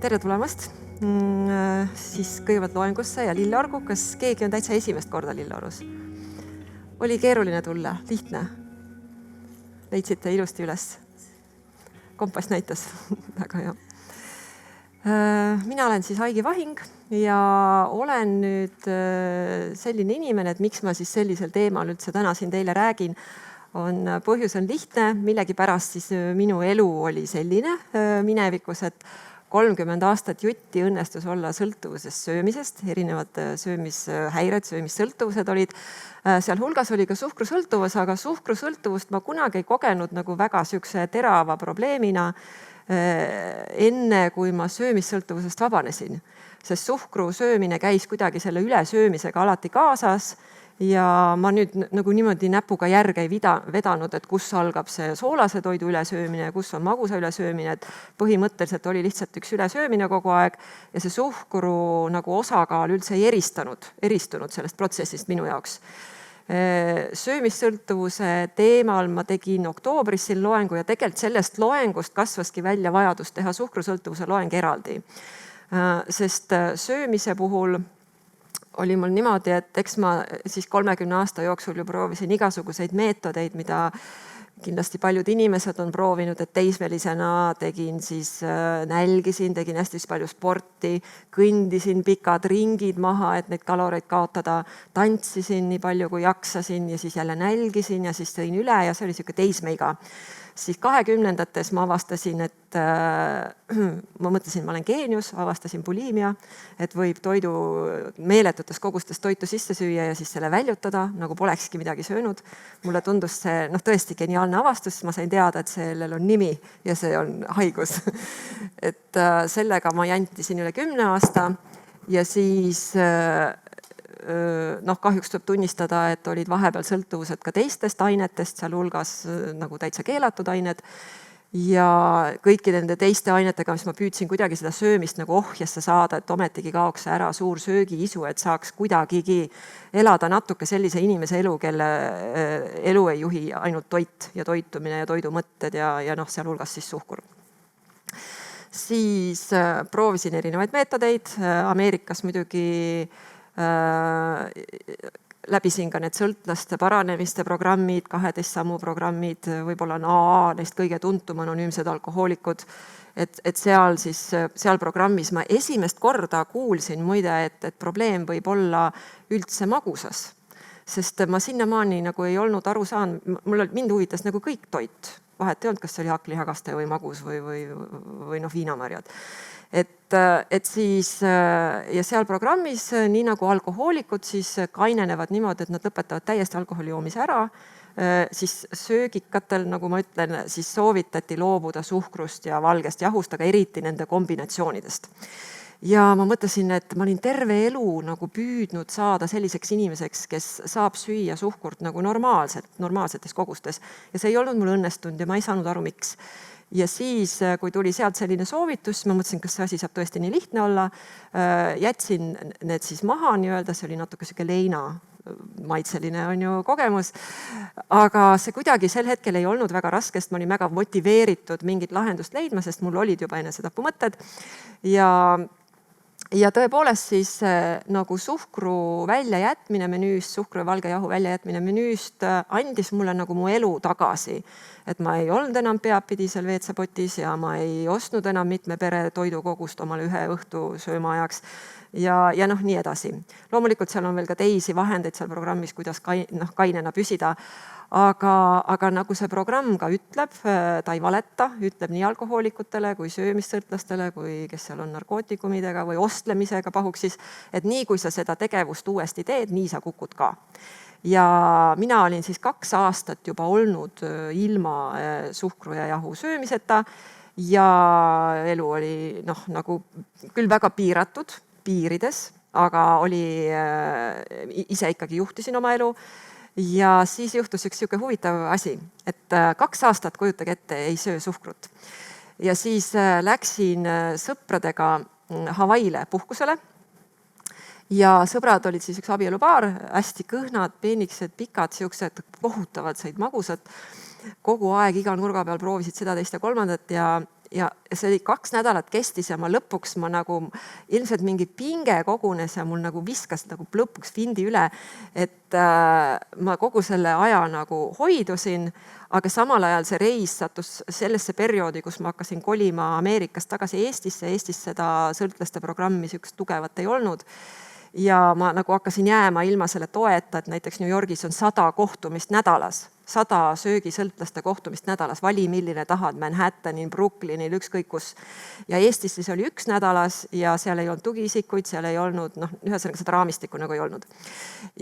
Tere tulemast siis kõigepealt loengusse ja Lilleorgu. Kas keegi on täitsa esimest korda Lilleorus? Oli keeruline tulla, lihtne. Leidsite ilusti üles. Kompass näitas. Väga hea. Mina olen siis Aigi Vahing ja olen nüüd selline inimene, et miks ma siis sellisel teemal üldse täna siin teile räägin. Põhjus on lihtne, millegipärast siis minu elu oli selline minevikus, et 30 aastat jutti õnnestus olla sõltuvuses söömisest, erinevad söömishäired, söömissõltuvused olid. Seal hulgas oli ka suhkrusõltuvus, aga suhkrusõltuvust ma kunagi ei kogenud nagu väga sükse terava probleemina enne, kui ma söömissõltuvusest vabanesin. Sest suhkru söömine käis kuidagi selle ülesöömisega alati kaasas. Ja ma nüüd nagu niimoodi näpuga järge ei vedanud, et kus algab see soolase toidu ülesöömine ja kus on magusa ülesöömine, et põhimõtteliselt oli lihtsalt üks ülesöömine kogu aeg ja see suhkru nagu osakaal üldse ei eristunud sellest protsessist minu jaoks. Söömissõltuvuse teemal ma tegin oktoobris siin loengu ja tegelikult sellest loengust kasvaski välja vajadus teha suhkrusõltuvuse loeng eraldi. Sest söömise puhul oli mul niimoodi, et eks ma siis 30 aasta jooksul ju proovisin igasuguseid meetodeid, mida kindlasti paljud inimesed on proovinud, et teismelisena tegin siis nälgisin, tegin hästi palju sporti, kõndisin pikad ringid maha, et neid kaloreid kaotada, tantsisin nii palju kui jaksasin ja siis jälle nälgisin ja siis tõin üle ja see oli siuke teismeiga. Siis 20-ndates ma avastasin, et ma mõtlesin, ma olen geenius, avastasin bulimia, et võib toidu meeletutes kogustes toitu sisse süüa ja siis selle väljutada, nagu polekski midagi söönud. Mulle tundus see tõesti geniaalne avastus, ma sain teada, et sellel on nimi ja see on haigus. Et sellega ma jantisin üle 10 aasta ja siis kahjuks tuleb tunnistada, et olid vahepeal sõltuvused ka teistest ainetest, seal hulgas nagu täitsa keelatud ained ja kõikide nende teiste ainetega, mis ma püüdsin kuidagi seda söömist nagu ohjesse saada, et ometigi kaoks ära suur söögiisu, et saaks kuidagigi elada natuke sellise inimese elu, kelle elu ei juhi ainult toit ja toitumine ja toidumõtted ja seal hulgas siis suhkur. Siis proovisin erinevaid meetodeid, Ameerikas muidugi läbisin ka need sõltlaste paranemiste programmid, 12 sammu programmid, võib-olla on AA, neist kõige tuntum anonüümsed alkohoolikud, et seal programmis ma esimest korda kuulsin muide, et probleem võib olla üldse magusas, sest ma sinnamaani nagu ei olnud aru saanud, mind huvitas nagu kõik toit, vahet ei olnud, kas see oli hakklihakaste või magus või viinamarjad. Et siis ja seal programmis, nii nagu alkohoolikud, siis kainenevad niimoodi, et nad lõpetavad täiesti alkoholi joomise ära, siis söögikatel, nagu ma ütlen, siis soovitati loobuda suhkrust ja valgest jahust, aga eriti nende kombinatsioonidest. Ja ma mõtlesin, et ma olin terve elu nagu püüdnud saada selliseks inimeseks, kes saab süüa suhkurt nagu normaalsetes kogustes ja see ei olnud mul õnnestunud ja ma ei saanud aru, miks. Ja siis, kui tuli sealt selline soovitus, ma mõtlesin, kas see asi saab tõesti nii lihtne olla. Jätsin need siis maha nii-öelda, see oli natuke siuke leina maitseline on ju kogemus. Aga see kuidagi sel hetkel ei olnud väga raske, sest ma olin väga motiveeritud mingit lahendust leidma, sest mul olid juba enesetapumõtted. Ja tõepoolest siis nagu suhkru väljajätmine menüüst, suhkru ja valge jahu väljajätmine menüüst andis mulle nagu mu elu tagasi. Et ma ei olnud enam peapidi seal WC-potis ja ma ei ostnud enam mitme pere toidukogust omale ühe õhtu söömaajaks ja nii edasi. Loomulikult seal on veel ka teisi vahendeid seal programmis, kuidas kainena püsida. Aga nagu see programm ka ütleb, ta ei valeta, ütleb nii alkohoolikutele kui söömissõltlastele, kui kes seal on narkootikumidega või ostlemisega pahuksis, et nii kui sa seda tegevust uuesti teed, nii sa kukud ka. Ja mina olin siis 2 aastat juba olnud ilma suhkru ja jahu söömiseta ja elu oli nagu küll väga piiratud piirides, aga ise ikkagi juhtisin oma elu. Ja siis juhtus üks siuke huvitav asi, et 2 aastat, kujutage ette, ei söö suhkrut. Ja siis läksin sõpradega Hawaiile puhkusele ja sõbrad olid siis üks abielupaar, hästi kõhnad, peeniksed, pikad, siuksed kohutavad said magusad. Kogu aeg iga nurga peal proovisid seda, teist ja kolmandat ja ja see oli 2 nädalat kestis ja lõpuks ma nagu ilmselt mingi pinge kogunes ja mul nagu viskas nagu lõpuks vindi üle, et ma kogu selle aja nagu hoidusin, aga samal ajal see reis sattus sellesse perioodi, kus ma hakkasin kolima Ameerikast tagasi Eestisse. Eestis seda sõltlaste programmi sihukest tugevat ei olnud. Ja ma nagu hakkasin jääma ilma selle toeta, et näiteks New Yorgis on 100 kohtumist nädalas. 100 söögisõltlaste kohtumist nädalas, vali milline tahad, Manhattanil, Brooklynil, ükskõik kus. Ja Eestis siis oli 1 nädalas ja seal ei olnud tugiisikuid, seal ei olnud, ühesõnaga seda raamistikku nagu ei olnud.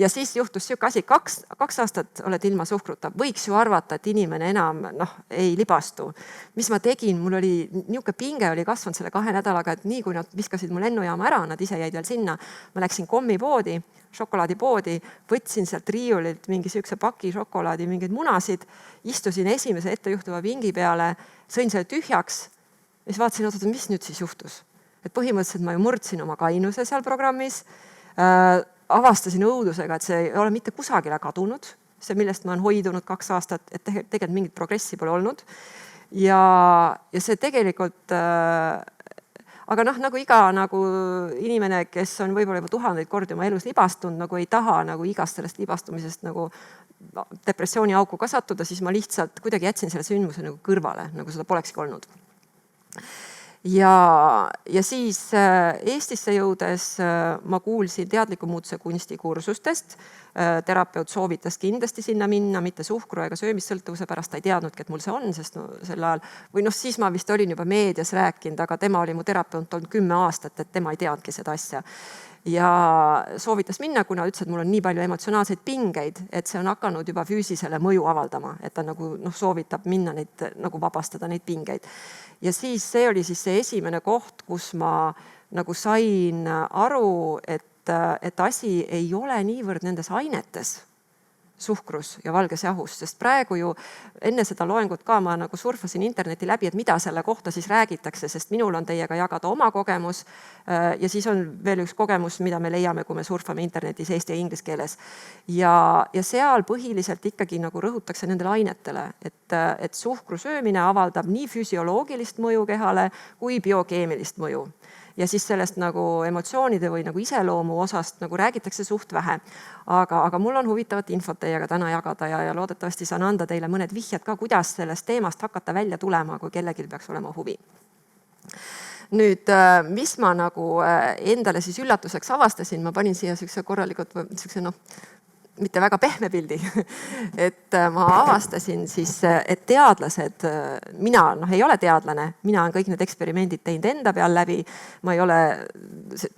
Ja siis juhtus sihuke asi, 2 aastat oled ilma suhkruta, võiks ju arvata, et inimene enam ei libastu. Mis ma tegin, mul oli niuke pinge oli kasvanud selle 2 nädalaga, et nii kui nad viskasid mu lennujaama ära, nad ise jäid veel sinna, ma läksin kommipoodi, šokolaadipoodi, võtsin sealt riiulilt mingi sihukese paki šokolaadi, mingeid munasid, istusin esimese ettejuhtuva vingi peale, sõin selle tühjaks ja siis vaatasin, et mis nüüd siis juhtus. Et põhimõtteliselt ma ju murdsin oma kainuse seal programmis, avastasin õudusega, et see ei ole mitte kusagile kadunud, see millest ma olen hoidunud 2 aastat, et tegelikult mingit progressi pole olnud. Ja see tegelikult... Aga nagu iga inimene, kes on võib-olla juba 1000 kordi oma elus libastunud, nagu ei taha igast sellest libastumisest depressiooni auku ka sattuda, siis ma lihtsalt kuidagi jätsin selle sündmuse kõrvale, nagu seda polekski olnud. Ja siis Eestisse jõudes ma kuulsin teadliku muutuse kunstikursustest. Terapeut soovitas kindlasti sinna minna, mitte suhkru ega söömissõltuvuse pärast, ta ei teadnudki, et mul see on, sest sel ajal, või siis ma vist olin juba meedias rääkinud, aga tema oli mu terapeut olnud 10 aastat, et tema ei teadki seda asja. Ja soovitas minna, kuna ütles, et mul on nii palju emotsionaalseid pingeid, et see on hakanud juba füüsisele mõju avaldama, et ta soovitab minna neid, vabastada neid pingeid. Ja siis see oli siis see esimene koht, kus ma sain aru, et asi ei ole niivõrd nendes ainetes, suhkrus ja valges jahus, sest praegu ju enne seda loengut ka ma surfasin interneti läbi, et mida selle kohta siis räägitakse, sest minul on teiega jagada oma kogemus ja siis on veel üks kogemus, mida me leiame, kui me surfame internetis eesti ja inglise keeles. Ja seal põhiliselt ikkagi rõhutakse nendele ainetele, et suhkru söömine avaldab nii füsioloogilist mõju kehale kui biokeemilist mõju. Ja siis sellest emotsioonide või iseloomu osast räägitakse suht vähe. Aga mul on huvitavat infot teiega täna jagada ja loodetavasti saan anda teile mõned vihjed ka, kuidas sellest teemast hakata välja tulema, kui kellelgi peaks olema huvi. Nüüd, mis ma endale siis üllatuseks avastasin, ma panin siia korralikult mitte väga pehme pildi, et ma avastasin siis, et teadlased, mina ei ole teadlane, mina olen kõik need eksperimendid teinud enda peal läbi, ma ei ole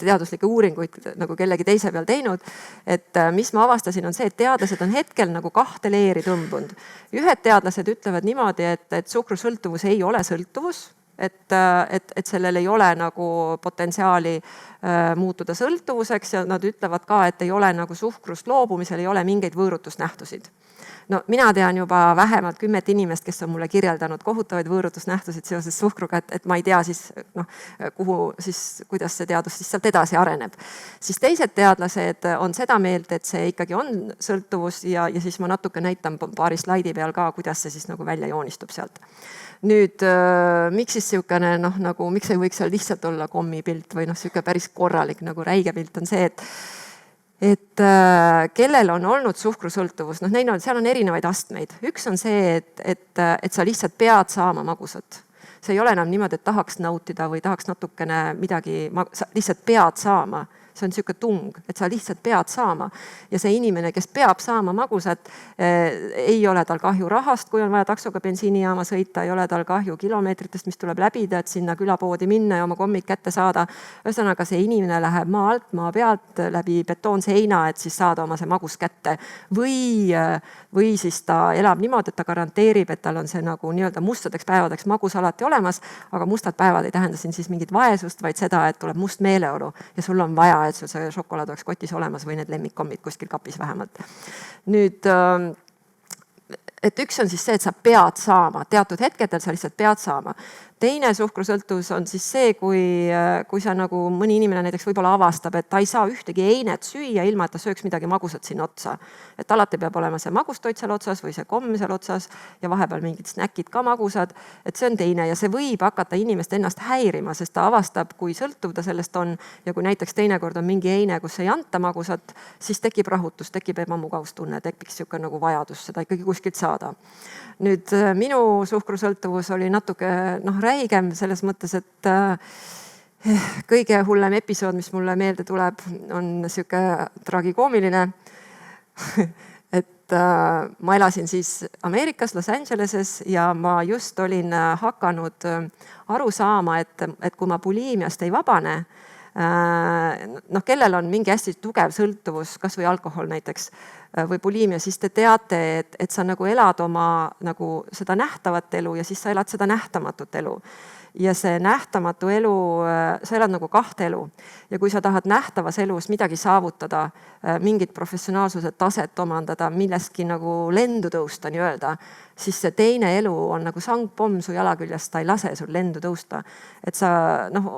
teaduslikke uuringuid kellegi teise peal teinud, et mis ma avastasin on see, et teadlased on hetkel 2 leeri tõmbunud. Ühed teadlased ütlevad niimoodi, et suhkrusõltuvus ei ole sõltuvus, et sellel ei ole potentsiaali muutuda sõltuvuseks ja nad ütlevad ka, et ei ole suhkrust loobumisel ei ole mingeid võõrutusnähtusid. No mina tean juba vähemalt 10 inimest, kes on mulle kirjeldanud kohutavaid võõrutusnähtusid seoses suhkruga, et ma ei tea siis, kuidas see teadus siis sealt edasi areneb. Siis teised teadlased on seda meelt, et see ikkagi on sõltuvus ja siis ma natuke näitan paari slaidi peal ka, kuidas see siis välja joonistub sealt. Nüüd, miks siis siukene, miks ei võiks seal lihtsalt olla kommipilt või siuke päris korralik räige pilt on see, et kellel on olnud suhkrusõltuvus, seal on erinevaid astmeid. Üks on see, et sa lihtsalt pead saama magusat. See ei ole enam niimoodi, et tahaks nautida või tahaks natukene midagi, sa lihtsalt pead saama. See on siuke tung, et sa lihtsalt pead saama. Ja see inimene, kes peab saama magusat, ei ole tal kahju rahast, kui on vaja taksoga bensiinijaama sõita, ei ole tal kahju kilomeetritest, mis tuleb läbida, et sinna külapoodi minna ja oma kommik kätte saada. Ühesõnaga, see inimene läheb maa alt, maa pealt läbi betoonseina, et siis saada oma see magus kätte. Või siis ta elab niimoodi, et ta garanteerib, et tal on see nii-öelda mustadeks päevadeks magus alati olemas, aga mustad päevad ei tähenda siin siis mingit vaesust, vaid seda, et tuleb must meeleolu ja sul on vaja, et sul see šokolaad oleks kotis olemas või need lemmikkommid kuskil kapis vähemalt. Nüüd, et üks on siis see, et sa pead saama, teatud hetkedel sa lihtsalt pead saama. Teine suhkrusõltuvus on siis see, kui sa nagu mõni inimene näiteks võib-olla avastab, et ta ei saa ühtegi einet süüa, ilma et ta sööks midagi magusat sinna otsa. Et alati peab olema see magustoit seal otsas või see komm seal otsas ja vahepeal mingid snäkid ka magusad. Et see on teine ja see võib hakata inimest ennast häirima, sest ta avastab, kui sõltuv ta sellest on ja kui näiteks teinekord on mingi eine, kus ei anta magusat, siis tekib rahutus, tekib ebamugavustunne, tekiks siuke nagu vajadus seda ikkagi kuskilt saada. Nüüd minu suhkrusõltuvus oli natuke räigem selles mõttes, et kõige hullem episood, mis mulle meelde tuleb, on siuke tragikoomiline. Et ma elasin siis Ameerikas, Los Angeleses ja ma just olin hakanud aru saama, et kui ma buliimiast ei vabane, kellel on mingi hästi tugev sõltuvus, kas või alkohol näiteks või buliimia, siis te teate, et sa nagu elad oma nagu seda nähtavat elu ja siis sa elad seda nähtamatut elu. Ja see nähtamatu elu, sa elad nagu kahte elu. Ja kui sa tahad nähtavas elus midagi saavutada, mingit professionaalsuse taset omandada, millestki nagu lendu tõusta nii-öelda, siis see teine elu on nagu sangpomm su jala küljest, ta ei lase sul lendu tõusta. Et sa,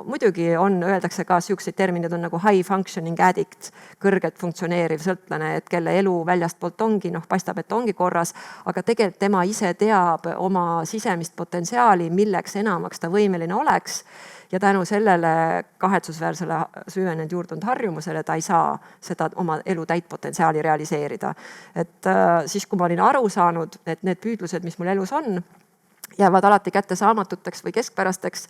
muidugi on, öeldakse ka siukseid terminid on nagu high functioning addict, kõrgelt funktsioneeriv sõltlane, et kelle elu väljastpoolt ongi, paistab, et ongi korras, aga tegelikult tema ise teab oma sisemist potentsiaali, milleks enamaks ta võimeline oleks. Ja tänu sellele kahetsusväärsele süvenenud juurdunud harjumusele ta ei saa seda oma elu täit potentsiaali realiseerida. Et siis, kui ma olin aru saanud, et need püüdlused, mis mul elus on, jäävad alati kättesaamatuteks või keskpärasteks,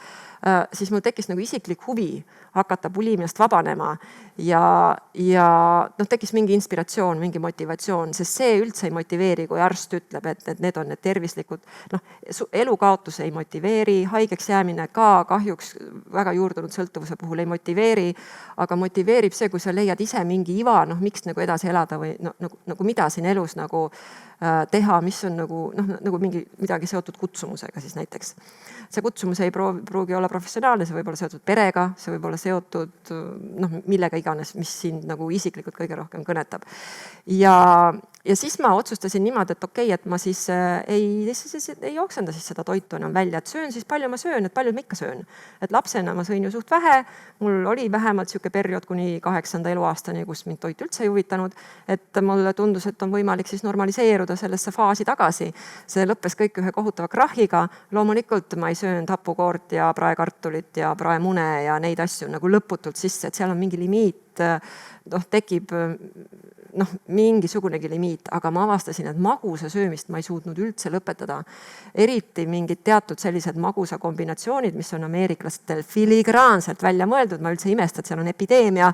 siis mul tekkis nagu isiklik huvi hakata buliimiast vabanema ja tekkis mingi inspiratsioon, mingi motivatsioon, sest see üldse ei motiveeri, kui arst ütleb, et need on need tervislikud. Elukaotus ei motiveeri, haigeks jäämine ka kahjuks väga juurdunud sõltuvuse puhul ei motiveeri, aga motiveerib see, kui sa leiad ise mingi iva, miks nagu edasi elada või nagu mida siin elus nagu teha, mis on nagu midagi seotud kutsumusega siis näiteks. See kutsumus ei pruugi olla professionaalne, see võib olla seotud perega, see võib olla seotud millega iganes, mis sind nagu isiklikult kõige rohkem kõnetab. Ja siis ma otsustasin niimoodi, et okei, et ma siis ei jooksenda siis seda toitu enam välja, et söön siis palju ma söön, et palju ma ikka söön. Et lapsena ma sõin ju suht vähe, mul oli vähemalt siuke periood kuni 8. eluaastani, kus mind toit üldse ei huvitanud, et mulle tundus, et on võimalik siis normaliseeruda sellesse faasi tagasi. See lõppes kõik ühe kohutava krahhiga. Loomulikult ma ei söönud hapukoort ja praekartulit ja praemune ja neid asju nagu lõputult sisse, et seal on mingi limiit, tekib mingisugunegi limiit, aga ma avastasin, et magusa söömist ma ei suutnud üldse lõpetada. Eriti mingid teatud sellised magusa kombinatsioonid, mis on ameeriklastel filigraanselt välja mõeldud, ma üldse imesta, et seal on epideemia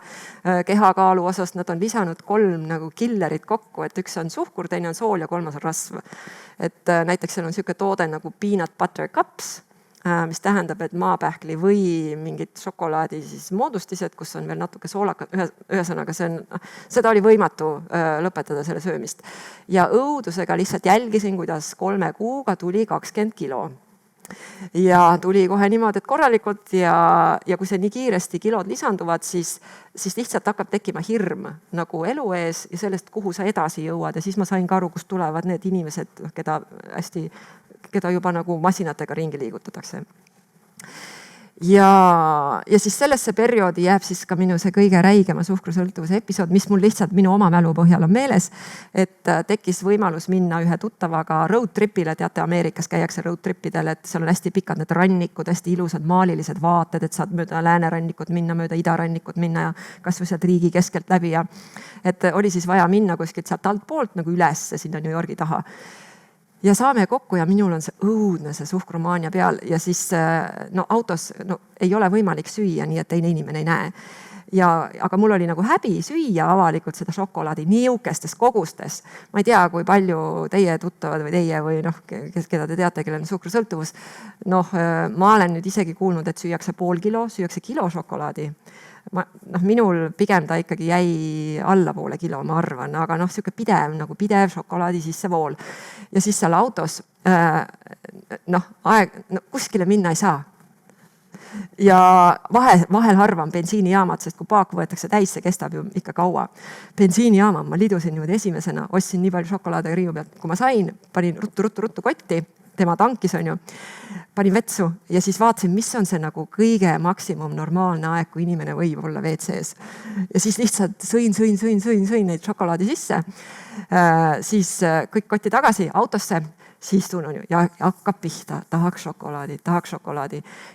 kehakaalu osast, nad on lisanud 3 nagu killerit kokku, et üks on suhkur, teine on sool ja 3 on rasv. Et näiteks seal on siuke toode nagu peanut butter cups, mis tähendab, et maapähkli või mingid šokolaadi siis moodustised, kus on veel natuke soolaka, ühesõnaga seda oli võimatu lõpetada selle söömist. Ja õudusega lihtsalt jälgisin, kuidas 3 kuuga tuli 20 kilo. Ja tuli kohe niimoodi, et korralikult ja kui see nii kiiresti kilod lisanduvad, siis lihtsalt hakkab tekkima hirm nagu elu ees ja sellest, kuhu sa edasi jõuad. Ja siis ma sain ka aru, kust tulevad need inimesed, keda juba nagu masinatega ringi liigutatakse. Ja siis sellesse perioodi jääb siis ka minu see kõige räigema suhkrusõltuvuse episood, mis mul lihtsalt minu oma mälu põhjal on meeles, et tekkis võimalus minna ühe tuttavaga road tripile, teate, Ameerikas käiakse road tripidel, et seal on hästi pikad need rannikud, hästi ilusad maalilised vaated, et saad mööda läänerannikut minna, mööda idarannikut minna ja kas või sealt riigi keskelt läbi ja et oli siis vaja minna kuskilt sealt altpoolt nagu üles sinna New Yorgi taha. Ja saame kokku ja minul on see õudne see suhkrumaania peal ja siis autos ei ole võimalik süüa, nii et teine inimene ei näe. Aga mul oli nagu häbi süüa avalikult seda šokolaadi niukestes kogustes. Ma ei tea, kui palju teie tuttavad või teie või keda te teate, kellel on suhkrusõltuvus. Ma olen nüüd isegi kuulnud, et süüakse pool kilo, süüakse kilo šokolaadi. Minul pigem ta ikkagi jäi allapoole kilo, ma arvan, aga siuke pidev šokolaadi sissevool. Ja siis seal autos kuskile minna ei saa. Ja vahel harvan bensiinijaamad, sest kui paak võetakse täis, see kestab ju ikka kaua. Bensiinijaamad, ma lidusin niimoodi esimesena, ostsin nii palju šokolaade riiu pealt, kui ma sain, panin ruttu kotti tema tankis, on ju, panin vetsu ja siis vaatasin, mis on see nagu kõige maksimum normaalne aeg, kui inimene võib olla WC-s. Ja siis lihtsalt sõin neid šokolaadi sisse. Siis kõik kotti tagasi autosse, siis tunnen ja hakkab pihta, tahaks šokolaadi.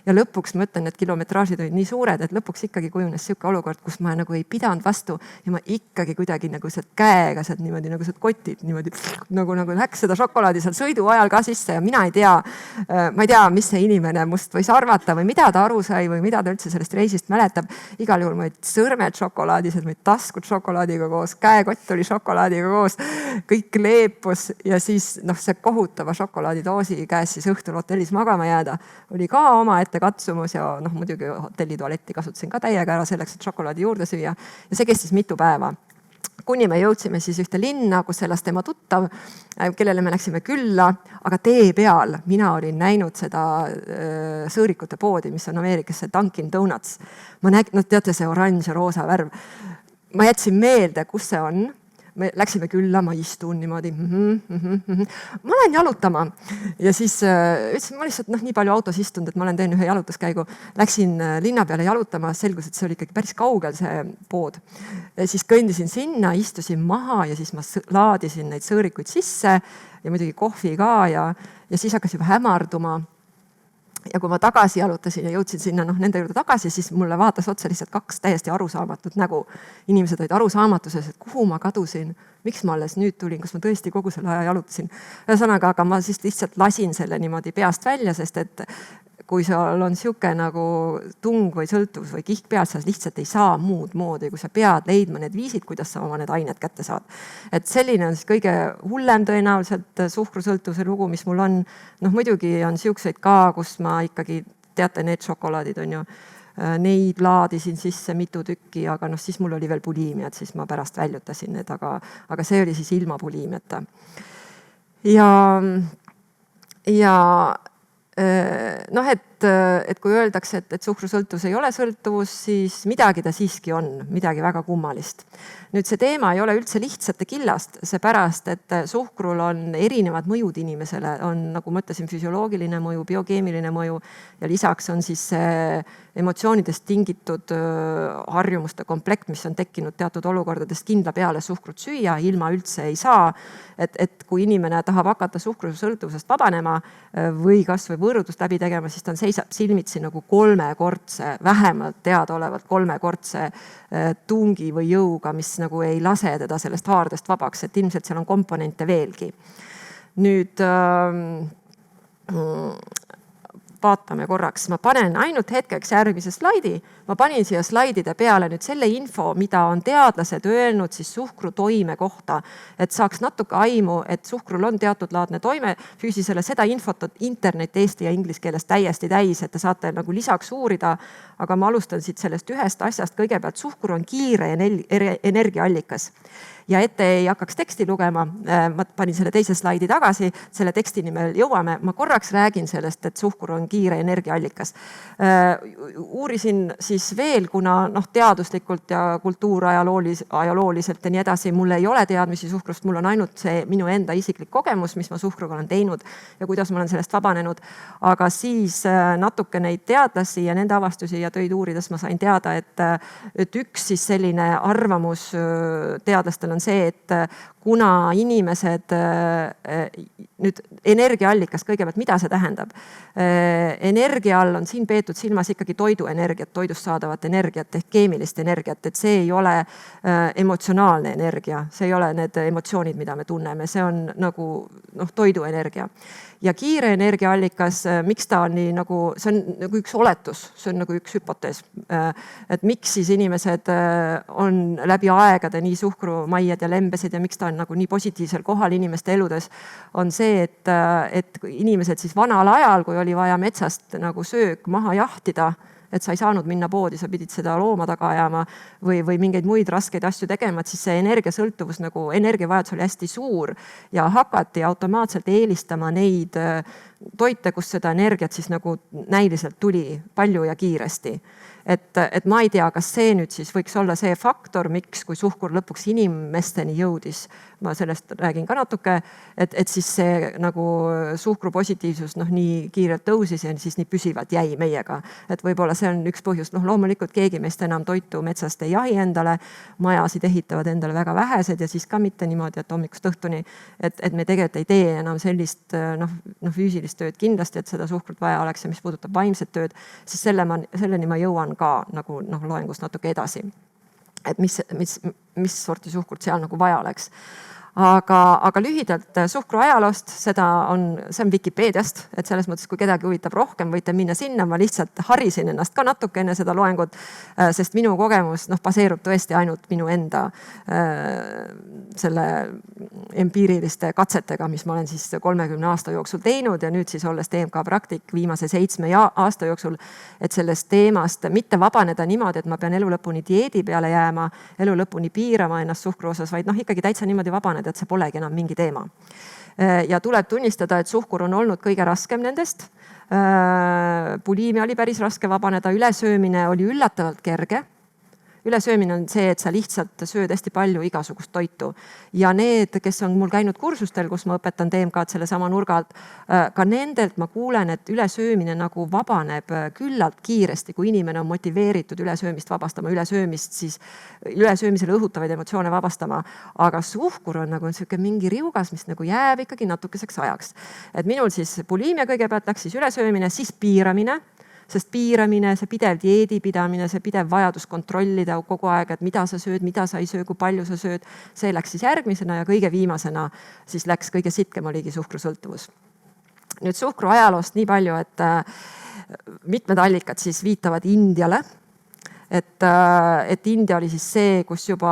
Ja lõpuks ma ütlen, et kilometraažid olid nii suured, et lõpuks ikkagi kujunes siuke olukord, kus ma nagu ei pidanud vastu ja ma ikkagi kuidagi nagu sealt käega sealt niimoodi nagu sealt kotid niimoodi nagu läks seda šokolaadi seal sõidu ajal ka sisse ja ma ei tea, mis see inimene must võis arvata või mida ta aru sai või mida ta üldse sellest reisist mäletab. Igal juhul ma olid sõrmed šokolaadised, ma olid taskud šokolaadiga koos, käekott oli šokolaadiga koos, kõik leepus ja siis see kohutava šokolaadidoosi käes siis õhtul hotellis magama jääda oli ka omaette katsumus ja muidugi hotelli tualetti kasutasin ka täiega ära selleks, et šokolaadi juurde süüa ja see kestis mitu päeva. Kuni me jõudsime siis ühte linna, kus elas tema tuttav, kellele me läksime külla, aga tee peal mina olin näinud seda sõõrikute poodi, mis on Ameerikas, see Dunkin Donuts. Ma nägin, teate see oranž ja roosa värv. Ma jätsin meelde, kus see on. Me läksime külla, ma istun niimoodi. Ma lähen jalutama ja siis ütlesin, ma lihtsalt nii palju autos istunud, et ma olen teinud ühe jalutuskäigu. Läksin linna peale jalutama, selgus, et see oli ikkagi päris kaugel see pood. Ja siis kõndisin sinna, istusin maha ja siis ma laadisin neid sõõrikuid sisse ja muidugi kohvi ka ja siis hakkas juba hämarduma. Ja kui ma tagasi jalutasin ja jõudsin sinna nende juurde tagasi, siis mulle vaatas otsa lihtsalt kaks täiesti arusaamatut nägu. Inimesed olid arusaamatuses, et kuhu ma kadusin, miks ma alles nüüd tulin, kas ma tõesti kogu selle aja jalutasin. Ühesõnaga, aga ma siis lihtsalt lasin selle niimoodi peast välja, sest et kui sul on siuke nagu tung või sõltuvus või kihk pealt, sa lihtsalt ei saa muud moodi, kui sa pead leidma need viisid, kuidas sa oma need ained kätte saad. Et selline on siis kõige hullem tõenäoliselt suhkrusõltuvuse lugu, mis mul on. Muidugi on siukseid ka, kus ma ikkagi, teate, need šokolaadid on ju, neid laadisin sisse mitu tükki, aga siis mul oli veel buliimiat, siis ma pärast väljutasin need, aga see oli siis ilma buliimiata. Ja et kui öeldakse, et suhkrusõltuvus ei ole sõltuvus, siis midagi ta siiski on, midagi väga kummalist. Nüüd see teema ei ole üldse lihtsate killast, seepärast, et suhkrul on erinevad mõjud inimesele, on nagu ma ütlesin, füsioloogiline mõju, biokeemiline mõju ja lisaks on siis emotsioonidest tingitud harjumuste komplekt, mis on tekkinud teatud olukordadest kindla peale suhkrut süüa, ilma üldse ei saa. Et kui inimene tahab hakata suhkrusõltuvusest vabanema või kas või võõrudust läbi tegema, siis ta seisab silmitsi nagu vähemalt teadaolevalt 3-kordse tungi või jõuga, mis nagu ei lase teda sellest haardest vabaks, et ilmselt seal on komponente veelgi. Nüüd vaatame korraks, ma panen ainult hetkeks järgmise slaidi, ma panin siia slaidide peale nüüd selle info, mida on teadlased öelnud siis suhkru toime kohta, et saaks natuke aimu, et suhkrul on teatud laadne toime füüsisele, seda infot on internet eesti ja inglise keeles täiesti täis, et te saate nagu lisaks uurida, aga ma alustan siit sellest ühest asjast kõigepealt, suhkur on kiire energiaallikas. Ja ette ei hakkaks teksti lugema, ma panin selle teise slaidi tagasi, selle tekstini me jõuame, ma korraks räägin sellest, et suhkur on kiire energiaallikas. Uurisin siis veel, kuna teaduslikult ja kultuurajalooliselt ja nii edasi, mul ei ole teadmisi suhkrust, mul on ainult see minu enda isiklik kogemus, mis ma suhkruga olen teinud ja kuidas ma olen sellest vabanenud. Aga siis natuke neid teadlasi ja nende avastusi ja töid uurides ma sain teada, et üks siis selline arvamus teadlastel on see, et kuna inimesed nüüd energiaallikas kõigepealt, mida see tähendab? Energia all on siin peetud silmas ikkagi toiduenergiat, toidust saadavat energiat ehk keemilist energiat, et see ei ole emotsionaalne energia, see ei ole need emotsioonid, mida me tunneme, see on nagu toiduenergia. Ja kiire energiaallikas, miks ta on nii nagu, see on nagu üks oletus, see on nagu üks hüpotees, et miks siis inimesed on läbi aegade nii suhkrumaied ja lembesed ja miks ta on nagu nii positiivsel kohal inimeste eludes, on see, et inimesed siis vanal ajal, kui oli vaja metsast nagu söök maha jahtida, et sa ei saanud minna poodi, sa pidid seda looma taga ajama või mingeid muid raskeid asju tegema, et siis see energiasõltuvus nagu energiavajadus oli hästi suur ja hakati automaatselt eelistama neid toite, kus seda energiat siis nagu näiliselt tuli palju ja kiiresti. Et ma ei tea, kas see nüüd siis võiks olla see faktor, miks kui suhkur lõpuks inimesteni jõudis, ma sellest räägin ka natuke, et siis see nagu suhkru positiivsus nii kiirelt tõusis ja siis nii püsivalt jäi meiega. Et võib-olla see on üks põhjus, loomulikult keegi meist enam toitu metsast ei jahi endale, majasid ehitavad endale väga vähesed ja siis ka mitte niimoodi, et hommikust õhtuni, et me tegelikult ei tee enam sellist füüsilist tööd kindlasti, et seda suhkrut vaja oleks ja mis puudutab vaimset tööd, siis selleni ma jõuan ka nagu loengus natuke edasi. Et mis sorti suhkurt seal nagu vaja oleks. Aga lühidalt suhkru ajaloost, see on Vikipeediast, et selles mõttes, kui kedagi huvitab rohkem, võite minna sinna, ma lihtsalt harisin ennast ka natuke enne seda loengut, sest minu kogemus baseerub tõesti ainult minu enda selle empiiriliste katsetega, mis ma olen siis 30 aasta jooksul teinud ja nüüd siis olles TMK praktik viimase 7 aasta jooksul, et sellest teemast mitte vabaneda niimoodi, et ma pean elu lõpuni dieedi peale jääma, elu lõpuni piirama ennast suhkru osas, vaid ikkagi täitsa niimoodi vabaneda, et see polegi enam mingi teema. Ja tuleb tunnistada, et suhkur on olnud kõige raskem nendest. Bulimia oli päris raske vabaneda, ülesöömine oli üllatavalt kerge. Ülesöömine on see, et sa lihtsalt sööd hästi palju igasugust toitu. Ja need, kes on mul käinud kursustel, kus ma õpetan TMK-d selle sama nurga alt, ka nendelt ma kuulen, et ülesöömine nagu vabaneb küllalt kiiresti, kui inimene on motiveeritud ülesöömist vabastama, ülesöömisele õhutavaid emotsioone vabastama. Aga suhkur on nagu mingi riugas, mis nagu jääb ikkagi natukeseks ajaks. Et minul siis bulimia kõigepealt läks siis ülesöömine, siis piiramine, sest piiramine, see pidev dieedi pidamine, see pidev vajadus kontrollida kogu aeg, et mida sa sööd, mida sa ei söö, kui palju sa sööd, see läks siis järgmisena ja kõige viimasena siis läks kõige sitkem oligi suhkrusõltuvus. Nüüd suhkru ajaloost nii palju, et mitmed allikad siis viitavad Indiale, et India oli siis see, kus juba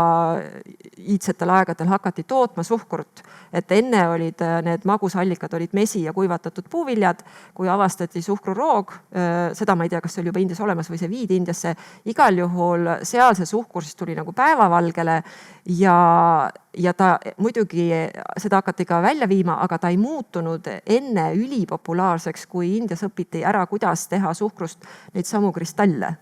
iidsetel aegadel hakati tootma suhkurt, et enne olid need magusallikad olid mesi ja kuivatatud puuviljad, kui avastati suhkruroog, seda ma ei tea, kas see oli juba Indias olemas või see viidi Indiasse, igal juhul seal see suhkur siis tuli nagu päevavalgele ja ta muidugi seda hakati ka välja viima, aga ta ei muutunud enne ülipopulaarseks, kui Indias õpiti ära, kuidas teha suhkrust neid samu kristalle.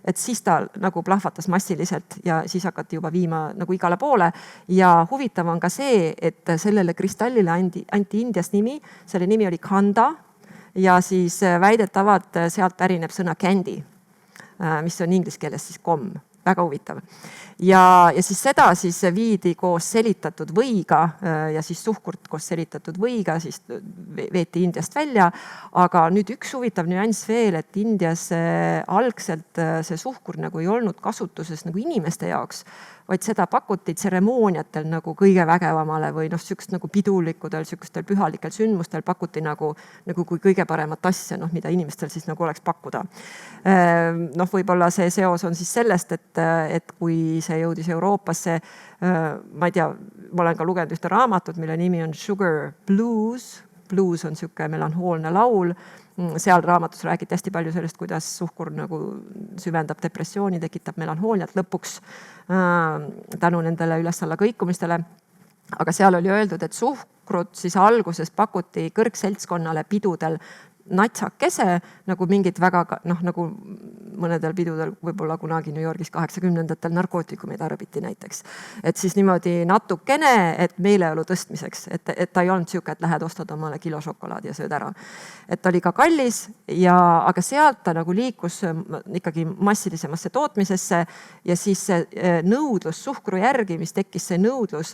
Et siis ta nagu plahvatas massiliselt ja siis hakati juba viima nagu igale poole. Ja huvitav on ka see, et sellele kristallile anti Indias nimi, selle nimi oli Khanda ja siis väidetavalt sealt pärineb sõna candy, mis on inglise keeles siis komm. Väga huvitav. Ja siis seda siis viidi koos selitatud võiga ja siis suhkurt koos selitatud võiga siis veeti Indiast välja. Aga nüüd üks huvitav nüanss veel, et Indias algselt see suhkur nagu ei olnud kasutuses nagu inimeste jaoks, vaid seda pakuti tseremooniatel nagu kõige vägevamale või sükst nagu pidulikudel, sükestel pühalikel sündmustel pakuti nagu kui kõige paremat asja, mida inimestel siis nagu oleks pakkuda. Võib-olla see seos on siis sellest, et kui see jõudis Euroopasse, ma ei tea, ma olen ka lugenud ühte raamatut, mille nimi on Sugar Blues. Blues on siuke melanhoolne laul. Seal raamatus räägiti hästi palju sellest, kuidas suhkur nagu süvendab depressiooni, tekitab melanhooliat lõpuks tänu nendele üles-alla kõikumistele. Aga seal oli öeldud, et suhkrut siis alguses pakuti kõrgseltskonnale pidudel natsakese, nagu mingid väga, nagu mõnedel pidudel võib-olla kunagi New Yorgis 80-ndatel narkootikumid tarbiti näiteks. Et siis niimoodi natukene, et meeleolu tõstmiseks, et ta ei olnud siuke, et lähed ostad omale kilo šokolaadi ja sööd ära. Et oli ka kallis, aga sealt ta nagu liikus ikkagi massilisemasse tootmisesse ja siis see nõudlus suhkru järgi, mis tekkis see nõudlus,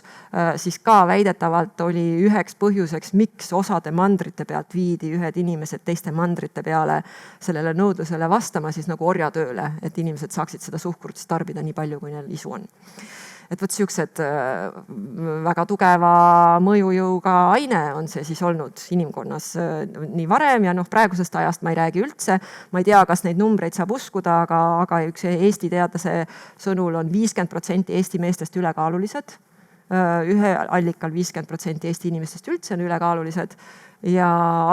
siis ka väidetavalt oli üheks põhjuseks, miks osade mandrite pealt viidi ühed inimesed teiste mandrite peale sellele nõudlusele vastama siis nagu orjatööle, et inimesed saaksid seda suhkrut tarbida nii palju, kui neil isu on. Et võt siuksed väga tugeva mõjujõuga aine on see siis olnud inimkonnas nii varem ja praegusest ajast ma ei räägi üldse. Ma ei tea, kas neid numbreid saab uskuda, aga üks Eesti teadlase sõnul on 50% Eesti meestest ülekaalulised. ühe allikal 50% Eesti inimestest üldse on ülekaalulised ja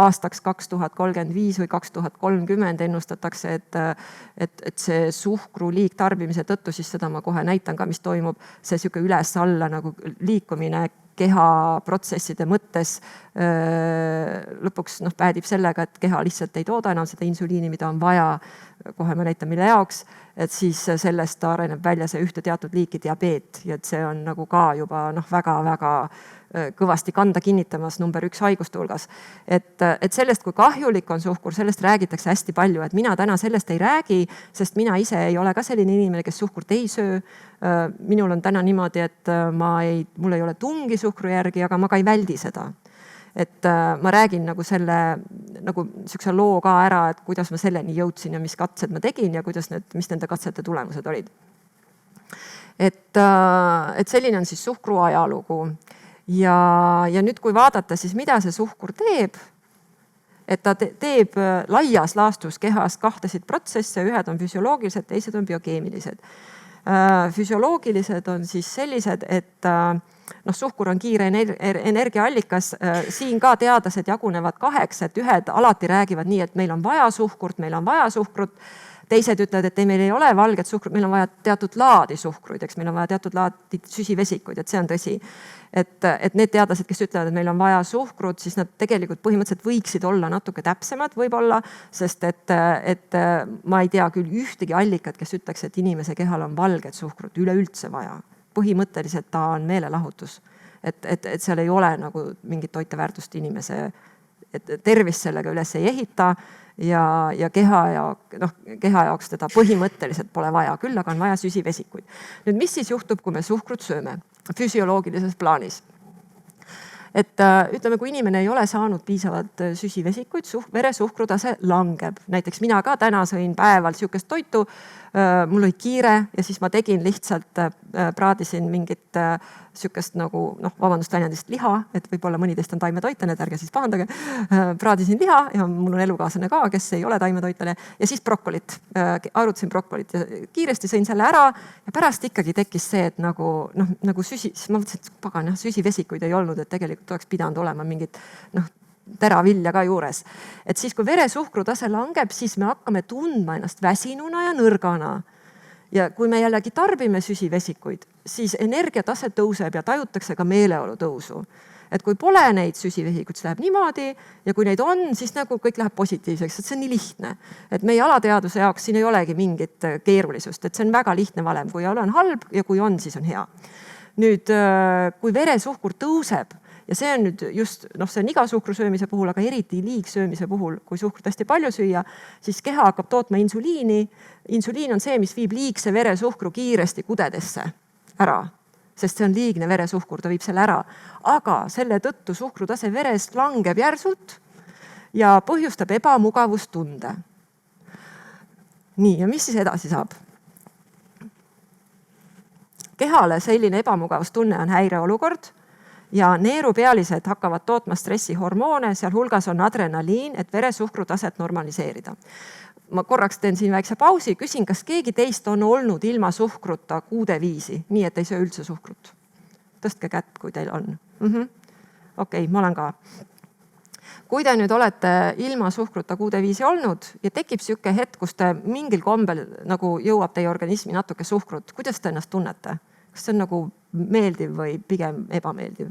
aastaks 2035 või 2030 ennustatakse, et see suhkru liigtarbimise tõttu, siis seda ma kohe näitan ka, mis toimub, see sihuke üles-alla nagu liikumine kehaprotsesside mõttes lõpuks päädib sellega, et keha lihtsalt ei tooda enam seda insuliini, mida on vaja, kohe ma näitan, mille jaoks, et siis sellest areneb välja see ühte teatud liiki diabeet ja et see on nagu ka juba väga-väga kõvasti kanda kinnitamas number 1 haiguste hulgas. Et sellest, kui kahjulik on suhkur, sellest räägitakse hästi palju, et mina täna sellest ei räägi, sest mina ise ei ole ka selline inimene, kes suhkurt ei söö. Minul on täna niimoodi, et mul ei ole tungi suhkru järgi, aga ma ka ei väldi seda. Et ma räägin nagu selle nagu sihukese loo ka ära, et kuidas ma selleni jõudsin ja mis katsed ma tegin ja mis nende katsete tulemused olid. Et selline on siis suhkru ajalugu. Ja nüüd, kui vaadata, siis mida see suhkur teeb, et ta teeb laias laastus kehas kahtesid protsesse, ühed on füsioloogilised, teised on biokeemilised. Füsioloogilised on siis sellised, et suhkur on kiire energiaallikas. Siin ka teadlased jagunevad 2, et ühed alati räägivad nii, et meil on vaja suhkurt, teised ütlevad, et meil ei ole valget suhkrut, meil on vaja teatud laadi suhkruid, eks meil on vaja teatud laadi süsivesikuid, et see on tõsi. Et need teadlased, kes ütlevad, et meil on vaja suhkrut, siis nad tegelikult põhimõtteliselt võiksid olla natuke täpsemad võib-olla, sest et ma ei tea küll ühtegi allikat, kes ütleks, et inimese kehal on valget suhkrut üleüldse vaja. Põhimõtteliselt ta on meelelahutus. Et seal ei ole nagu mingit toiteväärtust inimese, et tervist sellega üles ei ehita ja keha jaoks teda põhimõtteliselt pole vaja, küll aga on vaja süsivesikuid. Nüüd, mis siis juhtub, kui me suhkrut sööme füsioloogilises plaanis? Et ütleme, kui inimene ei ole saanud piisavalt süsivesikuid, veresuhkrutase langeb. Näiteks mina ka täna sõin päeval sihukest toitu, mul oli kiire ja siis ma tegin lihtsalt, praadisin mingit sihukest nagu, vabandust väljendist, liha, et võib-olla mõni teist on taimetoitlane, ärge siis pahandage. Praadisin liha ja mul on elukaaslane ka, kes ei ole taimetoitlane ja siis brokkolit, arutasin brokkolit ja kiiresti sõin selle ära ja pärast ikkagi tekkis see, et nagu siis ma mõtlesin, et pagan, süsivesikuid ei olnud, et tegelikult oleks pidanud olema mingit teravilja ka juures. Et siis, kui veresuhkrutase langeb, siis me hakkame tundma ennast väsinuna ja nõrgana. Ja kui me jällegi tarbime süsivesikuid, siis energiatase tõuseb ja tajutakse ka meeleolu tõusu. Et kui pole neid süsivesikuid, siis läheb niimoodi ja kui neid on, siis nagu kõik läheb positiivseks, et see on nii lihtne. Et meie alateaduse jaoks siin ei olegi mingit keerulisust, et see on väga lihtne valem, kui on halb ja kui on, siis on hea. Nüüd, kui veresuhkur tõuseb, ja see on nüüd just, see on iga suhkru söömise puhul, aga eriti liigsöömise puhul, kui suhkrut hästi palju süüa, siis keha hakkab tootma insuliini. Insuliin on see, mis viib liigse veresuhkru kiiresti kudedesse ära, sest see on liigne veresuhkur, ta viib selle ära. Aga selle tõttu suhkrutase veres langeb järsult ja põhjustab ebamugavustunde. Nii, ja mis siis edasi saab? Kehale selline ebamugavustunne on häireolukord, ja neerupealised hakkavad tootma stressihormoone, seal hulgas on adrenaliin, et veresuhkrutaset normaliseerida. Ma korraks teen siin väikse pausi, küsin, kas keegi teist on olnud ilma suhkruta kuude viisi, nii et ei söö üldse suhkrut? Tõstke kätt, kui teil on. Okei, ma olen ka. Kui te nüüd olete ilma suhkruta kuude viisi olnud ja tekib sihuke hetk, kus te mingil kombel nagu jõuab teie organismi natuke suhkrut, kuidas te ennast tunnete? Kas see on nagu meeldiv või pigem ebameeldiv?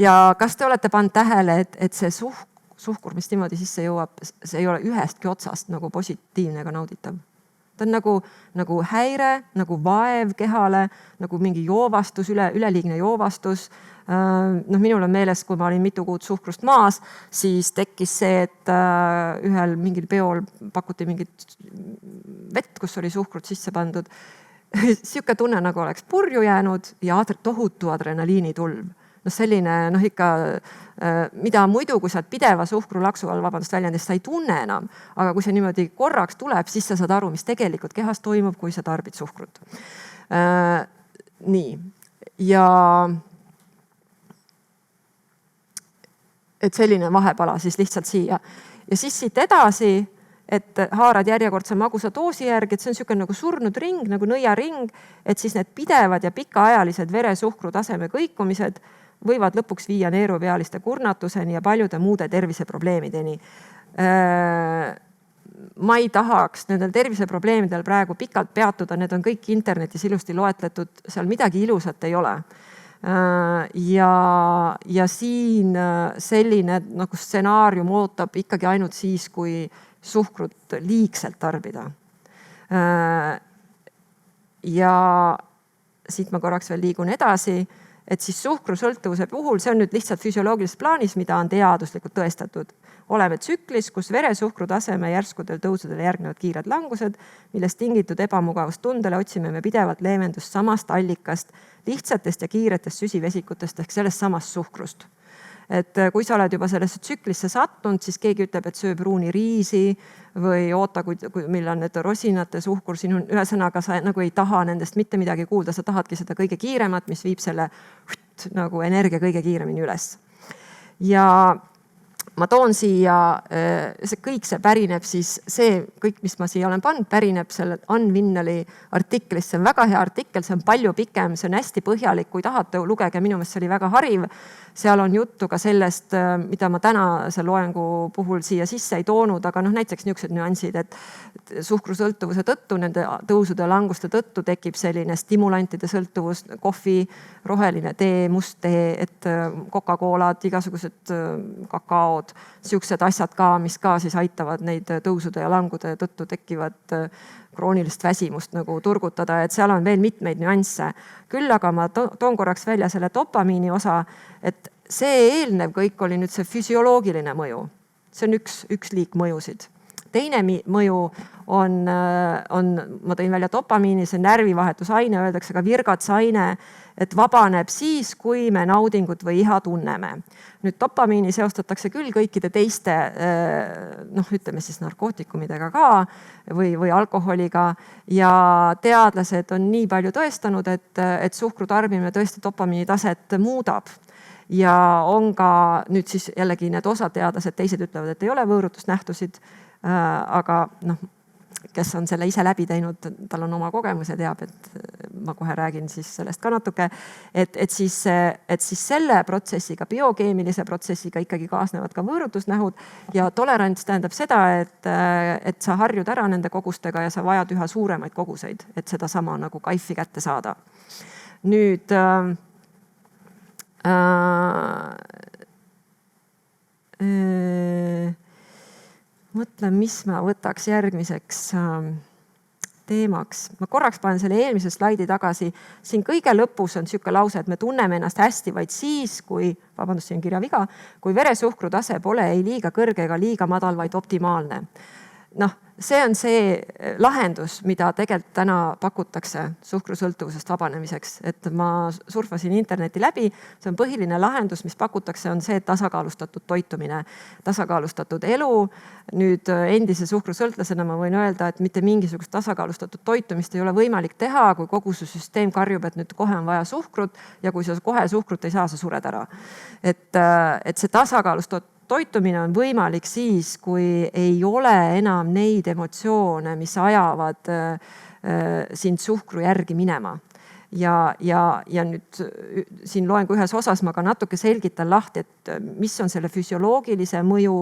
Ja kas te olete pannud tähele, et see suhkur, mis niimoodi sisse jõuab, see ei ole ühestki otsast nagu positiivne ega nauditav? Ta on nagu häire, nagu vaev kehale, nagu mingi joovastus, üleliigne joovastus. Minul on meeles, kui ma olin mitu kuud suhkrust maas, siis tekkis see, et ühel mingil peol pakuti mingit vett, kus oli suhkrut sisse pandud. Sihuke tunne, nagu oleks purju jäänud ja tohutu adrenaliinitulv. Selline ikka, mida muidu, kui sa oled pideva suhkrulaksu all, vabandust väljendist, sa ei tunne enam. Aga kui see niimoodi korraks tuleb, siis sa saad aru, mis tegelikult kehas toimub, kui sa tarbid suhkrut. Nii. Ja et selline vahepala siis lihtsalt siia. Ja siis siit edasi et haarad järjekordse magusa doosi järgi, et see on niisugune nagu surnud ring, nagu nõiaring, et siis need pidevad ja pikaajalised veresuhkru taseme kõikumised võivad lõpuks viia neerupealiste kurnatuseni ja paljude muude terviseprobleemideni. Ma ei tahaks nendel terviseprobleemidel praegu pikalt peatuda, need on kõik internetis ilusti loetletud, seal midagi ilusat ei ole. Ja siin selline nagu stsenaarium ootab ikkagi ainult siis, kui suhkrut liigselt tarbida. Ja siit ma korraks veel liigun edasi, et siis suhkrusõltuvuse puhul, see on nüüd lihtsalt füsioloogilises plaanis, mida on teaduslikult tõestatud. Oleme tsüklis, kus veresuhkru taseme järskudel tõusudele järgnevad kiired langused, millest tingitud ebamugavustundele otsime me pidevalt leevendust samast allikast, lihtsatest ja kiiretest süsivesikutest ehk sellest samast suhkrust. Et kui sa oled juba sellesse tsüklisse sattunud, siis keegi ütleb, et söö pruuni riisi või oota, millal need rosinate suhkur siin on. Ühesõnaga, sa nagu ei taha nendest mitte midagi kuulda, sa tahadki seda kõige kiiremat, mis viib selle nagu energia kõige kiiremini üles. Ja ma toon siia, kõik see pärineb siis, see kõik, mis ma siia olen pannud, pärineb selle Ann Vinnali artiklist. See on väga hea artikkel, see on palju pikem, see on hästi põhjalik, kui tahate, lugege, minu meelest see oli väga hariv. Seal on juttu ka sellest, mida ma tänase loengu puhul siia sisse ei toonud, aga näiteks niisugused nüansid, et suhkrusõltuvuse tõttu, nende tõusude ja languste tõttu tekib selline stimulantide sõltuvus, kohvi, roheline tee, must tee, et Coca-Colad, igasugused kakaod, siuksed asjad ka, mis ka siis aitavad neid tõusude ja langude tõttu tekkivat kroonilist väsimust nagu turgutada, et seal on veel mitmeid nüansse. Küll aga ma toon korraks välja selle dopamiini osa, et see eelnev kõik oli nüüd see füsioloogiline mõju. See on üks liik mõjusid. Teine mõju on, ma tõin välja dopamiini, see närvivahetusaine, öeldakse ka virgatsaine, et vabaneb siis, kui me naudingut või iha tunneme. Nüüd dopamiini seostatakse küll kõikide teiste, ütleme siis narkootikumidega ka või alkoholiga ja teadlased on nii palju tõestanud, et suhkru tarbimine tõesti dopamiini taset muudab. Ja on ka nüüd siis jällegi need osad teadlased, teised ütlevad, et ei ole võõrutusnähtusid, aga kes on selle ise läbi teinud, tal on oma kogemus ja teab, et ma kohe räägin siis sellest ka natuke, et siis selle protsessiga, biokeemilise protsessiga ikkagi kaasnevad ka võõrutusnähud ja tolerants tähendab seda, et sa harjud ära nende kogustega ja sa vajad üha suuremaid koguseid, et seda sama nagu kaifi kätte saada. Nüüd mõtlen, mis ma võtaks järgmiseks teemaks. Ma korraks panen selle eelmise slaidi tagasi. Siin kõige lõpus on niisugune lause, et me tunneme ennast hästi vaid siis, kui siin kirjaviga, kui veresuhkru tase pole ei liiga kõrge ega liiga madal, vaid optimaalne. See on see lahendus, mida tegelikult täna pakutakse suhkrusõltuvusest vabanemiseks. Et ma surfasin interneti läbi, see on põhiline lahendus, mis pakutakse, on see tasakaalustatud toitumine, tasakaalustatud elu. Nüüd endise suhkrusõltlasena ma võin öelda, et mitte mingisugust tasakaalustatud toitumist ei ole võimalik teha, kui kogu su süsteem karjub, et nüüd kohe on vaja suhkrut ja kui sa kohe suhkrut ei saa, sa sured ära. Et see tasakaalustatud toitumine on võimalik siis, kui ei ole enam neid emotsioone, mis ajavad sind suhkru järgi minema. Ja nüüd siin loengu ühes osas ma ka natuke selgitan lahti, et mis on selle füsioloogilise mõju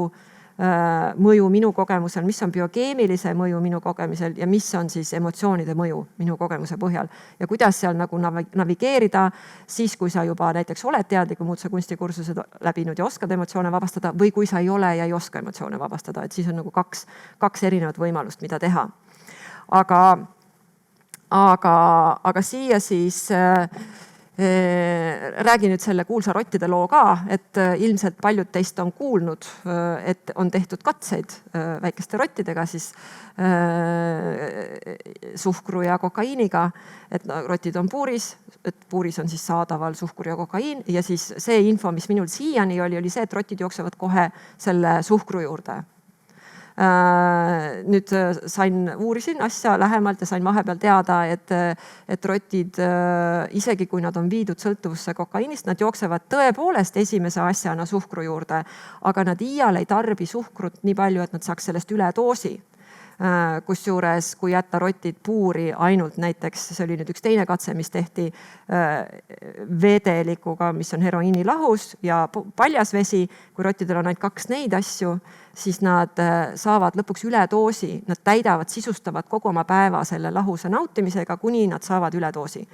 minu kogemusel, mis on biokeemilise mõju minu kogemusel ja mis on siis emotsioonide mõju minu kogemuse põhjal. Ja kuidas seal nagu navigeerida siis, kui sa juba näiteks oled teadliku muutuse kunstikursused läbinud ja oskad emotsioone vabastada või kui sa ei ole ja ei oska emotsioone vabastada. Et siis on nagu kaks erinevat võimalust, mida teha. Aga siia siis räägin nüüd selle kuulsa rottide loo ka, et ilmselt paljud teist on kuulnud, et on tehtud katseid väikeste rottidega siis suhkru ja kokaiiniga, et rotid on puuris, et puuris on siis saadaval suhkur ja kokaiin ja siis see info, mis minul siiani oli see, et rotid jooksevad kohe selle suhkru juurde. Nüüd uurisin asja lähemalt ja sain vahepeal teada, et rotid, isegi kui nad on viidud sõltuvusse kokaiinist, nad jooksevad tõepoolest esimese asjana suhkru juurde, aga nad iial ei tarbi suhkrut nii palju, et nad saaks sellest üledoosi. Kusjuures, kui jätta rotid puuri ainult näiteks, see oli nüüd üks teine katse, mis tehti vedelikuga, mis on heroiinilahus ja paljas vesi, kui rottidel on ainult 2 neid asju, siis nad saavad lõpuks üledoosi, nad täidavad, sisustavad kogu oma päeva selle lahuse nautimisega, kuni nad saavad üledoosi.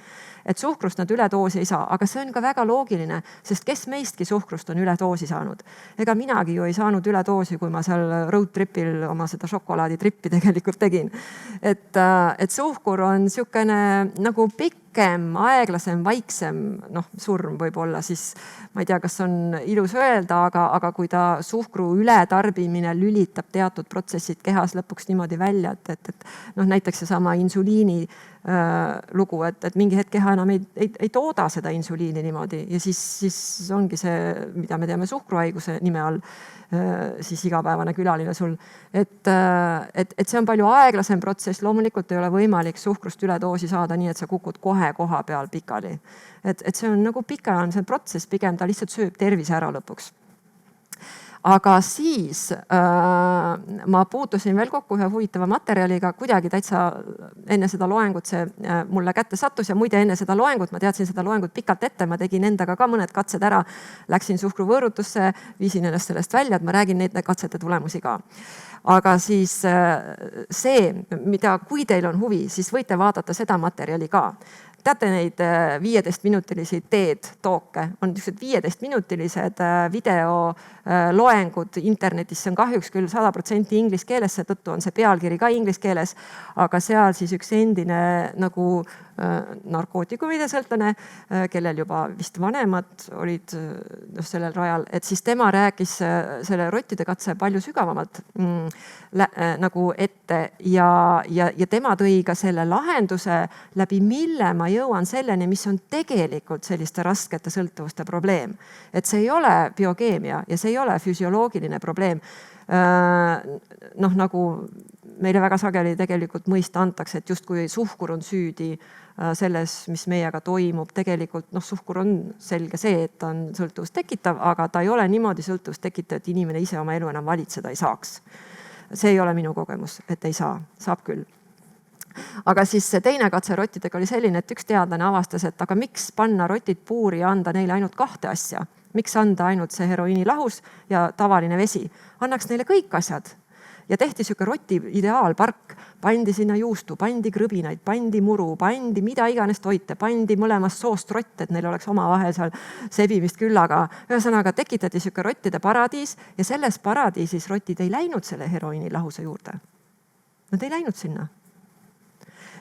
Et suhkrust nad üledoosi ei saa, aga see on ka väga loogiline, sest kes meistki suhkrust on üledoosi saanud. Ega minagi ju ei saanud üledoosi, kui ma seal road tripil oma seda šokolaaditrippi tegelikult tegin. Et suhkur on niisugune nagu pikem, aeglasem, vaiksem, surm võib-olla, siis ma ei tea, kas on ilus öelda, aga kui ta suhkru ületarbimine lülitab teatud protsessid kehas lõpuks niimoodi välja, et näiteks seesama insuliini lugu, et mingi hetk keha enam ei tooda seda insuliini niimoodi ja siis ongi see, mida me teame suhkruhaiguse nime all, siis igapäevane külaline sul. Et see on palju aeglasem protsess, loomulikult ei ole võimalik suhkrust üledoosi saada nii, et sa kukud kohe koha peal pikali. Et see on nagu pikaajaline protsess, pigem ta lihtsalt sööb tervise ära lõpuks. Aga siis ma puutusin veel kokku ühe huvitava materjaliga, kuidagi täitsa enne seda loengut see mulle kätte sattus ja muide enne seda loengut, ma teadsin seda loengut pikalt ette, ma tegin endaga ka mõned katsed ära, läksin suhkruvõõrutusse, viisin ennast sellest välja, et ma räägin neid katsete tulemusi ka. Aga siis see, mida, kui teil on huvi, siis võite vaadata seda materjali ka. Teate neid 15-minutilisi TED-tooke, on 15-minutilised videoloengud internetis, see on kahjuks küll 100% inglise keeles, seetõttu on see pealkiri ka inglise keeles, aga seal siis üks endine nagu narkootikumide sõltlane, kellel juba vist vanemad olid sellel rajal, et siis tema rääkis selle rottide katse palju sügavamalt nagu ette ja tema tõi ka selle lahenduse, läbi mille ma jõuan selleni, mis on tegelikult selliste raskete sõltuvuste probleem. Et see ei ole biokeemia ja see ei ole füsioloogiline probleem. Nagu meile väga sageli tegelikult mõista antakse, et justkui suhkur on süüdi selles, mis meiega toimub. Tegelikult suhkur on selge see, et ta on sõltuvust tekitav, aga ta ei ole niimoodi sõltuvust tekitav, et inimene ise oma elu enam valitseda ei saaks. See ei ole minu kogemus, et ei saa, saab küll. Aga siis see teine katse rottidega oli selline, et üks teadlane avastas, et aga miks panna rotid puuri ja anda neile ainult 2 asja? Miks anda ainult see heroiinilahus ja tavaline vesi? Annaks neile kõik asjad. Ja tehti siuke roti ideaalpark, pandi sinna juustu, pandi krõbinaid, pandi muru, pandi mida iganes toite, pandi mõlemast soost rotte, et neil oleks omavahel seal sebimist küllaga. Ühesõnaga tekitati siuke rottide paradiis ja selles paradiisis rotid ei läinud selle heroiinilahuse juurde. Nad ei läinud sinna.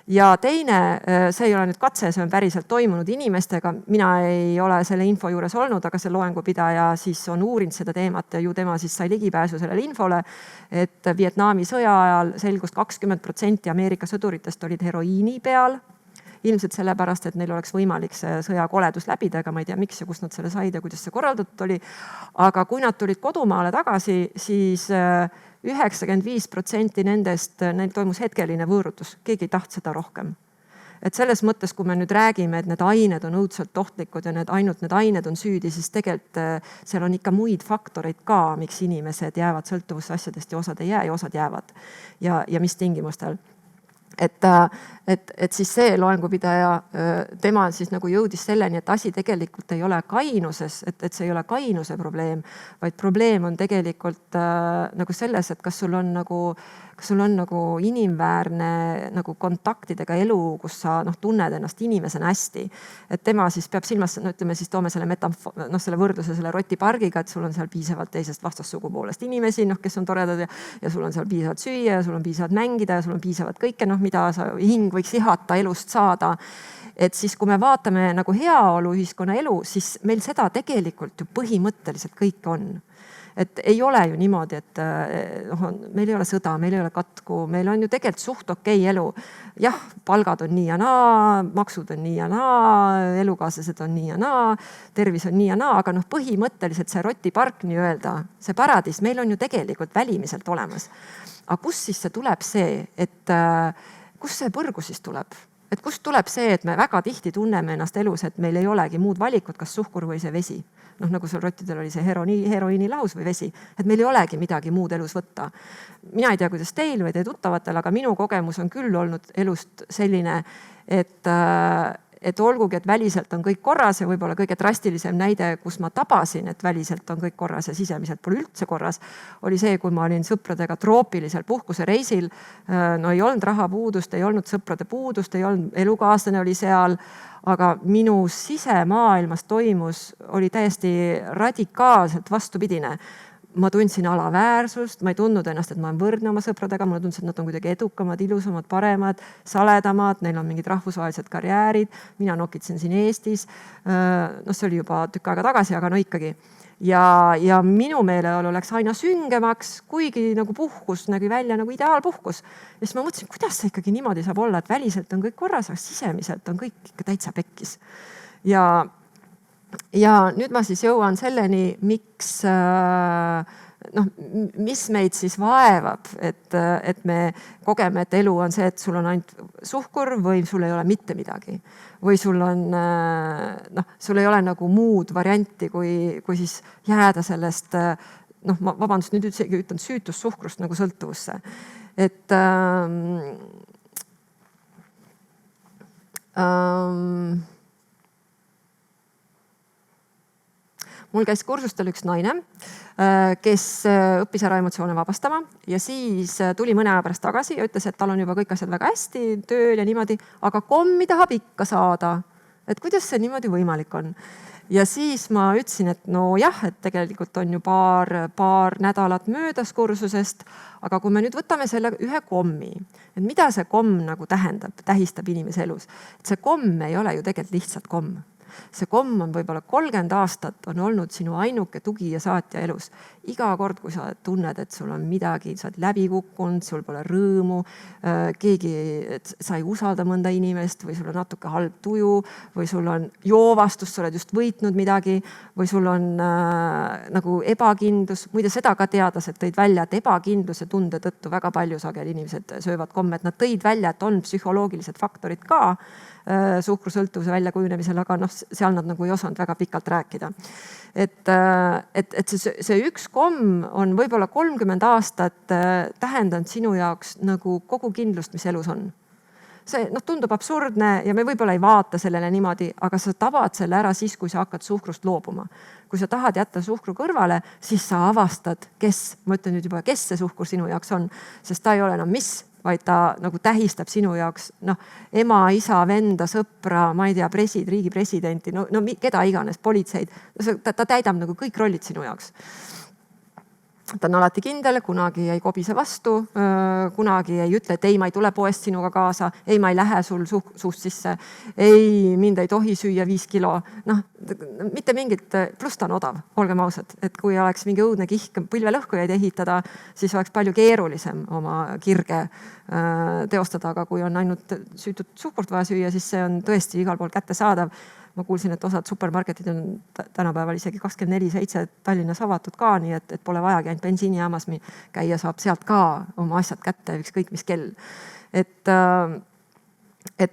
Ja teine, see ei ole nüüd katse, see on päriselt toimunud inimestega. Mina ei ole selle info juures olnud, aga see loengupidaja siis on uurinud seda teemat ja ju tema siis sai ligipääsu sellele infole, et Vietnami sõja ajal selgus 20% Ameerika sõduritest olid heroiini peal. Ilmselt sellepärast, et neil oleks võimalik see sõjakoledus läbida, aga ma ei tea, miks ja kust nad selle said ja kuidas see korraldatud oli. Aga kui nad tulid kodumaale tagasi, siis 95% nendest, neil toimus hetkeline võõrutus, keegi ei taht seda rohkem. Et selles mõttes, kui me nüüd räägime, et need ained on õudselt ohtlikud ja ainult need ained on süüdi, siis tegelikult seal on ikka muid faktoreid ka, miks inimesed jäävad sõltuvusse asjadest ja osad ei jää ja osad jäävad. Ja mis tingimustel. Et siis see loengupidaja, tema siis nagu jõudis selleni, et asi tegelikult ei ole kainuses, et see ei ole kainuse probleem, vaid probleem on tegelikult nagu selles, et kas sul on nagu inimväärne nagu kontaktidega elu, kus sa tunned ennast inimesena hästi. Et tema siis peab silmas, ütleme siis toome selle selle võrdluse selle rotipargiga, et sul on seal piisavalt teisest vastassugupoolest inimesi, kes on toredad ja sul on seal piisavalt süüa ja sul on piisavalt mängida ja sul on piisavalt kõike, mida sa hing võiks ihata elust saada. Et siis, kui me vaatame nagu heaolu ühiskonna elu, siis meil seda tegelikult ju põhimõtteliselt kõik on. Et ei ole ju niimoodi, et meil ei ole sõda, meil ei ole katku, meil on ju tegelikult suht okei elu. Jah, palgad on nii ja naa, maksud on nii ja naa, elukaaslased on nii ja naa, tervis on nii ja naa, aga põhimõtteliselt see rotipark nii-öelda, see paradiis, meil on ju tegelikult välimiselt olemas. Aga kus siis see tuleb see, et kus see põrgu siis tuleb? et kust tuleb see, et me väga tihti tunneme ennast elus, et meil ei olegi muud valikut, kas suhkur või see vesi. Noh, nagu sul rottidel oli see heroiini lahus või vesi, et meil ei olegi midagi muud elus võtta. Mina ei tea, kuidas teil või teie tuttavatel, aga minu kogemus on küll olnud elust selline, et olgugi, et väliselt on kõik korras ja võib-olla kõige drastilisem näide, kus ma tabasin, et väliselt on kõik korras ja sisemiselt pole üldse korras, oli see, kui ma olin sõpradega troopilisel puhkusereisil. No ei olnud rahapuudust, ei olnud sõprade puudust, ei olnud, elukaaslane oli seal, aga minu sisemaailmas oli täiesti radikaalselt vastupidine. Ma tundsin alaväärsust, ma ei tundnud ennast, et ma olen võrdne oma sõpradega, mulle tundus, et nad on kuidagi edukamad, ilusamad, paremad, saledamad, neil on mingid rahvusvahelised karjäärid, mina nokitsen siin Eestis. No see oli juba tükk aega tagasi, aga no ikkagi. Ja minu meeleolu läks aina süngemaks, kuigi nagu puhkus nägi välja nagu ideaalpuhkus. Ja siis ma mõtlesin, kuidas see ikkagi niimoodi saab olla, et väliselt on kõik korras, aga sisemiselt on kõik ikka täitsa pekkis. Ja nüüd ma siis jõuan selleni, mis meid siis vaevab, et me kogeme, et elu on see, et sul on ainult suhkur või sul ei ole mitte midagi. Või sul ei ole nagu muud varianti, kui siis jääda sellest, ma vabandust, nüüd ütlen süütust suhkrust nagu sõltuvusse. Et mul käis kursustel üks naine, kes õppis ära emotsioone vabastama ja siis tuli mõne aja pärast tagasi ja ütles, et tal on juba kõik asjad väga hästi tööl ja niimoodi, aga kommi tahab ikka saada. Et kuidas see niimoodi võimalik on? Ja siis ma ütlesin, et nojah, et tegelikult on ju paar nädalat möödas kursusest, aga kui me nüüd võtame selle ühe kommi, et mida see komm nagu tähistab inimese elus, et see komm ei ole ju tegelikult lihtsalt komm. See komm on võib-olla 30 aastat on olnud sinu ainuke tugi ja saatja elus. Iga kord, kui sa tunned, et sul on midagi, sa oled läbi kukkunud, sul pole rõõmu, sa ei usalda mõnda inimest või sul on natuke halb tuju või sul on joovastus, sa oled just võitnud midagi või sul on nagu ebakindlus. Muide seda ka teadlased tõid välja, et ebakindluse tunde tõttu väga palju sageli inimesed söövad komme, et nad tõid välja, et on psühholoogilised faktorid ka suhkrusõltuvuse väljakujunemisel, aga seal nad nagu ei osanud väga pikalt rääkida. Et see üks komm on võib-olla 30 aastat tähendanud sinu jaoks nagu kogu kindlust, mis elus on. See tundub absurdne ja me võib-olla ei vaata sellele niimoodi, aga sa tabad selle ära siis, kui sa hakkad suhkrust loobuma. Kui sa tahad jätta suhkru kõrvale, siis sa avastad, ma ütlen nüüd juba, kes see suhkur sinu jaoks on, sest ta ei ole enam mis, vaid ta nagu tähistab sinu jaoks ema, isa, venda, sõpra, ma ei tea, riigi presidenti, keda iganes, politseid. Ta täidab nagu kõik rollid sinu jaoks. Ta on alati kindel, kunagi ei kobise vastu, kunagi ei ütle, et ei, ma ei tule poest sinuga kaasa, ei, ma ei lähe sul suust sisse, ei, mind ei tohi süüa 5 kilo. Mitte mingit, pluss ta on odav, olgem ausad, et kui oleks mingi õudne kihk põlvelõhkujaid ehitada, siis oleks palju keerulisem oma kirge teostada, aga kui on ainult süütut suhkurt vaja süüa, siis see on tõesti igal pool kättesaadav. Ma kuulsin, et osad supermarketid on tänapäeval isegi 24/7 Tallinnas avatud ka, nii et pole vajagi ainult bensiinijaamas käia, saab sealt ka oma asjad kätte, ükskõik mis kell. Et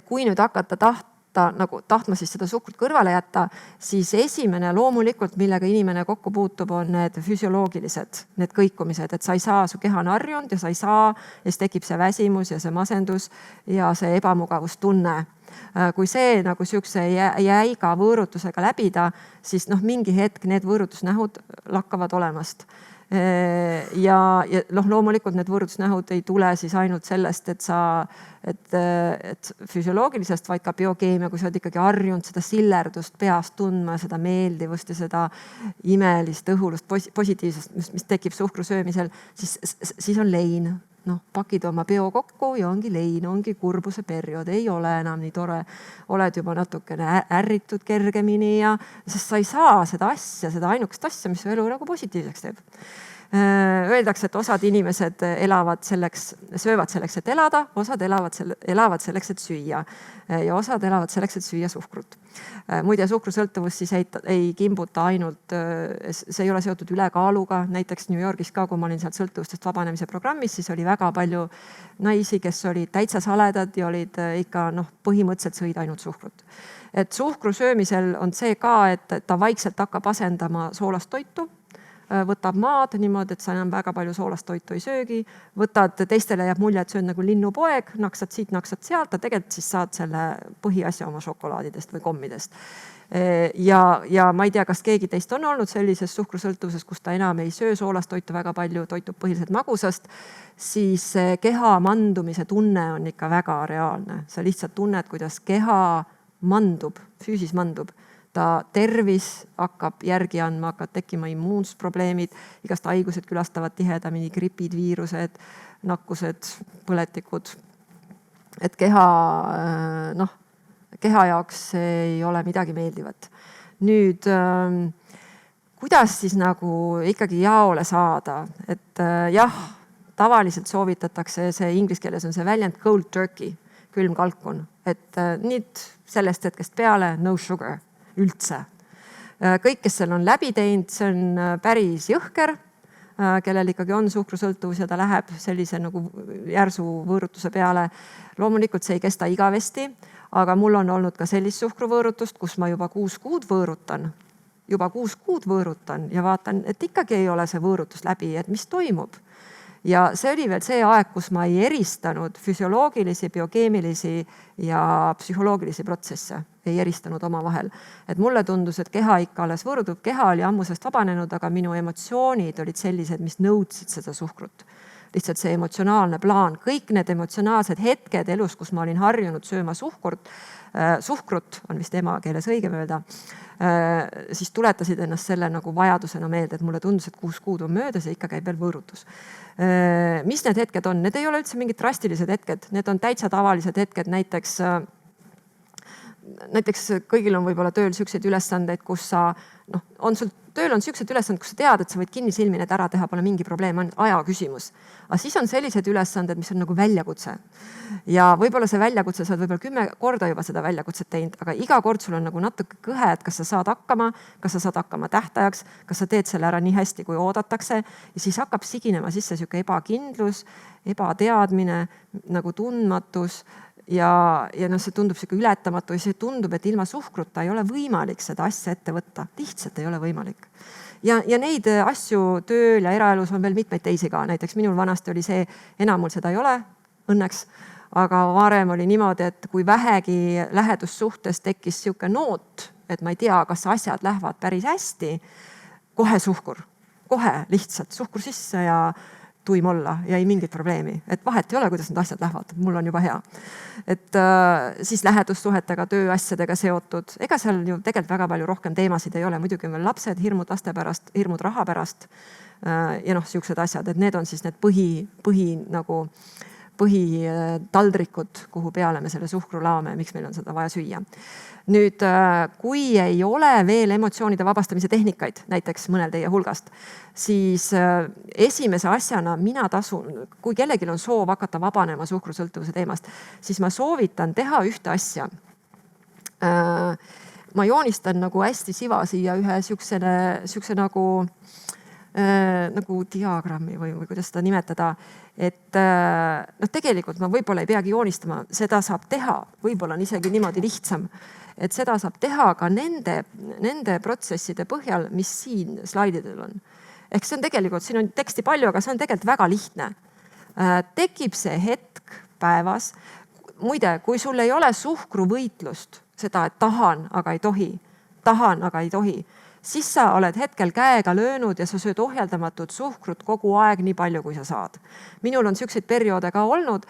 kui nüüd hakata tahtma siis seda suhkrut kõrvale jätta, siis esimene loomulikult, millega inimene kokku puutub, on need füsioloogilised, need kõikumised, et sa ei saa, su keha on harjunud ja sa ei saa, ja siis tekib see väsimus ja see masendus ja see ebamugavustunne. Kui see nagu siukse jäiga võõrutusega läbida, siis mingi hetk need võõrutusnähud lakkavad olemast. Ja loomulikult need võõrutusnähud ei tule siis ainult sellest, et füsioloogilisest, vaid ka biokeemia, kui sa oled ikkagi harjunud seda sillerdust peast tundma, seda meeldivust ja seda imelist õhulust, positiivsust, mis tekib suhkru söömisel, siis on lein. Pakid oma peo kokku ja ongi lein, ongi kurbuse periood, ei ole enam nii tore. Oled juba natukene ärritud kergemini sest sa ei saa seda ainukest asja, mis su elu nagu positiivseks teeb. Öeldakse, et osad inimesed söövad selleks, et elada, osad elavad selleks, et süüa ja osad elavad selleks, et süüa suhkrut. Muide, suhkrusõltuvus siis ei kimbuta ainult, see ei ole seotud ülekaaluga, näiteks New Yorgis ka, kui ma olin sealt sõltuvustest vabanemise programmis, siis oli väga palju naisi, kes olid täitsa saledad ja olid ikka põhimõtteliselt sõid ainult suhkrut. Et suhkru söömisel on see ka, et ta vaikselt hakkab asendama soolast toitu, võtab maad niimoodi, et sa enam väga palju soolast toitu ei söögi, teistele jääb mulje, et sööd nagu linnupoeg, naksad siit, naksad sealt, tegelikult siis saad selle põhiasja oma šokolaadidest või kommidest. Ja ma ei tea, kas keegi teist on olnud sellises suhkrusõltuvuses, kus ta enam ei söö soolast toitu väga palju, toitub põhiliselt magusast, siis keha mandumise tunne on ikka väga reaalne. Sa lihtsalt tunned, kuidas keha mandub, füüsis mandub. Ta tervis hakkab järgi andma, hakkab tekkima immuunsprobleemid, igast haigused külastavad tihedamini, gripid, viirused, nakkused, põletikud. Et keha jaoks ei ole midagi meeldivat. Nüüd, kuidas siis nagu ikkagi jaole saada? Et jah, tavaliselt soovitatakse, see inglise keeles on see väljend cold turkey, külm kalkun. Et nüüd sellest hetkest peale no sugar. Üldse. Kõik, kes seal on läbi teinud, see on päris jõhker, kellel ikkagi on suhkrusõltuvus ja ta läheb sellise nagu järsu võõrutuse peale. Loomulikult see ei kesta igavesti, aga mul on olnud ka sellist suhkruvõõrutust, kus ma juba 6 kuud võõrutan ja vaatan, et ikkagi ei ole see võõrutus läbi, et mis toimub. Ja see oli veel see aeg, kus ma ei eristanud füsioloogilisi, biokeemilisi ja psühholoogilisi protsesse. Ei eristanud oma vahel. Et mulle tundus, et keha ikka alles võõrutub, keha oli ammusest vabanenud, aga minu emotsioonid olid sellised, mis nõudsid seda suhkrut. Lihtsalt see emotsionaalne plaan, kõik need emotsionaalsed hetked elus, kus ma olin harjunud sööma suhkrut on vist emakeeles õigem öelda, siis tuletasid ennast selle nagu vajadusena meelde, et mulle tundus, et 6 kuud on möödas ja ikka käib veel võõrutus. Mis need hetked on? Need ei ole üldse mingid drastilised hetked, need on täitsa tavalised hetked, näiteks kõigil on võib-olla tööl selliseid ülesandeid, kus tööl on sellised ülesanded, kus sa tead, et sa võid kinnisilmi need ära teha, pole mingi probleem, on aja küsimus. Aga siis on sellised ülesanded, mis on nagu väljakutse. Ja võib-olla see väljakutse, sa oled võib-olla 10 korda juba seda väljakutset teinud, aga iga kord sul on nagu natuke kõhe, et kas sa saad hakkama tähtajaks, kas sa teed selle ära nii hästi, kui oodatakse. Ja siis hakkab siginema sisse sihuke ebakindlus, ebateadmine, nagu tundmatus. Ja see tundub siuke ületamatu ja see tundub, et ilma suhkruta ei ole võimalik seda asja ette võtta. Lihtsalt ei ole võimalik. Ja neid asju tööl ja eraelus on veel mitmeid teisi ka. Näiteks minul vanasti oli see, enam mul seda ei ole, õnneks. Aga varem oli niimoodi, et kui vähegi lähedussuhtes tekkis siuke noot, et ma ei tea, kas asjad lähevad päris hästi, kohe suhkur. Kohe lihtsalt suhkur sisse ja tuim olla ja ei mingit probleemi. Et vahet ei ole, kuidas need asjad lähevad. Mul on juba hea. Et siis lähedussuhetega, tööasjadega seotud. Ega seal ju tegelikult väga palju rohkem teemasid ei ole. Muidugi on veel lapsed, hirmud laste pärast, hirmud raha pärast ja siuksed asjad. Et need on siis need põhitaldrikud, kuhu peale me selle suhkru laame, miks meil on seda vaja süüa. Nüüd, kui ei ole veel emotsioonide vabastamise tehnikaid, näiteks mõnel teie hulgast, siis esimese asjana kui kellelgi on soov hakata vabanema suhkrusõltuvuse teemast, siis ma soovitan teha ühte asja. Ma joonistan nagu hästi siva siia ühe siukse nagu diagrammi või kuidas seda nimetada, et tegelikult ma võib-olla ei peagi joonistama, seda saab teha, võib-olla on isegi niimoodi lihtsam, et seda saab teha ka nende protsesside põhjal, mis siin slaididel on. Ehk see on tegelikult, siin on teksti palju, aga see on tegelikult väga lihtne. Tekib see hetk päevas, muide, kui sul ei ole suhkruvõitlust, seda, et tahan, aga ei tohi, siis sa oled hetkel käega löönud ja sa sööd ohjeldamatut suhkrut kogu aeg nii palju, kui sa saad. Minul on selliseid perioode ka olnud.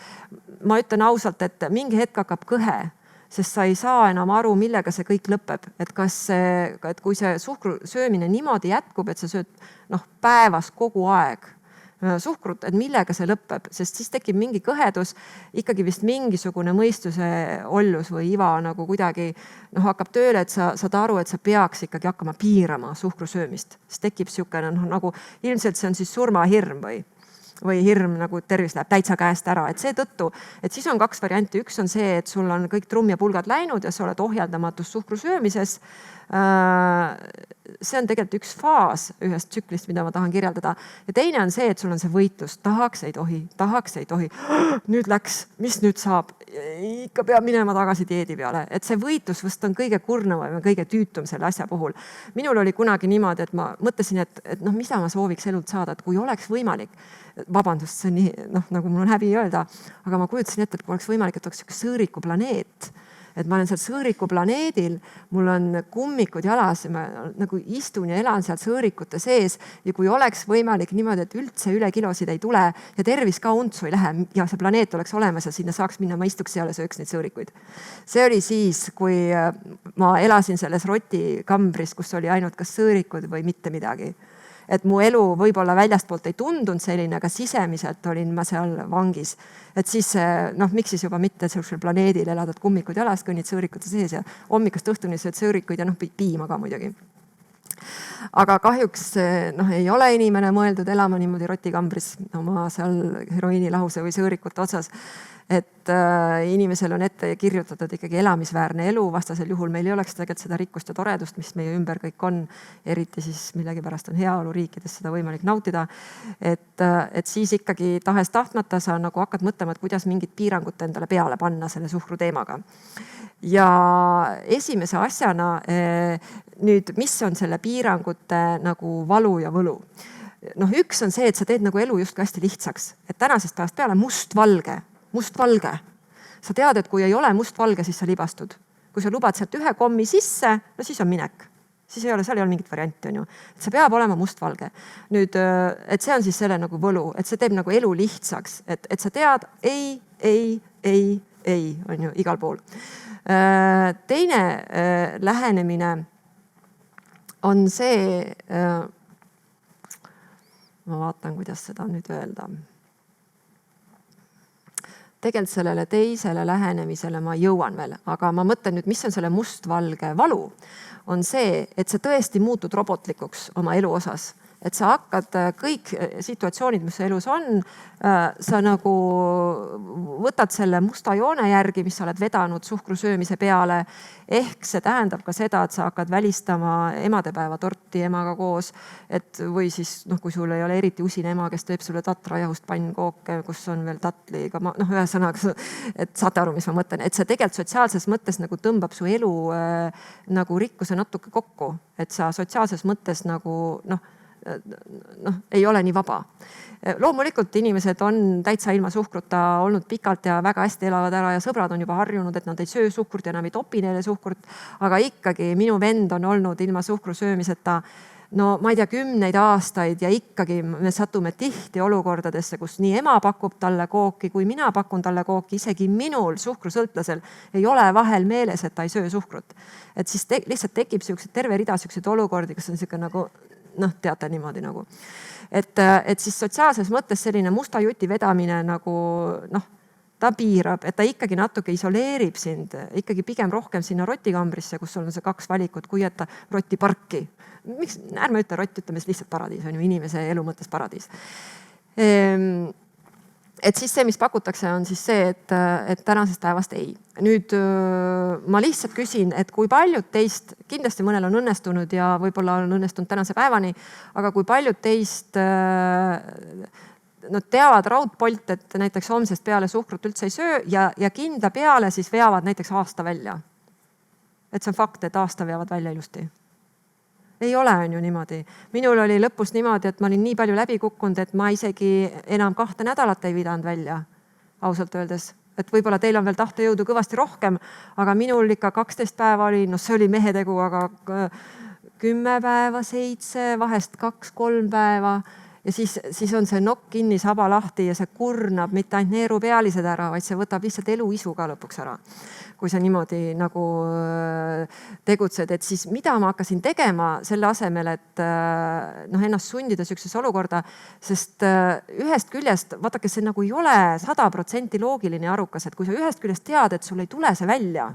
Ma ütlen ausalt, et mingi hetk hakkab kõhe, sest sa ei saa enam aru, millega see kõik lõpeb. Et kui see suhkru söömine niimoodi jätkub, et sa sööd päevas kogu aeg, suhkrut, et millega see lõpeb, sest siis tekib mingi kõhedus, ikkagi vist mingisugune mõistuse ollus või iva nagu kuidagi hakkab tööle, et sa saad aru, et sa peaks ikkagi hakkama piirama suhkru söömist. Siis tekib siukene nagu ilmselt see on siis surmahirm või hirm nagu tervis läheb täitsa käest ära, et seetõttu, et siis on kaks varianti. Üks on see, et sul on kõik trumm ja pulgad läinud ja sa oled ohjeldamatus suhkru söömises. See on tegelikult üks faas ühest tsüklist, mida ma tahan kirjeldada. Ja teine on see, et sul on see võitlus. Tahaks, ei tohi. Nüüd läks, mis nüüd saab? Ikka peab minema tagasi dieedi peale. Et see võitlus vast on kõige kurnavam ja kõige tüütum selle asja puhul. Minul oli kunagi niimoodi, et ma mõtlesin, et mida ma sooviks elult saada, et kui oleks võimalik, vabandust, see on nii, nagu mul on häbi öelda, aga ma kujutasin ette, et kui oleks võimalik, et oleks üks sõõriku planeet, et ma olen seal sõõriku planeedil, mul on kummikud jalas ja ma nagu istun ja elan seal sõõrikute sees ja kui oleks võimalik niimoodi, et üldse üle kilosid ei tule ja tervis ka untsu ei lähe ja see planeet oleks olemas ja sinna saaks minna, ma istuks seal ja sööks neid sõõrikuid. See oli siis, kui ma elasin selles rotikambris, kus oli ainult kas sõõrikud või mitte midagi. Et mu elu võib-olla väljastpoolt ei tundunud selline, aga sisemiselt olin ma seal vangis. Et siis, miks siis juba mitte sellisel planeedil eladad kummikud jalas, kõnnid sõõrikute sees ja hommikust õhtuni sööd sõõrikuid ja piima ka muidugi. Aga kahjuks ei ole inimene mõeldud elama niimoodi rotikambris oma seal heroiinilahuse või sõõrikute otsas. Et inimesel on ette kirjutatud ikkagi elamisväärne elu, vastasel juhul meil ei oleks tegelikult seda rikkust ja toredust, mis meie ümber kõik on, eriti siis millegipärast on heaoluriikides seda võimalik nautida. Et siis ikkagi tahes tahtmata sa nagu hakkad mõtlema, et kuidas mingit piirangut endale peale panna selle suhkru teemaga. Ja esimese asjana nüüd, mis on selle piirangute nagu valu ja võlu? Üks on see, et sa teed nagu elu justkui hästi lihtsaks, et tänasest päevast peale mustvalge. Sa tead, et kui ei ole mustvalge, siis sa libastud. Kui sa lubad sealt ühe kommi sisse, siis on minek. Siis seal ei ole mingit varianti, on ju. Et see peab olema mustvalge. Nüüd, et see on siis selle nagu võlu, et see teeb nagu elu lihtsaks, et sa tead, ei, on ju igal pool. Teine lähenemine on see, ma vaatan, kuidas seda nüüd öelda. Tegelikult sellele teisele lähenemisele ma jõuan veel, aga ma mõtlen nüüd, mis on selle mustvalge valu, on see, et sa tõesti muutud robotlikuks oma elu osas. Et sa hakkad kõik situatsioonid, mis elus on, sa nagu võtad selle musta joone järgi, mis sa oled vedanud suhkru söömise peale. Ehk see tähendab ka seda, et sa hakkad välistama emadepäeva torti emaga koos. Või siis, kui sul ei ole eriti usin ema, kes teeb sulle tatrajahust pannkooke, kus on veel tatliga. Ühesõnaga, et saate aru, mis ma mõtlen. Et see tegelikult sotsiaalses mõttes nagu tõmbab su elu nagu rikkuse natuke kokku. Et sa sotsiaalses mõttes nagu ei ole nii vaba. Loomulikult inimesed on täitsa ilma suhkruta olnud pikalt ja väga hästi elavad ära ja sõbrad on juba harjunud, et nad ei söö suhkurt ja enam ei topi neile suhkurt. Aga ikkagi minu vend on olnud ilma suhkru söömiseta ma ei tea, 10 aastaid ja ikkagi me satume tihti olukordadesse, kus nii ema pakub talle kooki, kui mina pakun talle kooki, isegi minul suhkrusõltlasel ei ole vahel meeles, et ta ei söö suhkrut. Et siis lihtsalt tekib terve rida selliseid olukordi, kus on selline nagu teate niimoodi nagu. Et siis sotsiaalses mõttes selline musta juti vedamine nagu ta piirab, et ta ikkagi natuke isoleerib sind ikkagi pigem rohkem sinna rotikambrisse, kus sul on see 2 valikut, kui jätta rotiparki. Miks? Ärme ütle rott, ütleme lihtsalt paradiis, on ju inimese elu mõttes paradiis. Et siis see, mis pakutakse, on siis see, et tänasest päevast ei. Nüüd ma lihtsalt küsin, et kui paljud teist, kindlasti mõnel on õnnestunud ja võib-olla on õnnestunud tänase päevani, aga kui paljud teist teavad raudpolt, et näiteks homsest peale suhkrut üldse ei söö ja kindla peale siis veavad näiteks aasta välja. Et see on fakt, et aasta veavad välja ilusti. Ei ole, on ju niimoodi. Minul oli lõpus niimoodi, et ma olin nii palju läbi kukkunud, et ma isegi enam 2 nädalat ei pidanud välja, ausalt öeldes. Et võib-olla teil on veel tahtejõudu kõvasti rohkem, aga minul ikka 12 päeva oli, see oli mehetegu, aga 10 päeva, 7, vahest 2-3 päeva. ja siis on see nokk kinni, saba lahti ja see kurnab mitte ainult neerupealised ära, vaid see võtab lihtsalt eluisu ka lõpuks ära. Kui sa niimoodi nagu tegutsed, et siis mida ma hakkasin tegema selle asemel, et ennast sundida sihukesesse olukorda, sest ühest küljest, vaadake, see nagu ei ole 100% loogiline ja arukas, et kui sa ühest küljest tead, et sul ei tule see välja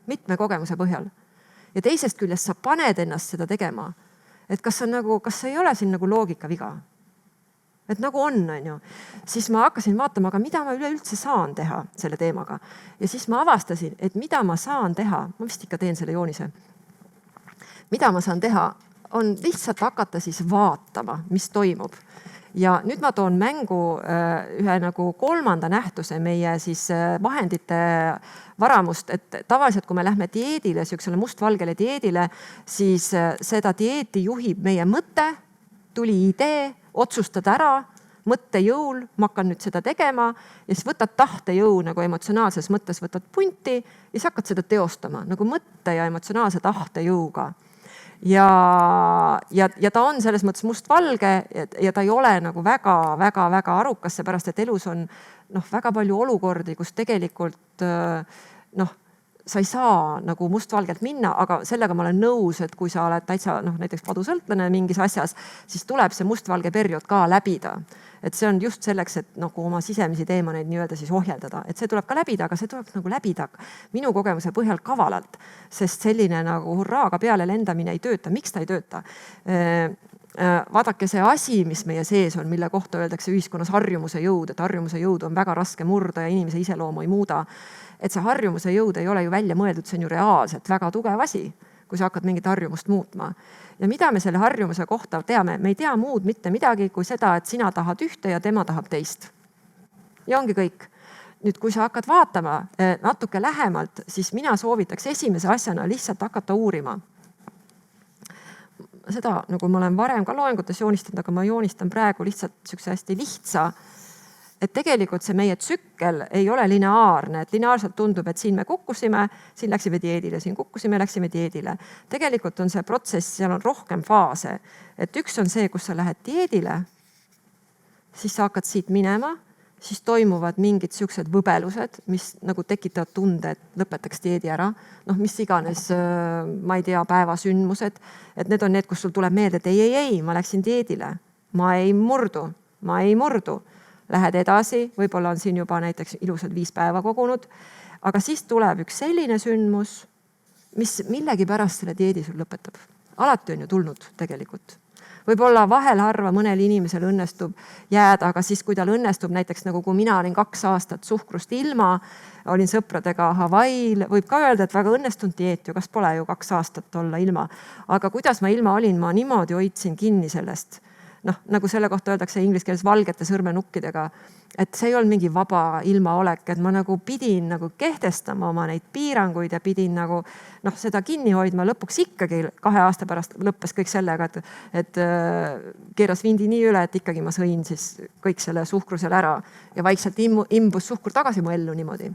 mitme kogemuse põhjal ja teisest küljest sa paned ennast seda tegema, et kas ei ole siin nagu loogika viga? Et nagu on ju. Siis ma hakkasin vaatama, aga mida ma üleüldse saan teha selle teemaga. Ja siis ma avastasin, et mida ma saan teha, ma vist ikka teen selle joonise. Mida ma saan teha, on lihtsalt hakata siis vaatama, mis toimub. Ja nüüd ma toon mängu ühe nagu kolmanda nähtuse meie siis vahendite varamust, et tavaliselt kui me lähme dieedile, sihukesele mustvalgele dieedile, siis seda dieeti juhib meie mõte, tuli idee, otsustad ära, mõttejõul, ma hakkan nüüd seda tegema ja siis võtad tahtejõu nagu emotsionaalses mõttes, võtad punti ja siis hakkad seda teostama nagu mõtte ja emotsionaalse tahtejõuga. Ja ta on selles mõttes mustvalge ja ta ei ole nagu väga arukas, seepärast et elus on väga palju olukordi, kus tegelikult sa ei saa nagu mustvalgelt minna, aga sellega ma olen nõus, et kui sa oled täitsa näiteks padusõltlane mingis asjas, siis tuleb see mustvalge periood ka läbida. Et see on just selleks, et nagu oma sisemisi teemaneid nii-öelda siis ohjeldada, et see tuleb ka läbida, aga see tuleb nagu läbida minu kogemuse põhjal kavalalt, sest selline nagu hurraaga peale lendamine ei tööta. Miks ta ei tööta? Vaadake see asi, mis meie sees on, mille kohta öeldakse ühiskonnas harjumuse jõud, et harjumuse jõud on väga raske murda ja inimese iseloomu ei muuda. Et see harjumuse jõud ei ole ju välja mõeldud, see on ju reaalselt väga tugev asi, kui sa hakkad mingit harjumust muutma. Ja mida me selle harjumuse kohta teame? Me ei tea muud mitte midagi kui seda, et sina tahad ühte ja tema tahab teist. Ja ongi kõik. Nüüd, kui sa hakkad vaatama natuke lähemalt, siis mina soovitaks esimese asjana lihtsalt hakata uurima. Seda, nagu ma olen varem ka loengutes joonistanud, aga ma joonistan praegu lihtsalt sihukese hästi lihtsa, et tegelikult see meie tsükkel ei ole lineaarne, et lineaarselt tundub, et siin me kukkusime, siin läksime dieedile, siin kukkusime, läksime dieedile. Tegelikult on see protsess, seal on rohkem faase. Et üks on see, kus sa lähed dieedile, siis sa hakkad siit minema, siis toimuvad mingid siuksed võbelused, mis nagu tekitavad tunde, et lõpetaks dieedi ära. Mis iganes, ma ei tea, päevasündmused, et need on need, kus sul tuleb meelde, et ei, ma läksin dieedile, ma ei murdu. Lähed edasi, võib-olla on siin juba näiteks ilusad 5 päeva kogunud, aga siis tuleb üks selline sündmus, mis millegi pärast selle dieedi sul lõpetab. Alati on ju tulnud tegelikult. Võib-olla vahel harva mõnel inimesel õnnestub jääda, aga siis kui tal õnnestub näiteks nagu kui mina olin 2 aastat suhkrust ilma, olin sõpradega Hawaii'l, võib ka öelda, et väga õnnestunud dieet ju, kas pole ju 2 aastat olla ilma. Aga kuidas ma ilma olin, ma niimoodi hoidsin kinni sellest. Nagu selle kohta öeldakse inglise keeles valgete sõrmenukkidega, et see ei olnud mingi vaba ilmaolek, et ma nagu pidin nagu kehtestama oma neid piiranguid ja pidin nagu seda kinni hoidma. Lõpuks ikkagi 2 aasta pärast lõppes kõik sellega, et keeras vindi nii üle, et ikkagi ma sõin siis kõik selle suhkru seal ära ja vaikselt imbus suhkur tagasi mu ellu niimoodi.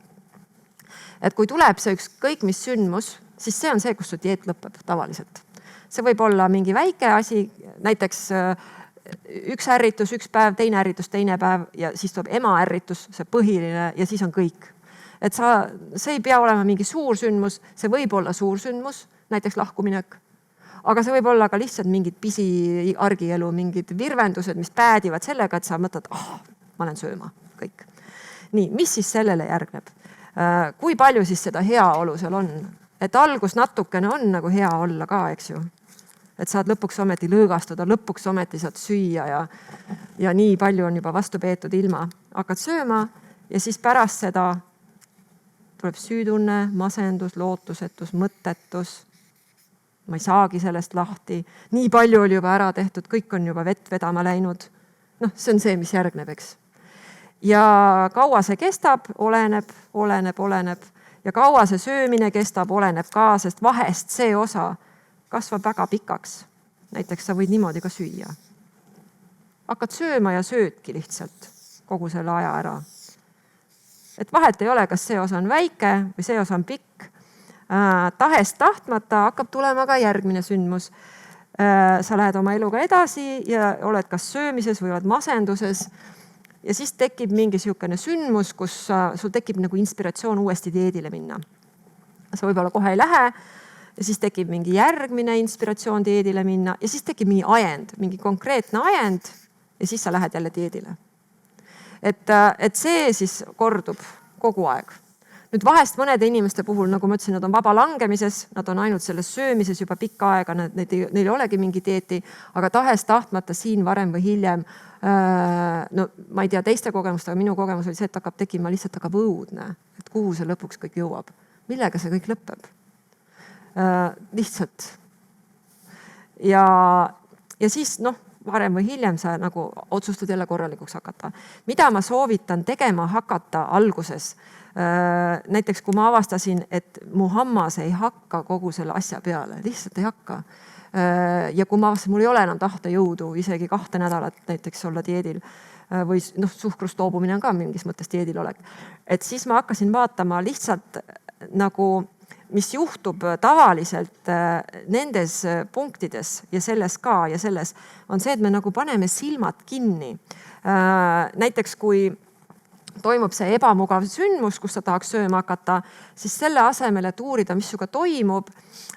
Et kui tuleb see ükskõik mis sündmus, siis see on see, kus su dieet lõpeb tavaliselt. See võib olla mingi väike asi, näiteks üks ärritus, üks päev, teine ärritus, teine päev ja siis tuleb ema ärritus, see põhiline ja siis on kõik. Et see ei pea olema mingi suur sündmus, see võib olla suur sündmus, näiteks lahkuminek. Aga see võib olla ka lihtsalt mingid pisi argielu, mingid virvendused, mis päädivad sellega, et sa mõtled, ma lähen sööma, kõik. Nii, mis siis sellele järgneb? Kui palju siis seda heaolu seal on? Et algus natukene on nagu hea olla ka, eks ju. Et saad lõpuks ometi lõõgastuda, lõpuks ometi saad süüa ja nii palju on juba vastu peetud ilma. Hakkad sööma ja siis pärast seda tuleb süütunne, masendus, lootusetus, mõttetus. Ma ei saagi sellest lahti. Nii palju oli juba ära tehtud, kõik on juba vett vedama läinud. See on see, mis järgneb, eks. Ja kaua see kestab, oleneb. Ja kaua see söömine kestab, oleneb ka, sest vahest see osa kasvab väga pikaks. Näiteks sa võid niimoodi ka süüa. Hakkad sööma ja söödki lihtsalt kogu selle aja ära. Et vahet ei ole, kas see osa on väike või see osa on pikk. Tahest tahtmata hakkab tulema ka järgmine sündmus. sa lähed oma eluga edasi ja oled kas söömises või oled masenduses. Ja siis tekib mingi niisugune sündmus, kus sul tekib nagu inspiratsioon uuesti dieedile minna. Sa võib-olla kohe ei lähe ja siis tekib mingi järgmine inspiratsioon dieedile minna ja siis tekib mingi ajend, mingi konkreetne ajend ja siis sa lähed jälle dieedile. Et see siis kordub kogu aeg. Nüüd vahest mõnede inimeste puhul, nagu ma ütlesin, nad on vaba langemises, nad on ainult selles söömises juba pikka aega, neil ei olegi mingi dieeti, aga tahes tahtmata siin varem või hiljem, no ma ei tea teiste kogemust, aga minu kogemus oli see, et lihtsalt hakkab õudne, et kuhu see lõpuks kõik jõuab. Millega see kõik lõpeb? Lihtsalt. Ja siis varem või hiljem sa nagu otsustad jälle korralikuks hakata. Mida ma soovitan tegema hakata alguses? Näiteks kui ma avastasin, et mu hammas ei hakka kogu selle asja peale, lihtsalt ei hakka. Ja kui ma avastasin, mul ei ole enam tahtejõudu isegi 2 nädalat näiteks olla dieedil või suhkrust loobumine on ka mingis mõttes dieedil olek. Et siis ma hakkasin vaatama lihtsalt nagu, mis juhtub tavaliselt nendes punktides ja selles ka ja selles on see, et me nagu paneme silmad kinni. Näiteks kui toimub see ebamugav sündmus, kus sa tahaks sööma hakata, siis selle asemel, et uurida, mis suga toimub,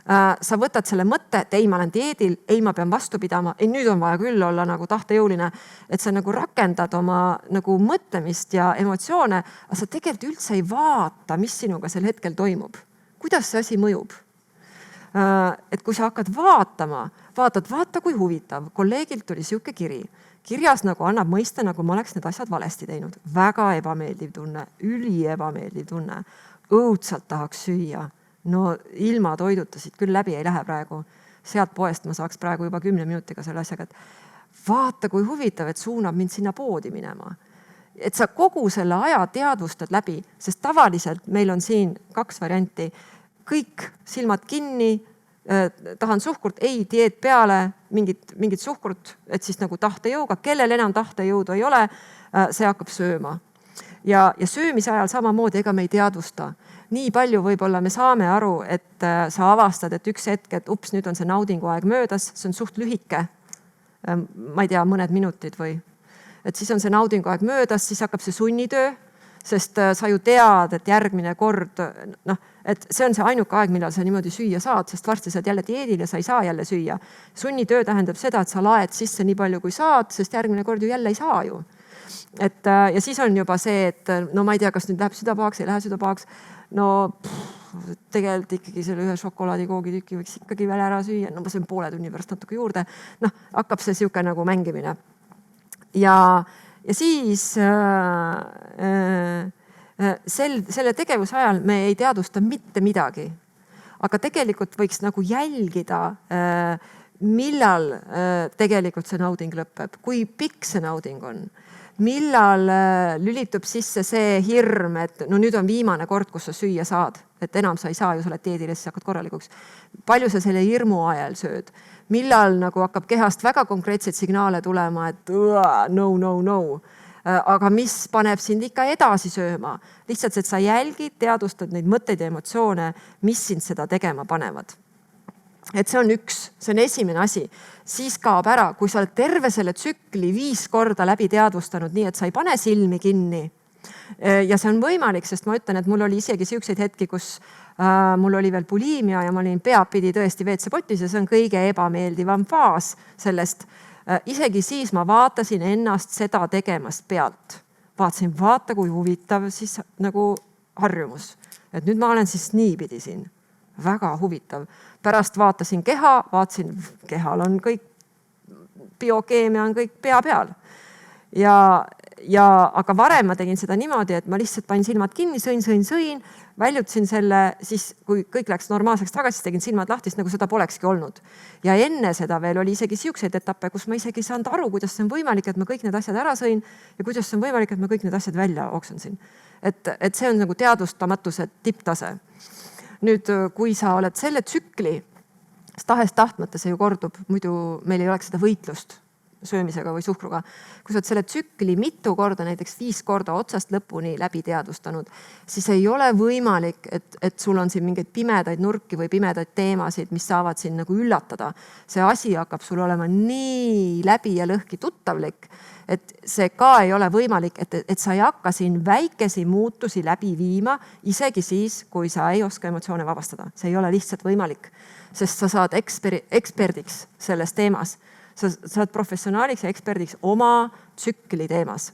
sa võtad selle mõtte, et ei, ma olen dieedil, ei, ma pean vastu pidama, ei, nüüd on vaja küll olla nagu tahtejõuline, et sa nagu rakendad oma nagu mõtlemist ja emotsioone, aga sa tegelikult üldse ei vaata, mis sinuga sel hetkel toimub. Kuidas see asi mõjub? Et kui sa hakkad vaatama, vaata kui huvitav, kolleegilt tuli siuke kiri. Kirjas nagu annab mõista, nagu ma oleks need asjad valesti teinud. Väga ebameeldiv tunne, üli ebameeldiv tunne. Õudselt tahaks süüa. No ilma toidutasid küll läbi ei lähe praegu. Sealt poest ma saaks praegu juba 10 minutiga selle asjaga. Vaata kui huvitav, et suunab mind sinna poodi minema. Et sa kogu selle aja teadvustad läbi, sest tavaliselt meil on siin 2 varianti. Kõik silmad kinni, tahan suhkurt, ei, dieet peale, mingit suhkurt, et siis nagu tahtejõuga, kellel enam tahtejõudu ei ole, see hakkab sööma. Ja söömise ajal samamoodi, ega me ei teadvusta. Nii palju võib-olla me saame aru, et sa avastad, et üks hetk, et ups, nüüd on see naudinguaeg möödas, see on suht lühike. Ma ei tea, mõned minutid või. Et siis on see naudinguaeg möödas, siis hakkab see sunnitöö, sest sa ju tead, et järgmine kord, et see on see ainuke aeg, millal sa niimoodi süüa saad, sest varsti saad jälle dieedil ja sa ei saa jälle süüa. Sunnitöö tähendab seda, et sa laed sisse nii palju kui saad, sest järgmine kord ju jälle ei saa ju. Ja siis on juba see, et no ma ei tea, kas nüüd läheb südapahaks, ei lähe südapahaks. No tegelikult ikkagi selle ühe šokolaadikoogitüki võiks ikkagi veel ära süüa. No ma söön poole tunni pärast natuke juurde. Hakkab see siuke nagu mängimine. Ja siis selle tegevuse ajal me ei teadvusta mitte midagi. Aga tegelikult võiks nagu jälgida, millal tegelikult see nauding lõpeb, kui pikk see nauding on. Millal lülitub sisse see hirm, et no nüüd on viimane kord, kus sa süüa saad, et enam sa ei saa ju, sa oled dieedil ja siis hakkad korralikuks. Palju sa selle hirmu ajal sööd? Millal nagu hakkab kehast väga konkreetseid signaale tulema, et no. Aga mis paneb sind ikka edasi sööma? Lihtsalt, et sa jälgid, teadvustad neid mõtteid ja emotsioone, mis sind seda tegema panevad. Et see on see on esimene asi. Siis kaob ära, kui sa oled terve selle tsükli 5 korda läbi teadvustanud, nii et sa ei pane silmi kinni. Ja see on võimalik, sest ma ütlen, et mul oli isegi siukseid hetki, kus mul oli veel bulimia ja ma olin peapidi tõesti WC-potis ja see on kõige ebameeldivam faas sellest. Isegi siis ma vaatasin ennast seda tegemast pealt. Vaatasin, vaata kui huvitav siis nagu harjumus. Et nüüd ma olen siis niipidi siin. Väga huvitav. Pärast vaatasin keha, vaatasin, kehal on kõik, biokeemia on kõik pea peal. Aga varem ma tegin seda niimoodi, et ma lihtsalt panin silmad kinni, sõin, väljutasin selle, siis kui kõik läks normaalseks tagasi, siis tegin silmad lahti, nagu seda polekski olnud. Ja enne seda veel oli isegi siukseid etappe, kus ma isegi ei saanud aru, kuidas see on võimalik, et ma kõik need asjad ära sõin ja kuidas see on võimalik, et ma kõik need asjad välja oksensin. Et see on nagu teadvustamatuse tipptase. Nüüd, kui sa oled selle tsükli, tahes tahtmata see ju kordub, muidu meil ei oleks seda võitlust. söömisega või suhkruga. Kui sa oled selle tsükli mitu korda, näiteks 5 korda otsast lõpuni läbi teadvustanud, siis ei ole võimalik, et sul on siin mingeid pimedaid nurki või pimedaid teemasid, mis saavad sind nagu üllatada. See asi hakkab sul olema nii läbi ja lõhki tuttavlik, et see ka ei ole võimalik, et sa ei hakka siin väikesi muutusi läbi viima, isegi siis, kui sa ei oska emotsioone vabastada. See ei ole lihtsalt võimalik, sest sa saad eksperdiks selles teemas. Sa saad professionaaliks ja eksperdiks oma tsükli teemas.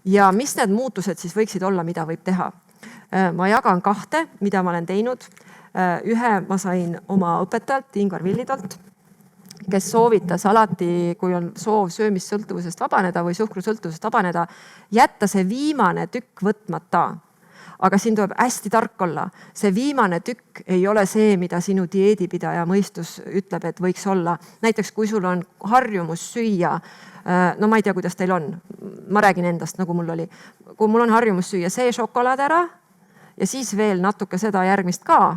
Ja mis need muutused siis võiksid olla, mida võib teha? Ma jagan 2, mida ma olen teinud. Ühe ma sain oma õpetajalt, Ingvar Villidalt, kes soovitas alati, kui on soov söömissõltuvusest vabaneda või suhkrusõltuvusest vabaneda, jätta see viimane tükk võtmata. Aga siin tuleb hästi tark olla. See viimane tükk ei ole see, mida sinu dieedipidaja mõistus ütleb, et võiks olla. Näiteks kui sul on harjumus süüa, no ma ei tea, kuidas teil on. Ma räägin endast, nagu mul oli. Kui mul on harjumus süüa see šokolaad ära ja siis veel natuke seda järgmist ka,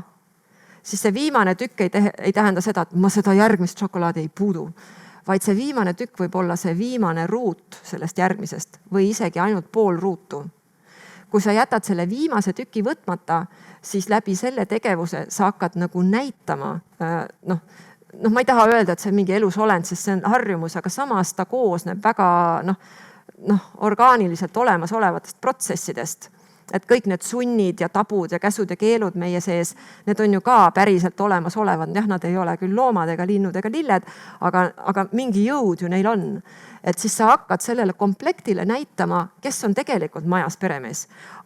siis see viimane tükk ei tähenda seda, et ma seda järgmist šokolaadi ei puudu, vaid see viimane tükk võib olla see viimane ruut sellest järgmisest või isegi ainult pool ruutu. Kui sa jätad selle viimase tüki võtmata, siis läbi selle tegevuse sa hakkad nagu näitama, ma ei taha öelda, et see on mingi elusolend, sest see on harjumus, aga samas ta koosneb väga orgaaniliselt olemasolevatest protsessidest. Et kõik need sunnid ja tabud ja käsud ja keelud meie sees, need on ju ka päriselt olemas olevad. Jah, nad ei ole küll loomad ega linnud ega lilled, aga mingi jõud ju neil on. Et siis sa hakkad sellele komplektile näitama, kes on tegelikult majas peremees.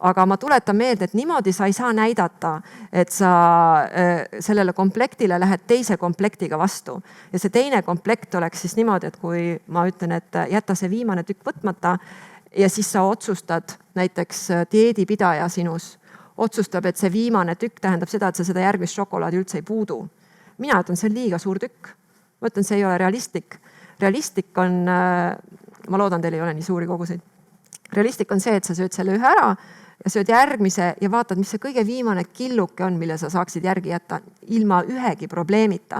Aga ma tuletan meelde, et niimoodi sa ei saa näidata, et sa sellele komplektile lähed teise komplektiga vastu. Ja see teine komplekt oleks siis niimoodi, et kui ma ütlen, et jäta see viimane tükk võtmata, ja siis sa otsustad, näiteks dieedipidaja sinus otsustab, et see viimane tükk tähendab seda, et sa seda järgmist šokolaadi üldse ei puudu. Mina ütlen, see on liiga suur tükk. Ma ütlen, see ei ole realistlik. Realistlik on, ma loodan, teil ei ole nii suuri koguseid. Realistlik on see, et sa sööd selle ühe ära ja sööd järgmise ja vaatad, mis see kõige viimane killuke on, mille sa saaksid järgi jätta ilma ühegi probleemita.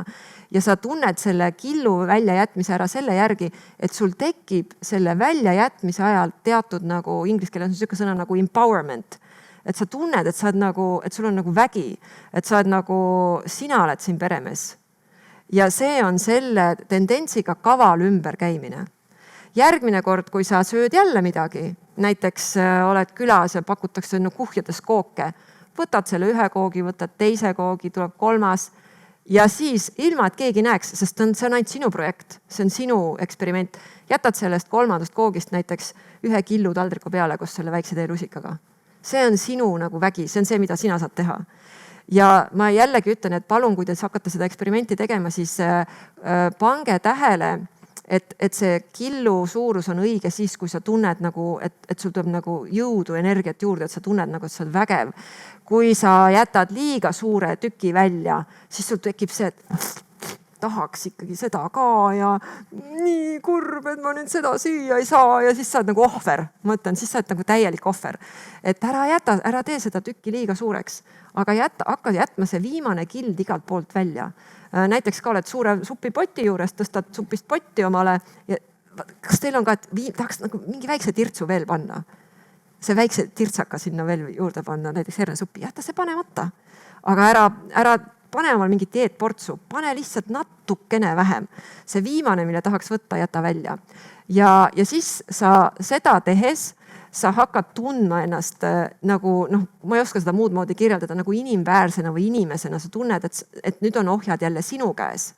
Ja sa tunned selle killu väljajätmise ära selle järgi, et sul tekib selle väljajätmise ajal teatud nagu inglise keeles on selline sõna nagu empowerment. Et sa tunned, et sa oled nagu, et sul on nagu vägi, et sa oled nagu, sina oled siin peremees. Ja see on selle tendentsiga kaval ümberkäimine. Järgmine kord, kui sa sööd jälle midagi, näiteks oled külas ja pakutakse kuhjades kooke, võtad selle ühe koogi, võtad teise koogi, tuleb 3. Ja siis ilma, et keegi näeks, sest see on ainult sinu projekt, see on sinu eksperiment, jätad sellest 3. koogist näiteks 1 killu taldriku peale, kus selle väikse teelusikaga. See on sinu nagu vägi, see on see, mida sina saad teha. Ja ma jällegi ütlen, et palun, kui te hakkate seda eksperimenti tegema, siis pange tähele, et see killu suurus on õige siis, kui sa tunned nagu, et sul tuleb nagu jõudu, energiat juurde, et sa tunned nagu, et sa oled vägev. Kui sa jätad liiga suure tüki välja, siis sul tekib see, et tahaks ikkagi seda ka ja nii kurb, et ma nüüd seda süüa ei saa ja siis sa oled nagu ohver. Ma ütlen, siis sa oled nagu täielik ohver. Et ära tee seda tükki liiga suureks, aga hakka jätma see viimane kild igalt poolt välja. Näiteks ka oled suure supipoti juures, tõstad supist potti omale ja kas teil on ka, et tahaks nagu mingi väikse tirtsu veel panna? See väikse tirtsaka sinna veel juurde panna, näiteks hernesuppi, jäta see panemata. Aga ära pane omal mingit dieetportsu, pane lihtsalt natukene vähem. See viimane, mille tahaks võtta, jäta välja. Ja siis sa seda tehes, sa hakkad tundma ennast nagu, ma ei oska seda muud moodi kirjeldada, nagu inimväärsena või inimesena. Sa tunned, et nüüd on ohjad jälle sinu käes.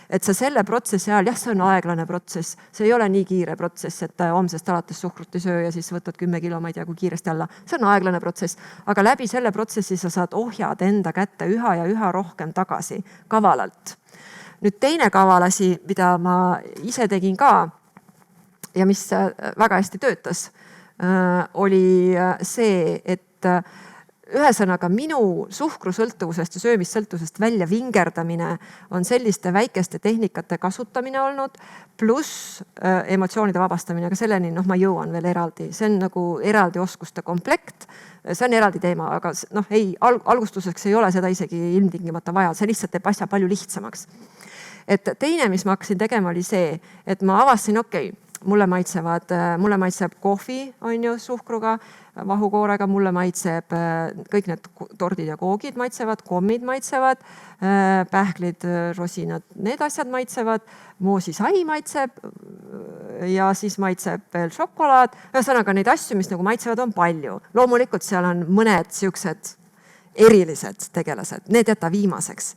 Et sa selle protsessi ajal, jah, see on aeglane protsess, see ei ole nii kiire protsess, et homsest alates suhkrut ei söö ja siis võtad 10 kilo, ma ei tea, kui kiiresti alla. See on aeglane protsess, aga läbi selle protsessi sa saad ohjad enda kätte üha rohkem tagasi, kavalalt. Nüüd teine kavalasi, mida ma ise tegin ka ja mis väga hästi töötas, oli see, et ühesõnaga minu suhkrusõltuvusest ja söömissõltuvusest välja vingerdamine on selliste väikeste tehnikate kasutamine olnud, pluss emotsioonide vabastamine, aga selleni ma jõuan veel eraldi. See on nagu eraldi oskuste komplekt, see on eraldi teema, aga algustuseks ei ole seda isegi ilmtingimata vaja, see lihtsalt teeb asja palju lihtsamaks. Et teine, mis ma hakkasin tegema, oli see, et ma avastasin, mulle maitseb kohvi, on ju, suhkruga, vahukoorega, mulle maitseb kõik need tordid ja koogid maitsevad, kommid maitsevad, pähklid, rosinad, need asjad maitsevad, moosisai maitseb ja siis maitseb veel šokolaad. Ühesõnaga neid asju, mis nagu maitsevad, on palju. Loomulikult seal on mõned siuksed erilised tegelased, need jäta viimaseks.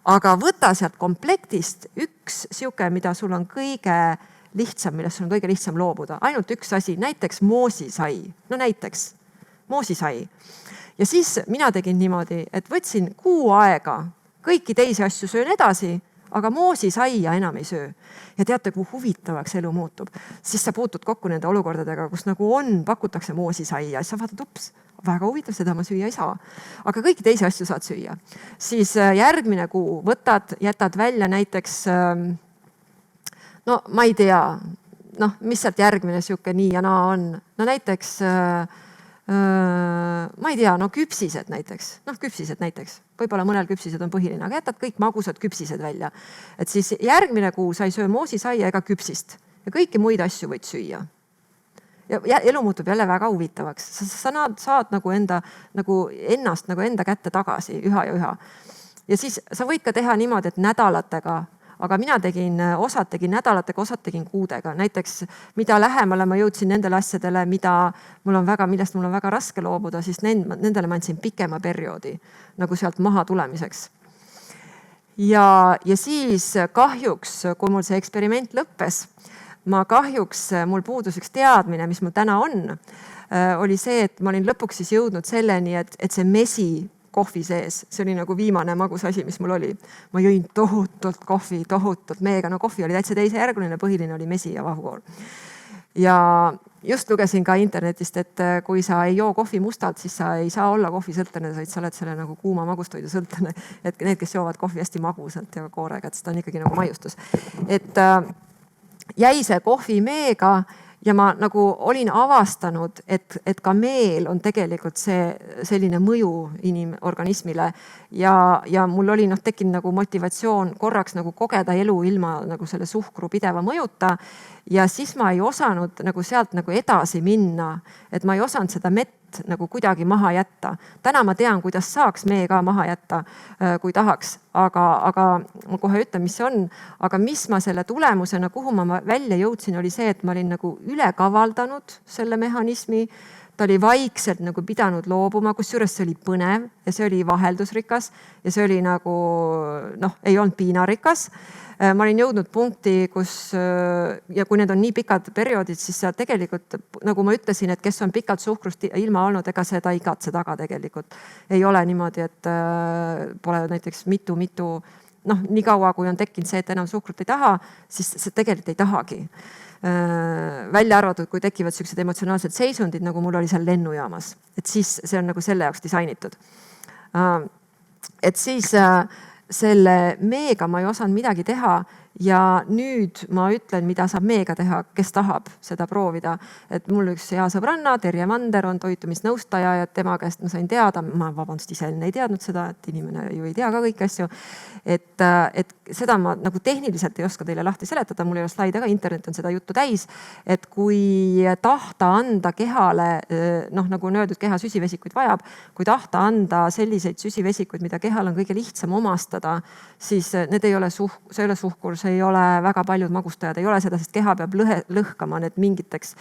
Aga võta sealt komplektist üks siuke, mida sul on kõige lihtsam, millest sul on kõige lihtsam loobuda. Ainult üks asi, näiteks moosisai. No näiteks moosisai. Ja siis mina tegin niimoodi, et võtsin kuu aega, kõiki teisi asju söön edasi, aga moosisaia enam ei söö. Ja teate, kui huvitavaks elu muutub. Siis sa puutud kokku nende olukordadega, kus nagu pakutakse moosisaia. Siis sa vaatad, väga huvitav, seda ma süüa ei saa. Aga kõiki teisi asju saad süüa. Siis järgmine kuu jätad välja näiteks no ma ei tea, mis sealt järgmine siuke nii ja naa on. No näiteks, ma ei tea, küpsised näiteks. Võib-olla mõnel küpsised on põhiline, aga jätad kõik magusad küpsised välja. Et siis järgmine kuu sa ei söö moosisaia ega küpsist ja kõiki muid asju võid süüa. Ja elu muutub jälle väga huvitavaks. Sa saad ennast enda kätte tagasi üha ja üha. Ja siis sa võid ka teha niimoodi, et nädalatega, aga mina osad tegin nädalatega, osad tegin kuudega. Näiteks, mida lähemale ma jõudsin nendele asjadele, millest mul on väga raske loobuda, siis nendele ma andsin pikema perioodi nagu sealt maha tulemiseks. Ja siis kahjuks, kui mul see eksperiment lõppes, mul puudus üks teadmine, mis mul täna on, oli see, et ma olin lõpuks siis jõudnud selleni, et see mesi kohvi sees, see oli nagu viimane magus asi, mis mul oli. Ma jõin tohutult kohvi, tohutult meega. No kohvi oli täitsa teisejärguline, põhiline oli mesi ja vahukoor. Ja just lugesin ka internetist, et kui sa ei joo kohvi mustalt, siis sa ei saa olla kohvisõltlane, vaid sa oled selle nagu kuuma magustoidu sõltlane. Et need, kes joovad kohvi hästi magusalt ja koorega, et seda on ikkagi nagu maiustus. Et jäi see kohvi meega ja ma nagu olin avastanud, et ka meel on tegelikult selline mõju inimorganismile ja mul oli tekkinud nagu motivatsioon korraks nagu kogeda elu ilma nagu selle suhkru pideva mõjuta ja siis ma ei osanud nagu sealt nagu edasi minna, et ma ei osanud seda mett nagu kuidagi maha jätta. Täna ma tean, kuidas saaks mee ka maha jätta, kui tahaks, aga ma kohe ütlen, mis see on. Aga mis ma selle tulemusena, kuhu ma välja jõudsin, oli see, et ma olin nagu üle kavaldanud selle mehhanismi. Ta oli vaikselt nagu pidanud loobuma, kusjuures see oli põnev ja see oli vaheldusrikas ja see oli nagu, ei olnud piinarikas. Ma olin jõudnud punkti, ja kui need on nii pikad perioodid, siis sa tegelikult, nagu ma ütlesin, et kes on pikalt suhkrust ilma olnud, ega seda igatse taga tegelikult. Ei ole niimoodi, et pole näiteks mitu, nii kaua, kui on tekkinud see, et enam suhkrut ei taha, siis see tegelikult ei tahagi. Välja arvatud, kui tekivad sellised emotsionaalsed seisundid, nagu mul oli seal lennujaamas. Et siis see on nagu selle jaoks disainitud. Et siis selle meega ma ei osanud midagi teha ja nüüd ma ütlen, mida saab meega teha, kes tahab seda proovida. Et mul üks hea sõbranna, Terje Mander, on toitumisnõustaja ja tema käest ma sain teada, ma ise ei teadnud seda, et inimene ju ei tea ka kõiki asju. Et seda ma nagu tehniliselt ei oska teile lahti seletada, mul ei ole slaide ka, internet on seda juttu täis. Et kui tahta anda kehale, nagu on öeldud, keha süsivesikuid vajab, kui tahta anda selliseid süsivesikuid, mida kehal on kõige lihtsam omastada, siis need ei ole see ei ole suhkur, see ei ole väga paljud magustajad, ei ole seda, sest keha peab lõhkama need mingiteks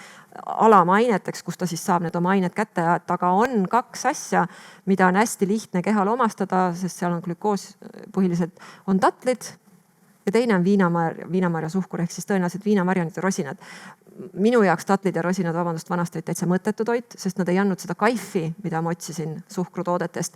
alamaineteks, kus ta siis saab need oma ained kätte, aga on kaks asja, mida on hästi lihtne kehal omastada, sest seal on glükoos põhiliselt, on tatlid ja teine on viinamarja suhkur, ehk siis tõenäoliselt viinamarjanid ja rosinad. Minu jaoks tatlid ja rosinad, vanasti olid täitsa mõttetu toit, sest nad ei andnud seda kaifi, mida ma otsisin suhkrutoodetest.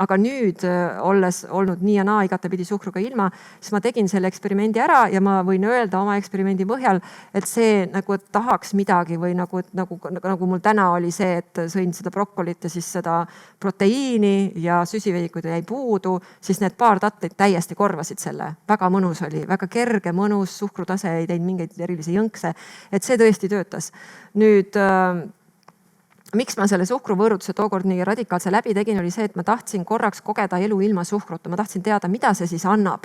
Aga nüüd, olles olnud nii ja naa igatepidi suhkruga ilma, siis ma tegin selle eksperimendi ära ja ma võin öelda oma eksperimendi põhjal, et see nagu tahaks midagi või nagu mul täna oli see, et sõin seda brokkolit ja siis seda proteiini ja süsivesikuid jäi puudu, siis need paar tatlit täiesti korvasid selle. Väga mõnus oli, väga kerge, mõnus, suhkrutase ei teinud mingeid erilisi jõnkse, et see tõesti töötas. Nüüd miks ma selle suhkruvõõrutuse tookord nii radikaalse läbi tegin, oli see, et ma tahtsin korraks kogeda elu ilma suhkruta. Ma tahtsin teada, mida see siis annab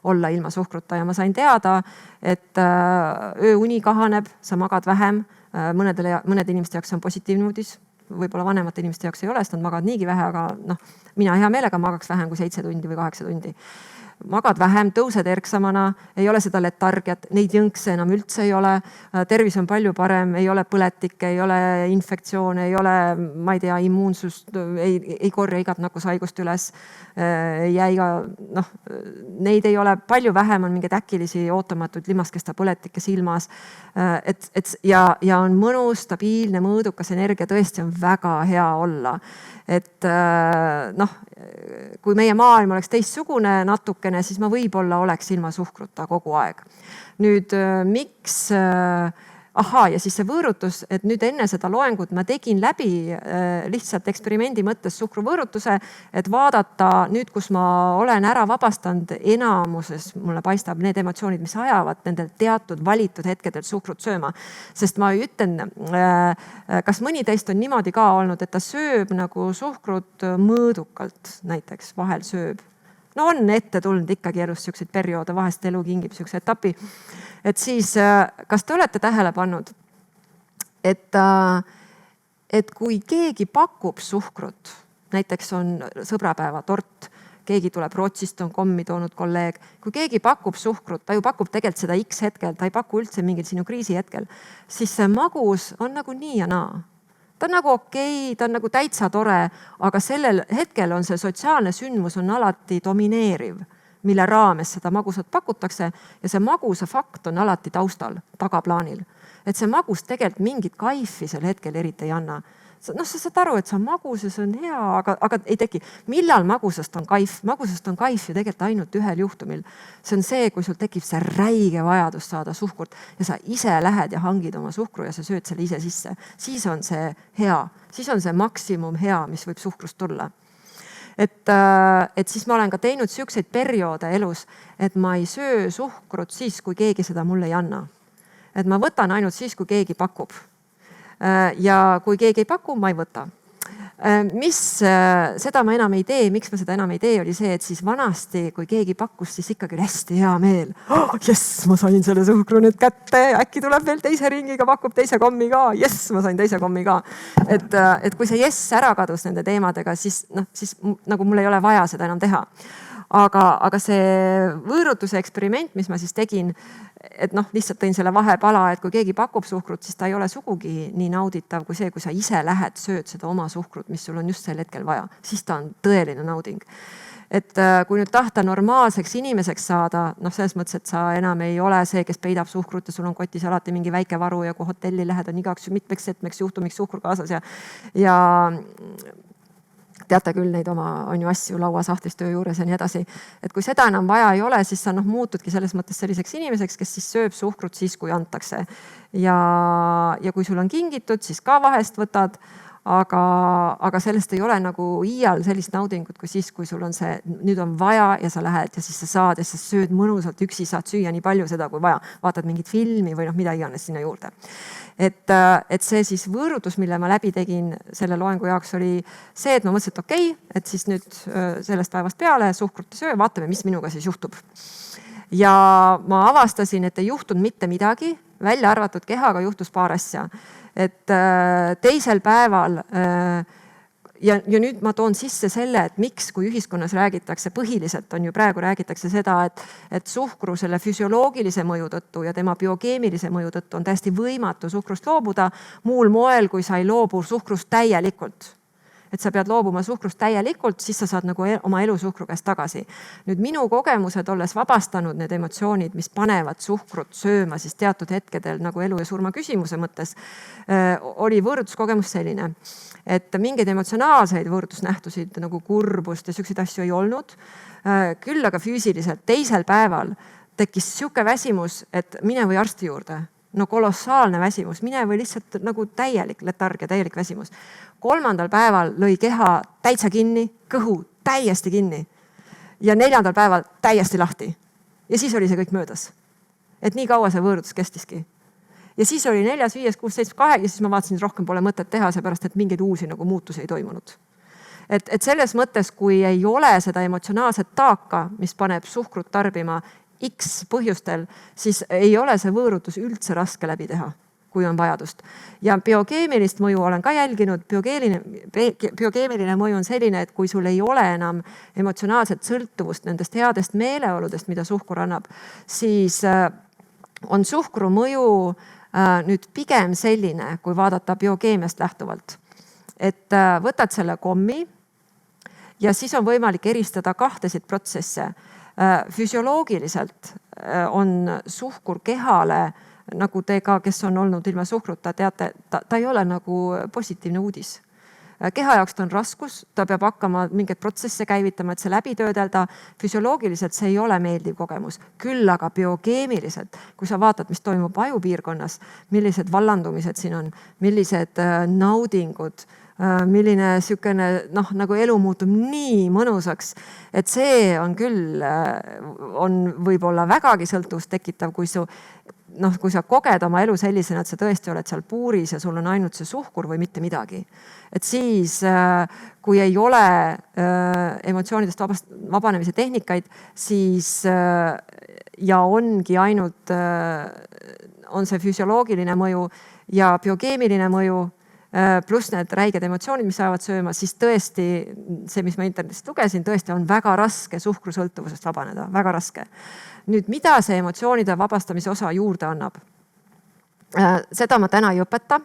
olla ilma suhkruta ja ma sain teada, et ööuni kahaneb, sa magad vähem. Mõnede inimeste jaoks on positiivne uudis, võib-olla vanemate inimeste jaoks ei ole, sest nad magavad niigi vähe, aga mina hea meelega magaks vähem kui 7 tundi või 8 tundi. Magad vähem, tõused erksamana, ei ole seda letargiat, neid jõnkse enam üldse ei ole, tervis on palju parem, ei ole põletikke, ei ole infektsioone, ei ole, ma ei tea, immuunsust, ei korja igat nakkushaigust üles, neid ei ole, palju vähem on mingeid äkilisi ootamatuid limaskesta põletikke silmas. Ja on mõnus, stabiilne, mõõdukas energia, tõesti on väga hea olla. Et kui meie maailm oleks teistsugune natukene, siis ma võib-olla oleks ilma suhkruta kogu aeg. Nüüd, miks... ja siis see võõrutus, et nüüd enne seda loengut ma tegin läbi lihtsalt eksperimendi mõttes suhkruvõõrutuse, et vaadata nüüd, kus ma olen ära vabastanud enamuses, mulle paistab need emotsioonid, mis ajavad nendel teatud valitud hetkedel suhkrut sööma. Sest ma ütlen, kas mõni teist on niimoodi ka olnud, et ta sööb nagu suhkrut mõõdukalt, näiteks vahel sööb. No on ette tulnud ikkagi elus siukseid perioode, vahest elu kingib siukse etapi. Et siis, kas te olete tähele pannud, et kui keegi pakub suhkrut, näiteks on sõbrapäeva tort, keegi tuleb Rootsist, on kommi toonud kolleeg, kui keegi pakub suhkrut, ta ju pakub tegelikult seda X hetkel, ta ei paku üldse mingil sinu kriisi hetkel, siis see magus on nagu nii ja naa. Ta on nagu okei, ta on nagu täitsa tore, aga sellel hetkel on see sotsiaalne sündmus on alati domineeriv, mille raames seda magusat pakutakse ja see magusa fakt on alati taustal, tagaplaanil. Et see magus tegelikult mingit kaifi sel hetkel eriti ei anna. Sa saad aru, et see on magus ja see on hea, aga ei teki. Millal magusast on kaif? Magusast on kaif ju tegelikult ainult ühel juhtumil. See on see, kui sul tekib see räige vajadus saada suhkurt ja sa ise lähed ja hangid oma suhkru ja sa sööd selle ise sisse. Siis on see hea. Siis on see maksimum hea, mis võib suhkrust tulla. Et siis ma olen ka teinud siukseid perioode elus, et ma ei söö suhkrut siis, kui keegi seda mulle ei anna. Et ma võtan ainult siis, kui keegi pakub. Ja kui keegi ei paku, ma ei võta. Seda ma enam ei tee, miks ma seda enam ei tee, oli see, et siis vanasti, kui keegi pakkus, siis ikkagi oli hästi hea meel. Jess, ma sain selle suhkru nüüd kätte, äkki tuleb veel teise ringiga, pakub teise kommi ka. Jess, ma sain teise kommi ka. Et kui see jess ära kadus nende teemadega, siis nagu mul ei ole vaja seda enam teha. Aga see võõrutuse eksperiment, mis ma siis tegin, et lihtsalt tõin selle vahepala, et kui keegi pakub suhkrut, siis ta ei ole sugugi nii nauditav kui see, kui sa ise lähed, sööd seda oma suhkrut, mis sul on just sel hetkel vaja. Siis ta on tõeline nauding. Et kui nüüd tahta normaalseks inimeseks saada, selles mõttes, et sa enam ei ole see, kes peidab suhkrut ja sul on kotis alati mingi väike varu ja kui hotelli lähed on igaks mitmeks juhtumiks suhkur kaasas ja teate küll neid oma asju lauasahtlist töö juures ja nii edasi. Et kui seda enam vaja ei ole, siis sa muutudki selles mõttes selliseks inimeseks, kes siis sööb suhkrut siis, kui antakse. Ja kui sul on kingitud, siis ka vahest võtad, aga sellest ei ole nagu iial sellist naudingut, kui siis, kui sul on see, nüüd on vaja ja sa lähed ja siis sa saad ja sa sööd mõnusalt üksi, saad süüa nii palju seda, kui vaja. Vaatad mingit filmi või mida iganes sinna juurde. Et see siis võõrutus, mille ma läbi tegin selle loengu jaoks oli see, et ma mõtlesin, et okei, et siis nüüd sellest päevast peale suhkrut söö, vaatame, mis minuga siis juhtub. Ja ma avastasin, et ei juhtunud mitte midagi, välja arvatud kehaga juhtus paar asja. Et teisel päeval ja nüüd ma toon sisse selle, et miks, kui ühiskonnas räägitakse, põhiliselt on ju praegu räägitakse seda, et suhkru selle füsioloogilise mõju tõttu ja tema biokeemilise mõju tõttu on täiesti võimatu suhkrust loobuda muul moel, kui sa ei loobu suhkrust täielikult. Et sa pead loobuma suhkrust täielikult, siis sa saad nagu oma elu suhkru käest tagasi. Nüüd minu kogemused, olles vabastanud need emotsioonid, mis panevad suhkrut sööma siis teatud hetkedel nagu elu ja surma küsimuse mõttes, oli võõrutuskogemus selline, et mingeid emotsionaalseid võõrutusnähtusid nagu kurbust ja siukseid asju ei olnud. Küll aga füüsiliselt teisel päeval tekkis siuke väsimus, et mine või arsti juurde. No kolossaalne väsimus, mine või lihtsalt nagu täielik letargia, täielik väsimus. 3. päeval lõi keha täitsa kinni, kõhu täiesti kinni ja 4. päeval täiesti lahti. Ja siis oli see kõik möödas. Et nii kaua see võõrutus kestiski. Ja siis oli 4, 5, 6, 7, 8 ja siis ma vaatasin, et rohkem pole mõtet teha, seepärast et mingeid uusi nagu muutusi ei toimunud. Et selles mõttes, kui ei ole seda emotsionaalset taaka, mis paneb suhkrut tarbima X põhjustel, siis ei ole see võõrutus üldse raske läbi teha, kui on vajadust. Ja biokeemilist mõju olen ka jälginud. Biokeemiline mõju on selline, et kui sul ei ole enam emotsionaalset sõltuvust nendest headest meeleoludest, mida suhkur annab, siis on suhkru mõju nüüd pigem selline, kui vaadata biokeemiast lähtuvalt. Et võtad selle kommi ja siis on võimalik eristada kahtesid protsesse. Füsioloogiliselt on suhkur kehale, nagu te ka, kes on olnud ilma suhkruta, teate, ta ei ole nagu positiivne uudis. Keha jaoks ta on raskus, ta peab hakkama mingeid protsesse käivitama, et see läbi töödelda. Füsioloogiliselt see ei ole meeldiv kogemus. Küll aga biokeemiliselt, kui sa vaatad, mis toimub ajupiirkonnas, millised vallandumised siin on, millised naudingud, milline sükene, nagu elu muutub nii mõnusaks, et see on küll, on võib-olla vägagi sõltuvust tekitav, kui sa koged oma elu sellisena, et sa tõesti oled seal puuris ja sul on ainult see suhkur või mitte midagi. Et siis, kui ei ole emotsioonidest vabanemise tehnikaid, siis ja ongi ainult, on see füsioloogiline mõju ja biokeemiline mõju, pluss need räiged emotsioonid, mis ajavad sööma, siis tõesti see, mis ma internetist lugesin, tõesti on väga raske suhkrusõltuvusest vabaneda, väga raske. Nüüd, mida see emotsioonide vabastamise osa juurde annab? Seda ma täna ei õpeta.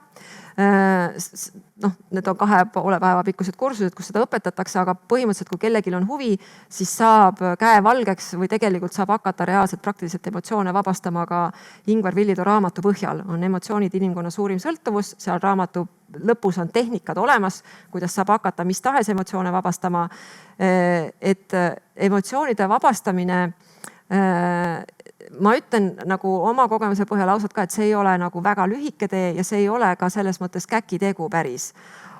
Need on 2,5 päeva pikkused kursused, kus seda õpetatakse, aga põhimõtteliselt, kui kellelgi on huvi, siis saab käe valgeks või tegelikult saab hakata reaalselt praktiliselt emotsioone vabastama ka Ingvar Villido raamatu põhjal. On emotsioonid inimkonna suurim sõltuvus, seal raamatu lõpus on tehnikad olemas, kuidas saab hakata mis tahes emotsioone vabastama. Et emotsioonide vabastamine, ma ütlen nagu oma kogemuse põhjal ausalt ka, et see ei ole nagu väga lühike tee ja see ei ole ka selles mõttes käkitegu päris.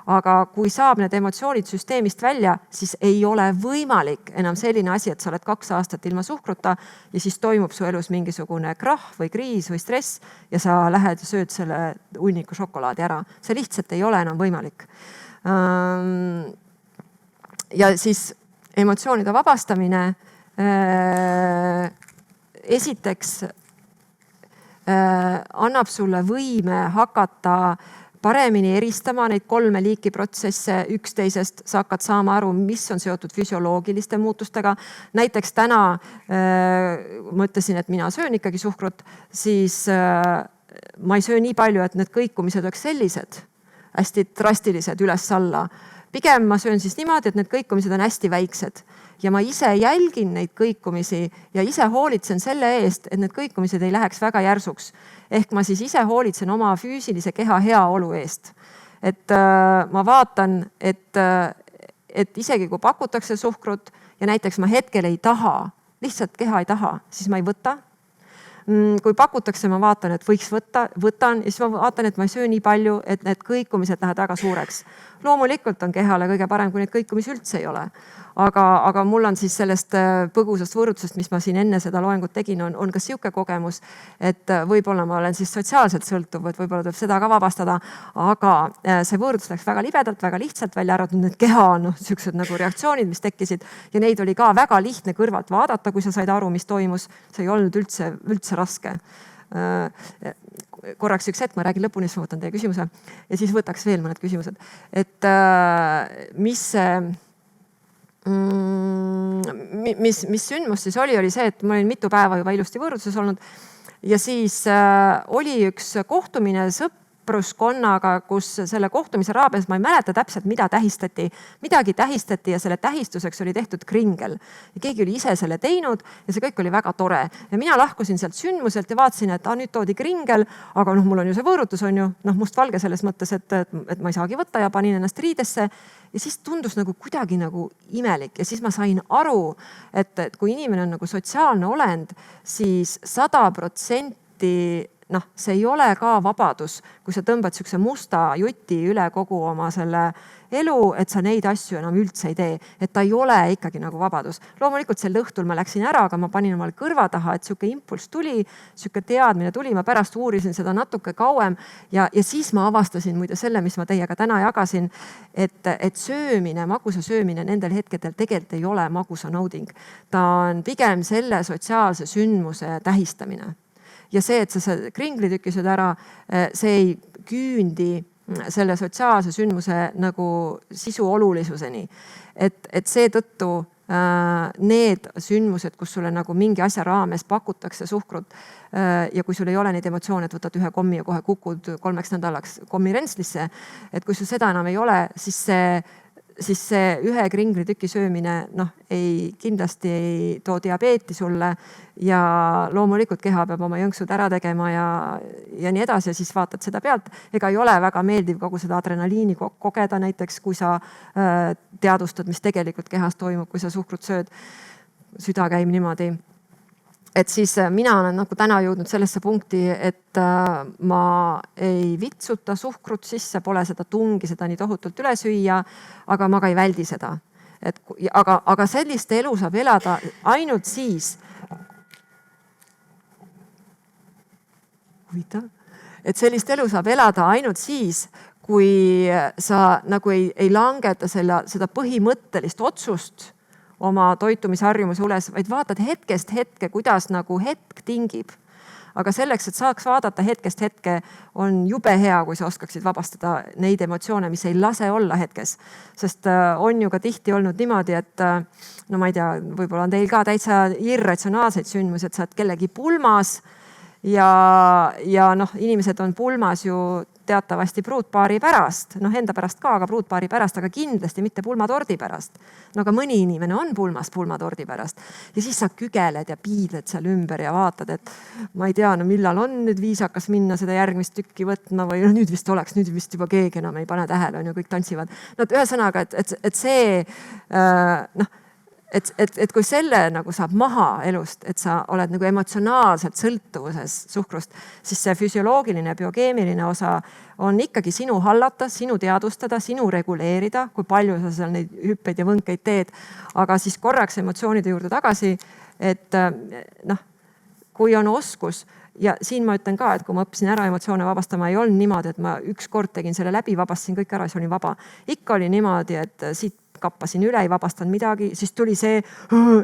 Aga kui saab need emotsioonid süsteemist välja, siis ei ole võimalik enam selline asi, et sa oled 2 aastat ilma suhkruta ja siis toimub su elus mingisugune krahh või kriis või stress ja sa lähed ja sööd selle hunniku šokolaadi ära. See lihtsalt ei ole enam võimalik. Ja siis emotsioonide vabastamine esiteks annab sulle võime hakata paremini eristama neid 3 liiki protsesse üksteisest. Sa hakkad saama aru, mis on seotud füsioloogiliste muutustega. Näiteks täna ma ütlesin, et mina söön ikkagi suhkrut, siis ma ei söö nii palju, et need kõikumised oleks sellised, hästi drastilised üles-alla. Pigem ma söön siis niimoodi, et need kõikumised on hästi väiksed. Ja ma ise jälgin neid kõikumisi ja ise hoolitsen selle eest, et need kõikumised ei läheks väga järsuks. Ehk ma siis ise hoolitsen oma füüsilise keha heaolu eest. Et ma vaatan, et isegi kui pakutakse suhkrut ja näiteks ma hetkel ei taha, lihtsalt keha ei taha, siis ma ei võta. Kui pakutakse, ma vaatan, et võiks võtan ja siis ma vaatan, et ma ei söö nii palju, et need kõikumised lähevad väga suureks. Loomulikult on kehale kõige parem, kui neid kõikumisi üldse ei ole. Aga mul on siis sellest põgusast võrdlusest, mis ma siin enne seda loengut tegin, on ka siuke kogemus, et võib-olla ma olen siis sotsiaalselt sõltuv, et võib-olla tuleb seda ka vabastada, aga see võrdlus läks väga libedalt, väga lihtsalt välja arvatud need keha, siuksed nagu reaktsioonid, mis tekkisid ja neid oli ka väga lihtne kõrvalt vaadata, kui sa said aru, mis toimus. See ei olnud üldse raske. Korraks üks hetk, ma räägin lõpuni, siis ma võtan teie küsimuse ja siis võtaks veel mõned küsimused. Et mis sündmus siis oli see, et ma olin mitu päeva juba ilusti võõrutuses olnud ja siis oli üks kohtumine sõpruskonnaga, kus selle kohtumise raames, ma ei mäleta täpselt, mida tähistati. Midagi tähistati ja selle tähistuseks oli tehtud kringel. Ja keegi oli ise selle teinud ja see kõik oli väga tore. Ja mina lahkusin sealt sündmuselt ja vaatasin, et nüüd toodi kringel, aga mul on ju see võõrutus on ju mustvalge selles mõttes, et ma ei saagi võtta ja panin ennast riidesse. Ja siis tundus nagu kuidagi nagu imelik ja siis ma sain aru, et kui inimene on nagu sotsiaalne olend, siis 100% see ei ole ka vabadus, kui sa tõmbad siukse musta juti üle kogu oma selle elu, et sa neid asju enam üldse ei tee, et ta ei ole ikkagi nagu vabadus. Loomulikult sel õhtul ma läksin ära, aga ma panin omale kõrva taha, et siuke impulss tuli, siuke teadmine tuli, ma pärast uurisin seda natuke kauem ja siis ma avastasin muide selle, mis ma teiega täna jagasin, et söömine, magusa söömine nendel hetkedel tegelikult ei ole magusa nauding. Ta on pigem selle sotsiaalse sündmuse tähistamine. Ja see, et sa kringli tükised ära, see ei küündi selle sotsiaalse sündmuse nagu sisu olulisuseni. Et seetõttu need sündmused, kus sulle nagu mingi asja raames pakutakse suhkrut ja kui sul ei ole neid emotsioone, et võtad ühe kommi ja kohe kukud 3 nädalaks kommirentslisse, et kui sul seda enam ei ole, siis see ühe kringlitüki söömine kindlasti ei too diabeeti sulle ja loomulikult keha peab oma jõnksud ära tegema ja nii edasi ja siis vaatad seda pealt. Ega ei ole väga meeldiv kogu seda adrenaliini kogeda näiteks, kui sa teadvustad, mis tegelikult kehas toimub, kui sa suhkrut sööd, süda käib niimoodi. Et siis mina olen nagu täna jõudnud sellesse punkti, et ma ei vitsuta suhkrut sisse, pole seda tungi, seda nii tohutult üle süüa, aga ma ka ei väldi seda. Aga sellist elu saab elada ainult siis, et sellist elu saab elada ainult siis, kui sa nagu ei langeta seda põhimõttelist otsust oma toitumisharjumuse üles, vaid vaatad hetkest hetke, kuidas nagu hetk tingib. Aga selleks, et saaks vaadata hetkest hetke, on jube hea, kui sa oskaksid vabastada neid emotsioone, mis ei lase olla hetkes. Sest on ju ka tihti olnud niimoodi, et no ma ei tea, võib-olla on teil ka täitsa irratsionaalseid sündmusi, et sa oled kellegi pulmas ja inimesed on pulmas ju teatavasti pruutpaari pärast, enda pärast ka, aga pruutpaari pärast, aga kindlasti mitte pulmatordi pärast. No aga mõni inimene on pulmas pulmatordi pärast ja siis sa kügeled ja piidled seal ümber ja vaatad, et ma ei tea, millal on nüüd viisakas minna seda järgmist tükki võtma või nüüd vist juba keegi enam ei pane tähele, on ju, kõik tantsivad. Ühesõnaga, et see, et kui selle nagu saab maha elust, et sa oled nagu emotsionaalselt sõltuvuses suhkrust, siis see füsioloogiline ja biokeemiline osa on ikkagi sinu hallata, sinu teadvustada, sinu reguleerida, kui palju sa seal neid hüppeid ja võnkeid teed. Aga siis korraks emotsioonide juurde tagasi, et kui on oskus ja siin ma ütlen ka, et kui ma õppisin ära emotsioone vabastama, ei olnud niimoodi, et ma ükskord tegin selle läbi, vabastasin kõik ära, siis olin vaba. Ikka oli niimoodi, et siit kappasin üle, ei vabastanud midagi, siis tuli see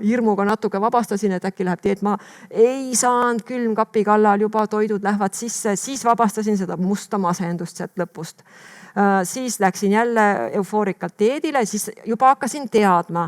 hirmuga natuke vabastasin, et äkki läheb dieet, ma ei saanud külmkapi kallal, juba toidud lähevad sisse, siis vabastasin seda musta masendust sealt lõpust. Siis läksin jälle eufoorikalt dieedile, siis juba hakkasin teadma,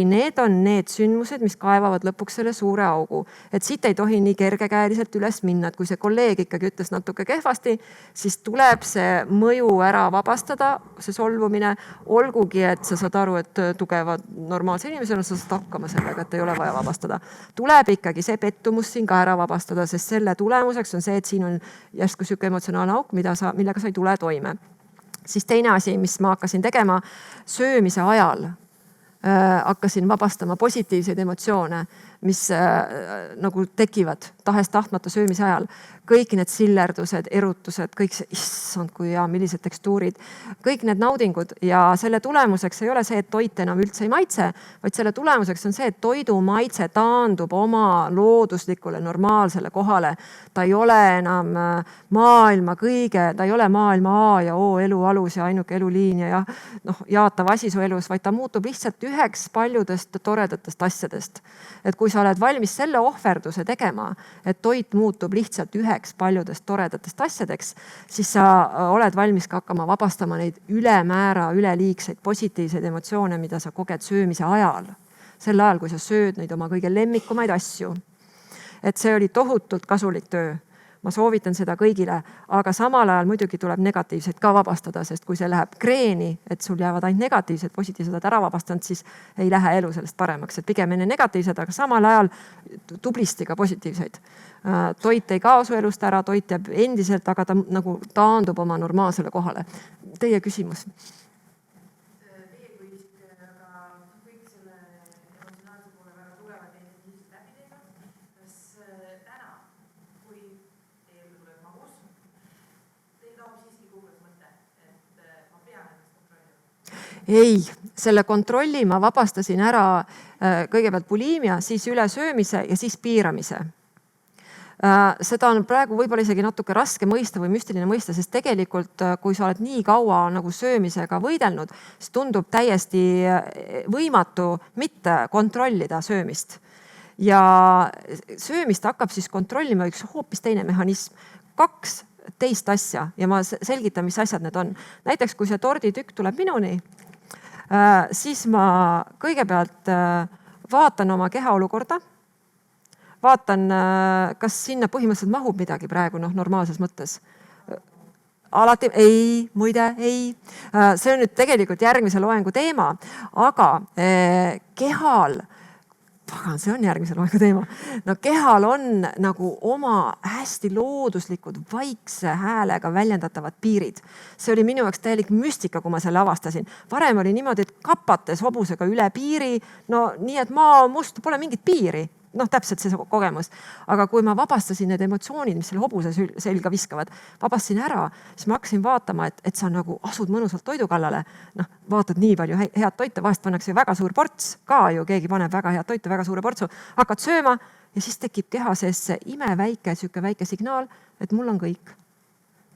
need on need sündmused, mis kaevavad lõpuks selle suure augu. Et siit ei tohi nii kergekäeliselt üles minna, et kui see kolleeg ikkagi ütles natuke kehvasti, siis tuleb see mõju ära vabastada, see solvumine, olgugi, et sa saad aru, et tugevad normaalse inimesena sa saad hakkama sellega, et ei ole vaja vabastada. Tuleb ikkagi see pettumus siin ka ära vabastada, sest selle tulemuseks on see, et siin on järsku siuke emotsionaalne auk, millega sa ei tule toime. Siis teine asi, mis ma hakkasin tegema söömise ajal, hakkasin vabastama positiivseid emotsioone, mis nagu tekivad tahes-tahtmata söömise ajal. Kõik need sillerdused, erutused, kõik see, issand kui hea, millised tekstuurid, kõik need naudingud ja selle tulemuseks ei ole see, et toit enam üldse ei maitse, vaid selle tulemuseks on see, et toidu maitse taandub oma looduslikule normaalsele kohale. Ta ei ole enam maailma kõige, ta ei ole maailma A ja O elu alus ja ainuke eluliin ja jaatav asi su elus, vaid ta muutub lihtsalt üheks paljudest toredatest asjadest. Et kui sa oled valmis selle ohverduse tegema, et toit muutub lihtsalt üheks paljudest toredatest asjadeks, siis sa oled valmis ka hakkama vabastama neid ülemäära, üleliigseid positiivseid emotsioone, mida sa koged söömise ajal. Sel ajal, kui sa sööd neid oma kõige lemmikumaid asju. Et see oli tohutult kasulik töö. Ma soovitan seda kõigile, aga samal ajal muidugi tuleb negatiivseid ka vabastada, sest kui see läheb kreeni, et sul jäävad ainult negatiivsed, positiivsed oled ära vabastanud, siis ei lähe elu sellest paremaks. Et pigem enne negatiivsed, aga samal ajal tublisti ka positiivseid. Toit ei kao su elust ära, toit jääb endiselt, aga ta nagu taandub oma normaalsele kohale. Teie küsimus? ei, selle kontrolli ma vabastasin ära kõigepealt bulimia, siis ülesöömise ja siis piiramise. Seda on praegu võib-olla isegi natuke raske mõista või müstiline mõista, sest tegelikult kui sa oled nii kaua nagu söömisega võidelnud, siis tundub täiesti võimatu mitte kontrollida söömist. Ja söömist hakkab siis kontrollima üks hoopis teine mehhanism. 2 teist asja ja ma selgitan, mis asjad need on. Näiteks kui see torditükk tuleb minuni, siis ma kõigepealt vaatan oma keha olukorda, vaatan, kas sinna põhimõtteliselt mahub midagi praegu normaalses mõttes. Alati ei, muide ei. See on nüüd tegelikult järgmise loengu teema, aga kehal, see on järgmise loengu teema. No kehal on nagu oma hästi looduslikud vaikse häälega väljendatavad piirid. See oli minu jaoks täielik müstika, kui ma selle avastasin. Varem oli niimoodi, et kapates hobusega üle piiri, no nii, et maa must pole mingit piiri. Täpselt see kogemus. Aga kui ma vabastasin need emotsioonid, mis selle hobuse selga viskavad, vabastasin ära, siis ma hakkasin vaatama, et sa nagu asud mõnusalt toidu kallale. Vaatad nii palju head toite, vahest pannakse väga suur ports, ka ju keegi paneb väga head toite, väga suure portsu, hakkad sööma ja siis tekib keha sees see imeväike, siuke väike signaal, et mul on kõik.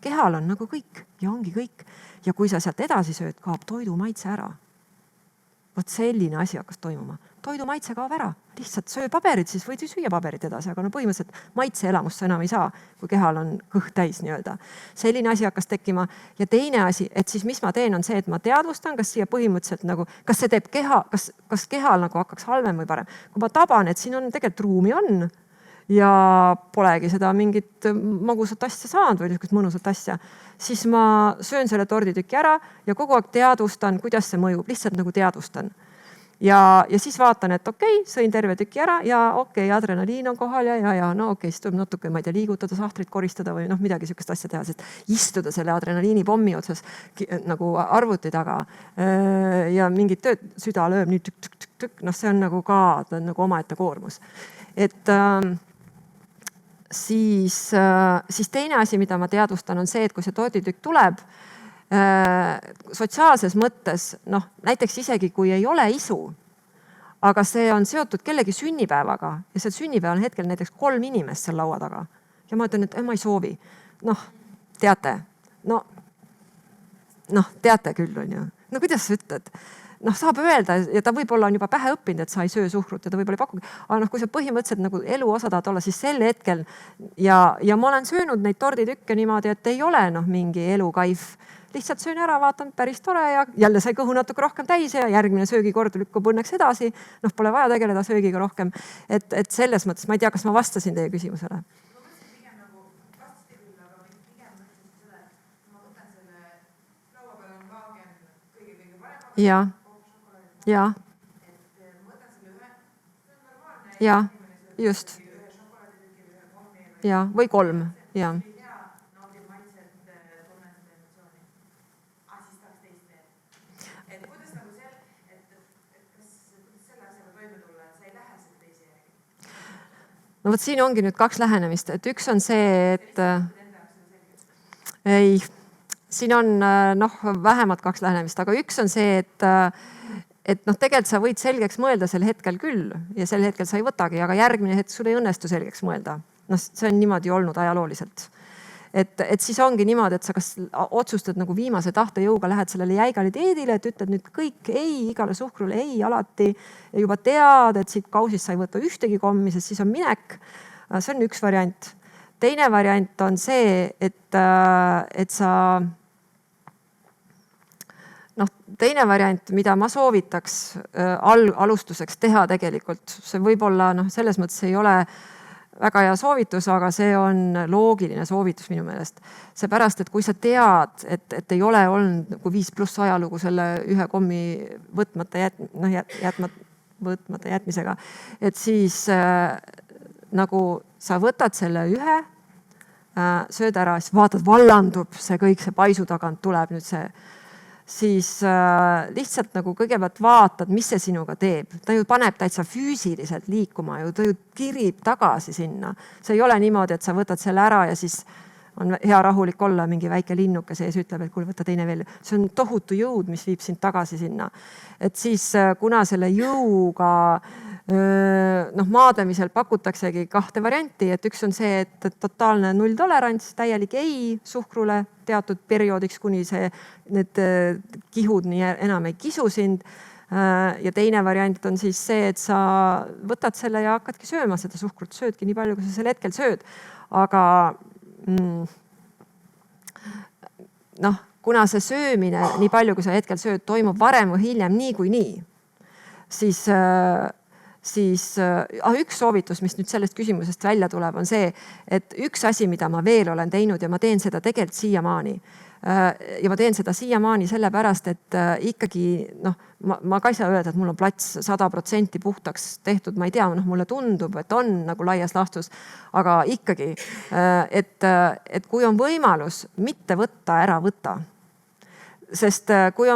Kehal on nagu kõik ja ongi kõik. Ja kui sa sealt edasi sööd, kaob toidu maitse ära. Vot selline asi hakkas toimuma. Toidu maitse kaob ära. Lihtsalt söö paberit, siis võid süüa paberit edasi, aga põhimõtteliselt maitse elamust sa enam ei saa, kui kehal on kõht täis nii-öelda. Selline asi hakkas tekkima. Ja teine asi, et siis mis ma teen, on see, et ma teadvustan, kas siia põhimõtteliselt nagu, kas see teeb keha, kas kehal nagu hakkaks halvem või parem. Kui ma taban, et siin on tegelikult ruumi on ja polegi seda mingit magusat asja saanud või niisugust mõnusat asja, siis ma söön selle torditüki ära ja kogu aeg teadvustan, kuidas see mõjub. Lihtsalt nagu teadvustan. Ja siis vaatan, et okei, sõin terve tüki ära ja okei, adrenaliin on kohal ja no okei, siis tuleb natuke, ma ei tea, liigutada, sahtrit koristada või midagi sihukest asja teha, sest istuda selle adrenaliini pommi otsas nagu arvuti taga ja mingit tööd, süda lööb nii tükk, see on nagu ka nagu omaette koormus. Et siis teine asi, mida ma teadvustan, on see, et kui see torditükk tuleb, sotsiaalses mõttes, näiteks isegi kui ei ole isu, aga see on seotud kellegi sünnipäevaga ja see sünnipäeval on hetkel näiteks 3 inimest seal laua taga. Ja ma ütlen, et ma ei soovi. Teate, teate küll on ju. No kuidas sa ütled? Saab öelda ja ta võib-olla on juba pähe õppinud, et sa ei söö suhkrut ja ta võib-olla ei pakugi. Aga kui sa põhimõtteliselt nagu elu osa tahad olla, siis sel hetkel ja ma olen söönud neid torditükke niimoodi, et ei ole mingi elukaif. Lihtsalt söön ära, vaatan, päris tore ja jälle sai kõhu natuke rohkem täis ja järgmine söögikord lükkub õnneks edasi. Pole vaja tegeleda söögiga rohkem. Et selles mõttes, ma ei tea, kas ma vastasin teie küsimusele. Ja. Ja, just. Ja, või 3, ja. No vot siin ongi nüüd 2 lähenemist, et üks on see, et ei, siin on vähemalt 2 lähenemist, aga üks on see, et tegelikult sa võid selgeks mõelda sel hetkel küll ja sel hetkel sa ei võtagi, aga järgmine hetk sul ei õnnestu selgeks mõelda. See on niimoodi olnud ajalooliselt. Et siis ongi niimoodi, et sa kas otsustad nagu viimase tahtejõuga lähed sellele jäigale dieedile, et ütled nüüd kõik ei, igale suhkrule ei alati ja juba tead, et siit kausist sa ei võta ühtegi kommi, sest siis on minek. See on üks variant. Teine variant on see, et sa teine variant, mida ma soovitaks alustuseks teha tegelikult, see võib-olla selles mõttes ei ole väga hea soovitus, aga see on loogiline soovitus minu meelest. Seepärast, et kui sa tead, et ei ole olnud 5+ ajalugu selle ühe kommi võtmata jätmisega, et siis nagu sa võtad selle ühe, sööd ära, siis vaatad, vallandub see kõik, see paisu tagant tuleb nüüd see, siis lihtsalt nagu kõigepealt vaatad, mis see sinuga teeb. Ta ju paneb täitsa füüsiliselt liikuma, ta ju kirib tagasi sinna. See ei ole niimoodi, et sa võtad selle ära ja siis on hea rahulik olla, mingi väike linnuke sees ütleb, et kuule, võta teine veel. See on tohutu jõud, mis viib sind tagasi sinna. Et siis kuna selle jõuga maadlemisel pakutaksegi 2 varianti, et üks on see, et totaalne nulltolerants, täielik ei suhkrule teatud perioodiks, kuni need kihud nii enam ei kisu sind. Ja teine variant on siis see, et sa võtad selle ja hakkadki sööma seda suhkrut, söödki nii palju, kui sa sel hetkel sööd. Aga kuna see söömine nii palju, kui sa hetkel sööd, toimub varem või hiljem nii, siis üks soovitus, mis nüüd sellest küsimusest välja tuleb, on see, et üks asi, mida ma veel olen teinud ja ma teen seda tegelikult siiamaani. Ja ma teen seda siiamaani sellepärast, et ikkagi, ma ka ei saa öelda, et mul on plats 100% puhtaks tehtud, ma ei tea, mulle tundub, et on nagu laias laastus, aga ikkagi, et kui on võimalus mitte võtta, ära võta. Sest kui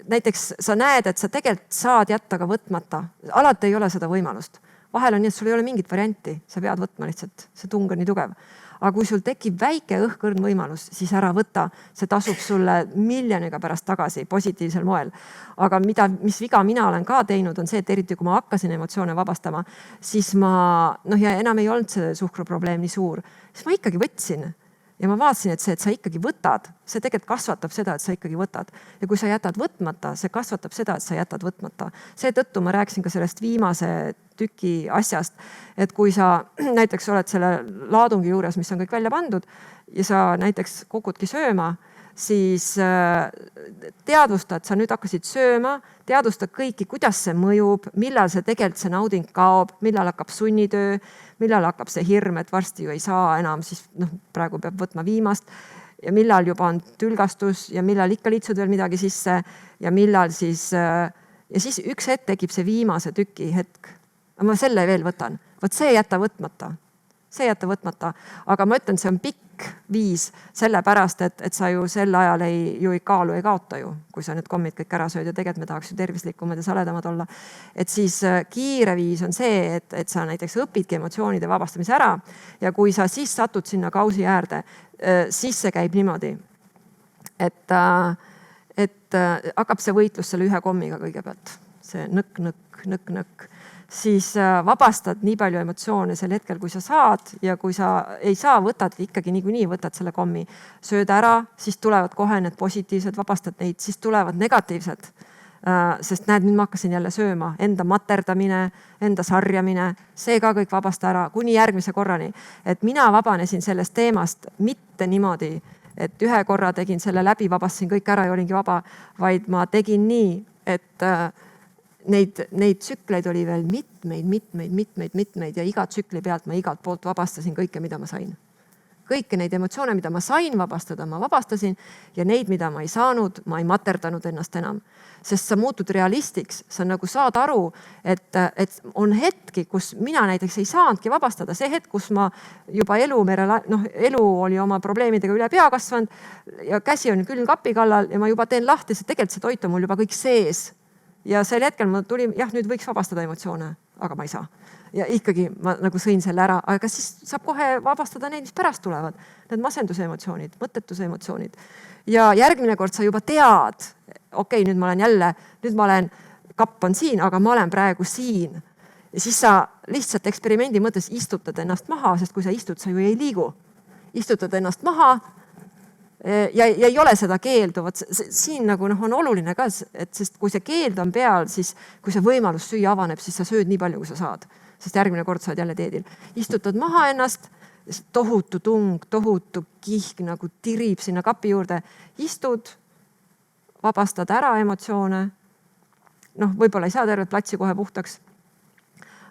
näiteks sa näed, et sa tegelikult saad jätta ka võtmata, alati ei ole seda võimalust. Vahel on nii, et sul ei ole mingit varianti, sa pead võtma lihtsalt, see tung on nii tugev. Aga kui sul tekib väike õhkõrn võimalus, siis ära võta, see tasub sulle miljoniga pärast tagasi positiivsel moel. Aga mis viga mina olen ka teinud, on see, et eriti kui ma hakkasin emotsioone vabastama, siis ja enam ei olnud see suhkruprobleem nii suur, siis ma ikkagi võtsin. Ja ma vaatasin, et sa ikkagi võtad, see tegelikult kasvatab seda, et sa ikkagi võtad. Ja kui sa jätad võtmata, see kasvatab seda, et sa jätad võtmata. Seetõttu ma rääkisin ka sellest viimase tüki asjast, et kui sa näiteks oled selle laadungi juures, mis on kõik välja pandud ja sa näiteks kukudki sööma, siis teadvusta, et sa nüüd hakkasid sööma, teadvusta kõiki, kuidas see mõjub, millal see tegelikult see nauding kaob, millal hakkab sunnitöö, millal hakkab see hirm, et varsti ju ei saa enam, siis praegu peab võtma viimast ja millal juba on tülgastus ja millal ikka liitsud veel midagi sisse ja millal siis, ja siis üks hetk tekib see viimase tüki hetk. Ma selle veel võtan. Võt see jätta võtmata. See jätta võtmata. Aga ma ütlen, see on pikk viis sellepärast, et sa ju sel ajal ei kaalu ei kaota ju, kui sa need kommid kõik ära sööd ja tegelikult me tahaks ju tervislikumad ja saledamad olla. Et siis kiire viis on see, et sa näiteks õpidki emotsioonide vabastamise ära ja kui sa siis satud sinna kausi äärde, siis see käib niimoodi, et hakkab see võitlus selle ühe kommiga kõigepealt. See nõkk. Siis vabastad nii palju emotsioone sel hetkel, kui sa saad ja kui sa ei saa, võtad ikkagi niikuinii, võtad selle kommi, sööd ära, siis tulevad kohe need positiivsed, vabastad neid, siis tulevad negatiivsed. Sest näed, nüüd ma hakkasin jälle sööma, enda materdamine, enda sarjamine, see ka kõik vabasta ära kuni järgmise korrani. Et mina vabanesin sellest teemast mitte niimoodi, et ühe korra tegin selle läbi, vabastasin kõik ära ja olingi vaba, vaid ma tegin nii, et neid tsükleid oli veel mitmeid ja iga tsükli pealt ma igalt poolt vabastasin kõike, mida ma sain. Kõike neid emotsioone, mida ma sain vabastada, ma vabastasin ja neid, mida ma ei saanud, ma ei materdanud ennast enam. Sest sa muutud realistiks, sa nagu saad aru, et on hetki, kus mina näiteks ei saanudki vabastada. See hetk, kus ma juba elu oli oma probleemidega üle pea kasvanud ja käsi on külmkapi kallal ja ma juba teen lahti, see tegelikult see toit on mul juba kõik sees. Ja sel hetkel ma tulin, nüüd võiks vabastada emotsioone, aga ma ei saa. Ja ikkagi ma nagu sõin selle ära, aga siis saab kohe vabastada neid, mis pärast tulevad. Need masenduse emotsioonid, mõttetuse emotsioonid. Ja järgmine kord sa juba tead, okei, nüüd ma olen kapp on siin, aga ma olen praegu siin. Ja siis sa lihtsalt eksperimendi mõttes istutad ennast maha, sest kui sa istud, sa ju ei liigu. Istutad ennast maha, ja ei ole seda keeldu, siin nagu on oluline ka, et sest kui see keeld on peal, siis kui see võimalus süüa avaneb, siis sa sööd nii palju, kui sa saad, sest järgmine kord saad jälle teedil. Istutad maha ennast, tohutu tung, tohutu kihk nagu tirib sinna kapi juurde, istud, vabastad ära emotsioone, võib-olla ei saa tervet platsi kohe puhtaks,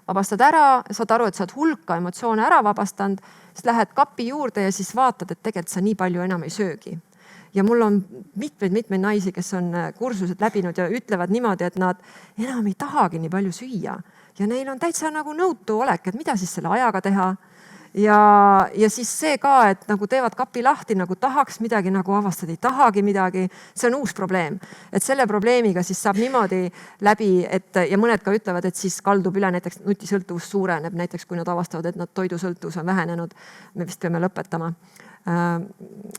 vabastad ära, saad aru, et saad hulka emotsioone ära vabastanud, siis lähed kapi juurde ja siis vaatad, et tegelikult sa nii palju enam ei söögi. Ja mul on mitmeid naisi, kes on kursused läbinud ja ütlevad niimoodi, et nad enam ei tahagi nii palju süüa. Ja neil on täitsa nagu nõutu olek, et mida siis selle ajaga teha. ja siis see ka, et nagu teevad kapi lahti, nagu tahaks midagi, nagu avastad, ei tahagi midagi. See on uus probleem, et selle probleemiga siis saab niimoodi läbi, et ja mõned ka ütlevad, et siis kaldub üle näiteks nutisõltuvus suureneb, näiteks kui nad avastavad, et nad toidusõltuvus on vähenenud. Me vist peame lõpetama.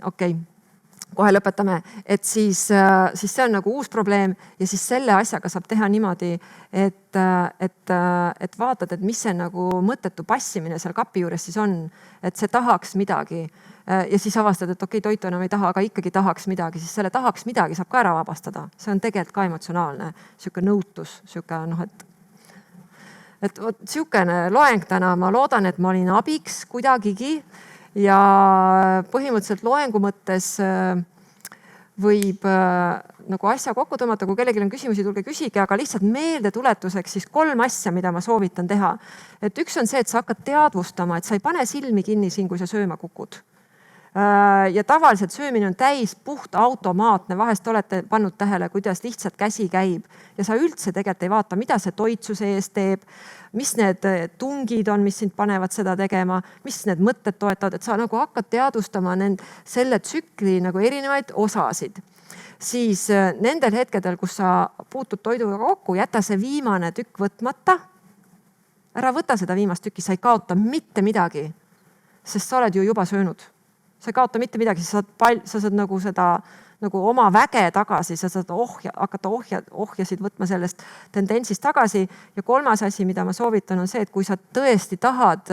Okei. Kohe lõpetame, et siis see on nagu uus probleem ja siis selle asjaga saab teha niimoodi, et vaatad, et mis see nagu mõttetu passimine seal kapi juures siis on, et see tahaks midagi ja siis avastad, et okei, toitu enam ei taha, aga ikkagi tahaks midagi, siis selle tahaks midagi saab ka ära vabastada. See on tegelikult ka emotsionaalne, sihuke nõutus, sihuke noh, et vot sihukene loeng täna, ma loodan, et ma olin abiks kuidagigi. Ja põhimõtteliselt loengu mõttes võib nagu asja kokku tõmmata, kui kellelgi on küsimusi, tulge küsige, aga lihtsalt meeldetuletuseks siis 3 asja, mida ma soovitan teha. Et üks on see, et sa hakkad teadvustama, et sa ei pane silmi kinni siin, kui sa sööma kukud. Ja tavaliselt söömine on täis puht automaatne, vahest olete pannud tähele, kuidas lihtsalt käsi käib ja sa üldse tegelikult ei vaata, mida see toitsu sees teeb, mis need tungid on, mis sind panevad seda tegema, mis need mõtted toetavad, et sa nagu hakkad teadvustama selle tsükli nagu erinevaid osasid. Siis nendel hetkedel, kus sa puutud toiduga kokku, jäta see viimane tükk võtmata. Ära võta seda viimast tükki, sa ei kaota mitte midagi, sest sa oled ju juba söönud. Sa ei kaota mitte midagi, sa saad nagu seda nagu oma väge tagasi, sa saad hakata ohjasid võtma sellest tendentsist tagasi. Ja 3. asi, mida ma soovitan, on see, et kui sa tõesti tahad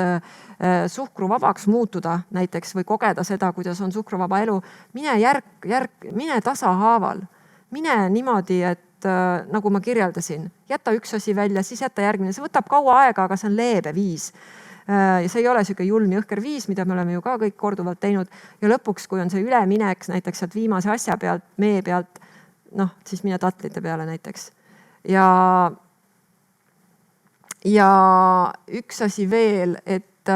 suhkruvabaks muutuda näiteks või kogeda seda, kuidas on suhkruvaba elu, mine tasahaaval. Mine niimoodi, et nagu ma kirjeldasin, jäta üks asi välja, siis jäta järgmine. See võtab kaua aega, aga see on leebe viis. Ja see ei ole siuke julm ja õhker viis, mida me oleme ju ka kõik korduvalt teinud. Ja lõpuks, kui on see üleminek näiteks sealt viimase asja pealt, mee pealt, noh, siis mine tatlite peale näiteks. Ja üks asi veel, et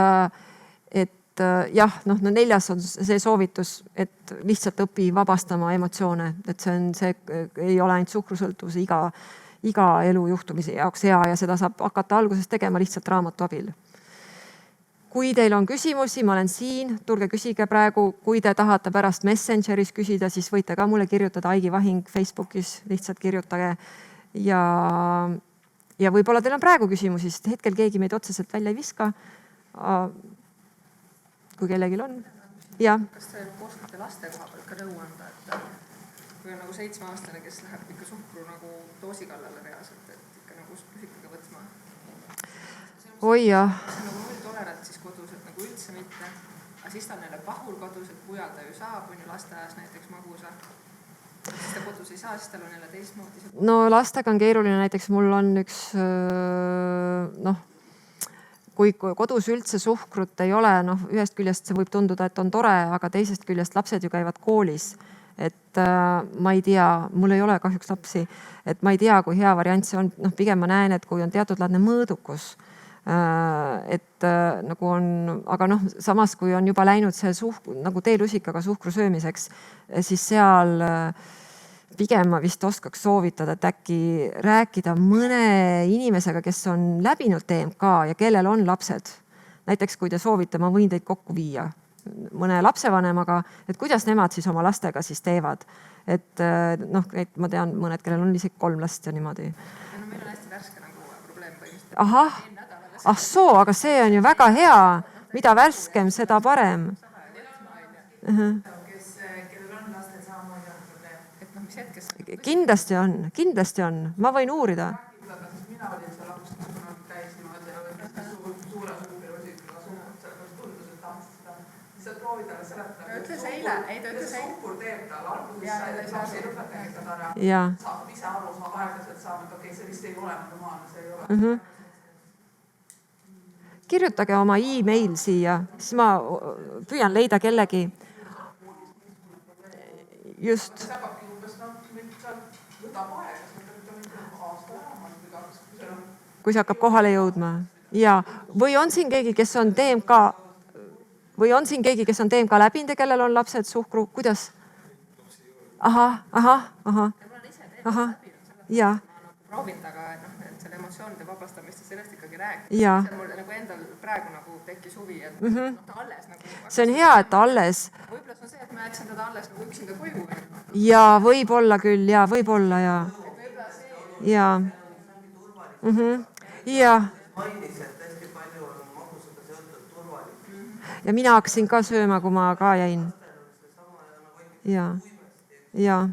jah, noh, 4. on see soovitus, et lihtsalt õpi vabastama emotsioone, et see ei ole ainult suhkrusõltuvuse iga elujuhtumise jaoks hea ja seda saab hakata alguses tegema lihtsalt raamatu abil. Kui teil on küsimusi, ma olen siin, tulge küsige praegu. Kui te tahate pärast Messengeris küsida, siis võite ka mulle kirjutada Aigi Vahing Facebookis, lihtsalt kirjutage. Ja võib-olla teil on praegu küsimusi, sest hetkel keegi meid otseselt välja ei viska. Kui kellelgi on. Ja. Kas te oskate laste koha pealt ka nõu anda, et kui on nagu 7-aastane, kes läheb ikka suhkru nagu doosi kallale reaalselt, et ikka nagu püsikaga võtma? Oi jah. See on nagu nulltolerant siis kodus, et nagu üldse mitte. Aga siis ta on neile pahul kodus, et mujal ta ju saab, on ju lasteajas näiteks magusa. Siis ta kodus ei saa, siis tal on jälle teistmoodi. No lastega on keeruline, näiteks mul on üks, noh, kui kodus üldse suhkrut ei ole, noh, ühest küljest see võib tunduda, et on tore, aga teisest küljest lapsed ju käivad koolis. Et ma ei tea, mul ei ole kahjuks lapsi, et ma ei tea, kui hea variant see on. Noh, pigem ma näen, et kui on teatud laadne mõõdukus, et nagu on, aga noh, samas kui on juba läinud see nagu teelusikaga suhkru söömiseks, siis seal pigem ma vist oskaks soovitada, et äkki rääkida mõne inimesega, kes on läbinud TMK ja kellel on lapsed. Näiteks kui te soovite, ma võin teid kokku viia mõne lapsevanemaga, et kuidas nemad siis oma lastega siis teevad. Et noh, ma tean mõned, kellel on isegi 3 last ja niimoodi. Ja no meil on hästi värske nagu probleem põhimõtteliselt. Ahah. Soo, aga see on ju väga hea. Mida värskem, seda parem. Kindlasti on. Ma võin uurida. Mina olin seal lapsed, kus ma käisin, suure suhkurosiga tundus, et tahaks seda. Siis saad proovida seletada. Ta ütles eile. Kuidas suhkur teeb tal alguses lapsi lõpetamised ära. Saab ise aru, saab aeglaselt saama, et okei, see vist ei ole normaalne, see ei ole. Kirjutage oma e-mail siia, siis ma püüan leida kellegi. Just. Kui see hakkab kohale jõudma. Ja. Või on siin keegi, kes on TMK läbinud ja kellel on lapsed suhkru? Kuidas? Ahah. Ja. proovinud, aga selle emotsioonide vabastamist ja sellest ikkagi rääkida. Jaa. See on mul nagu endal praegu nagu tekkis huvi, et ta alles nagu... See on hea, et ta alles. Võib-olla see on see, et ma jätsin teda alles nagu üksinda koju. Ja võib-olla küll, ja võib-olla, ja. Ja. Ja. Ja mina hakkasin ka sööma, kui ma ka jäin. Ja. Ja.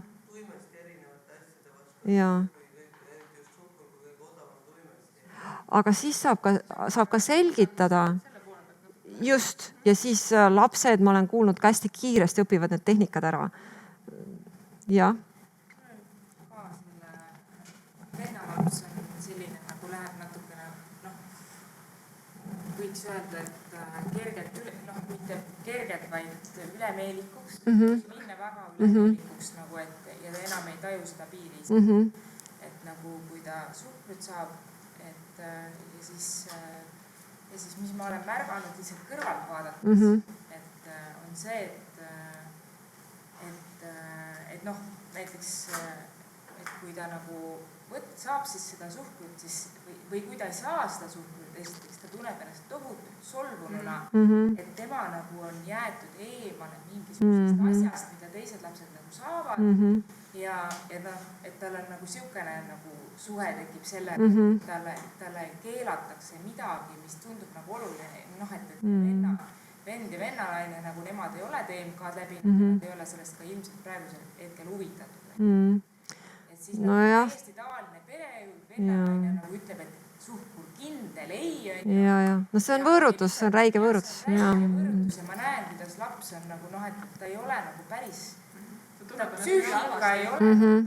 Ja. Aga siis saab ka selgitada. Just. Ja siis lapsed, ma olen kuulnud, ka hästi kiiresti õpivad need tehnikad ära. Ja. Vennalaps on selline, nagu läheb natukene, võiks öelda, et kergelt, mitte kergelt, vaid ülemeelikuks. Minna väga ülemeelikuks, ja ta enam ei taju seda piiri. Et nagu, kui ta suhkrut saab, ja siis mis ma olen märganud lihtsalt kõrvalt vaadates, et on see, et näiteks, et kui ta nagu saab siis seda suhkrut, või kui ta ei saa seda suhkrut, esiteks ta tunneb ennast tohutult solvununa, et tema nagu on jäetud eemale mingisugusest asjast, mida teised lapsed nagu saavad, ja et tal on nagu siukene nagu suhe tekib sellega, et talle keelatakse midagi, mis tundub nagu oluline, et vend ja vennalaine, nagu nemad ei ole TMK-d läbinud, nad ei ole sellest ka ilmselt praegusel hetkel huvitatud. Et siis täiesti tavaline perejuht, vennalaine nagu ütleb, et suhkur kindel ei on. Ja. No see on võõrutus, see on räige võõrutus. Ja ma näen, kuidas laps on nagu, et ta ei ole nagu päris, ta psüühika ei ole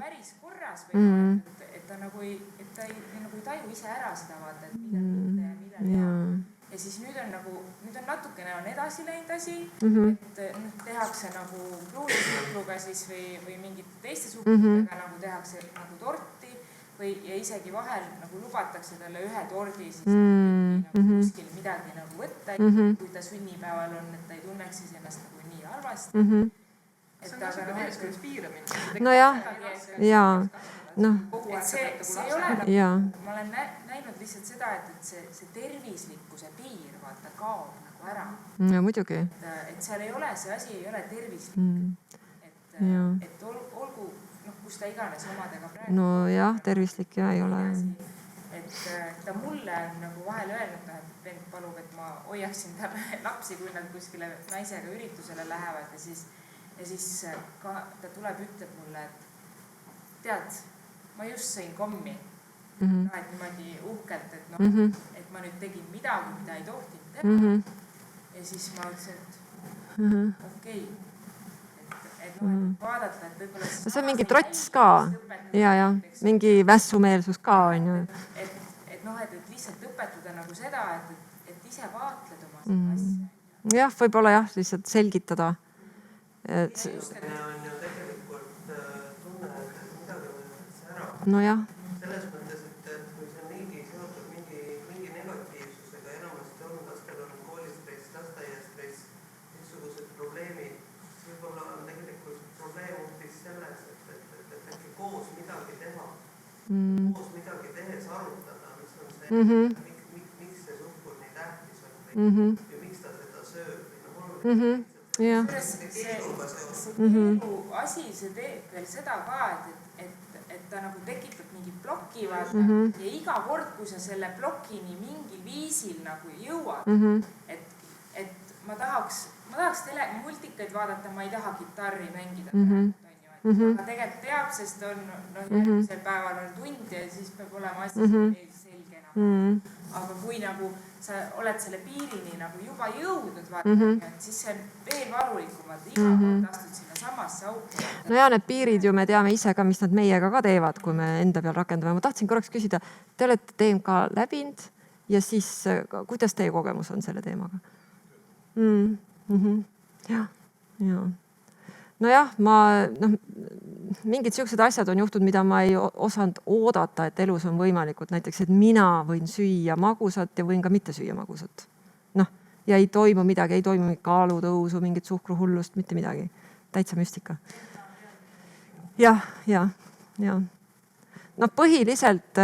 päris korras või et ta nagu ei taju ise ära seda vaata, et mida teha. Ja siis nüüd on natukene edasi läinud asi, et tehakse nagu pruunisuhkruga siis või mingite teiste suhkrudega nagu tehakse nagu torti ja isegi vahel nagu lubatakse talle ühe tordi siis nagu kuskil midagi nagu võtta, kui ta sünnipäeval on, et ta ei tunneks siis ennast nagu nii halvasti. See on ka meeskonnast piiramine. No jah, jaa. Et see ei ole ma olen näinud lihtsalt seda, et see tervislikkuse piir vaata kaob nagu ära. Ja muidugi. Et seal ei ole, see asi ei ole tervislik. Et olgu, kus ta iganes omadega praegu. No jah, tervislik ja ei ole. Et ta mulle on nagu vahel öelnud, et vend palub, et ma hoiaksin talle lapsi, kui nad kuskile naisega üritusele lähevad ja siis ka ta tuleb, ütleb mulle, et tead, ma just sõin kommi. Et niimoodi uhkelt, et ma nüüd tegin midagi, mida ei tohtinud teha. Ja siis ma ütlesin, et okei. Et vaadata, et võib-olla... See on mingi trots ka. Ja. Mingi vässumeelsus ka on ju. Et lihtsalt õpetada nagu seda, et ise vaatled oma seda asja. Jah, võib-olla jah, lihtsalt selgitada. No jah. Selles mõttes, et kui see on mingi seotud mingi negatiivsusega, enamasti on lastel on koolistress, lasteaiastress, niisugused probleemid, siis võib-olla on tegelikult probleem hoopis selles, et äkki koos midagi teha, koos midagi tehes arutada, mis on see, miks see suhkur nii tähtis on või miks ta seda sööb. See asi, see teeb veel seda ka, et ta nagu tekitab mingi ploki vaata ja iga kord, kui sa selle plokini mingil viisil nagu jõuad, et ma tahaks multikaid vaadata, ma ei taha kitarri mängida. Aga tegelikult teab, sest on järgmisel päeval on tund ja siis peab olema asi selge. Aga kui nagu sa oled selle piirini nagu juba jõudnud vaata, siis see on veel valulikumalt, iga kord astud sinna samasse auku. No ja need piirid ju me teame ise ka, mis nad meiega ka teevad, kui me enda peal rakendame. Ma tahtsin korraks küsida, te olete TMK läbinud ja siis kuidas teie kogemus on selle teemaga? Ja. Nojah, mingid siuksed asjad on juhtud, mida ma ei osanud oodata, et elus on võimalikud. Näiteks, et mina võin süüa magusat ja võin ka mitte süüa magusat. Ja ei toimu midagi, ei toimu kaalutõusu, mingit suhkruhullust, mitte midagi. Täitsa müstika. Ja. noh, põhiliselt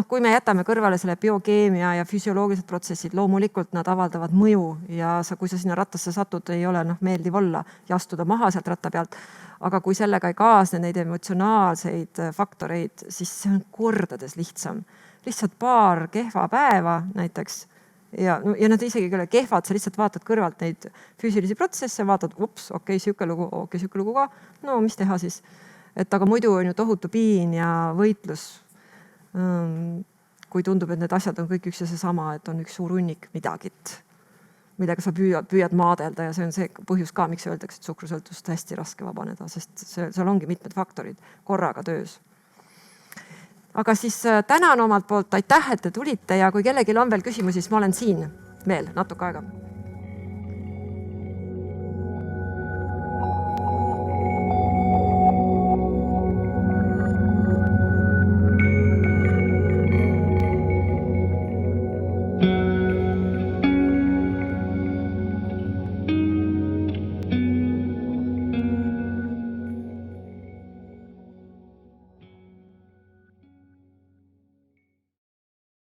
kui me jätame kõrvale selle biokeemia ja füsioloogilised protsessid, loomulikult nad avaldavad mõju ja kui sa sinna rattasse satud, ei ole meeldiv olla ja astuda maha sealt ratta pealt. Aga kui sellega ei kaasne neid emotsionaalseid faktoreid, siis see on kordades lihtsam. Lihtsalt paar kehva päeva näiteks ja nad isegi küll kehvad, sa lihtsalt vaatad kõrvalt neid füüsilisi protsesse, vaatad, okei, siuke lugu ka, no mis teha siis. Et aga muidu on ju tohutu piin ja võitlus, kui tundub, et need asjad on kõik üks ja seesama, et on üks suur hunnik midagit, millega sa püüad maadelda ja see on see põhjus ka, miks öeldakse, et suhkrusõltuvust hästi raske vabaneda, sest seal ongi mitmed faktorid korraga töös. Aga siis tänan omalt poolt, aitäh, et te tulite ja kui kellelgi on veel küsimusi, siis ma olen siin veel natuke aega.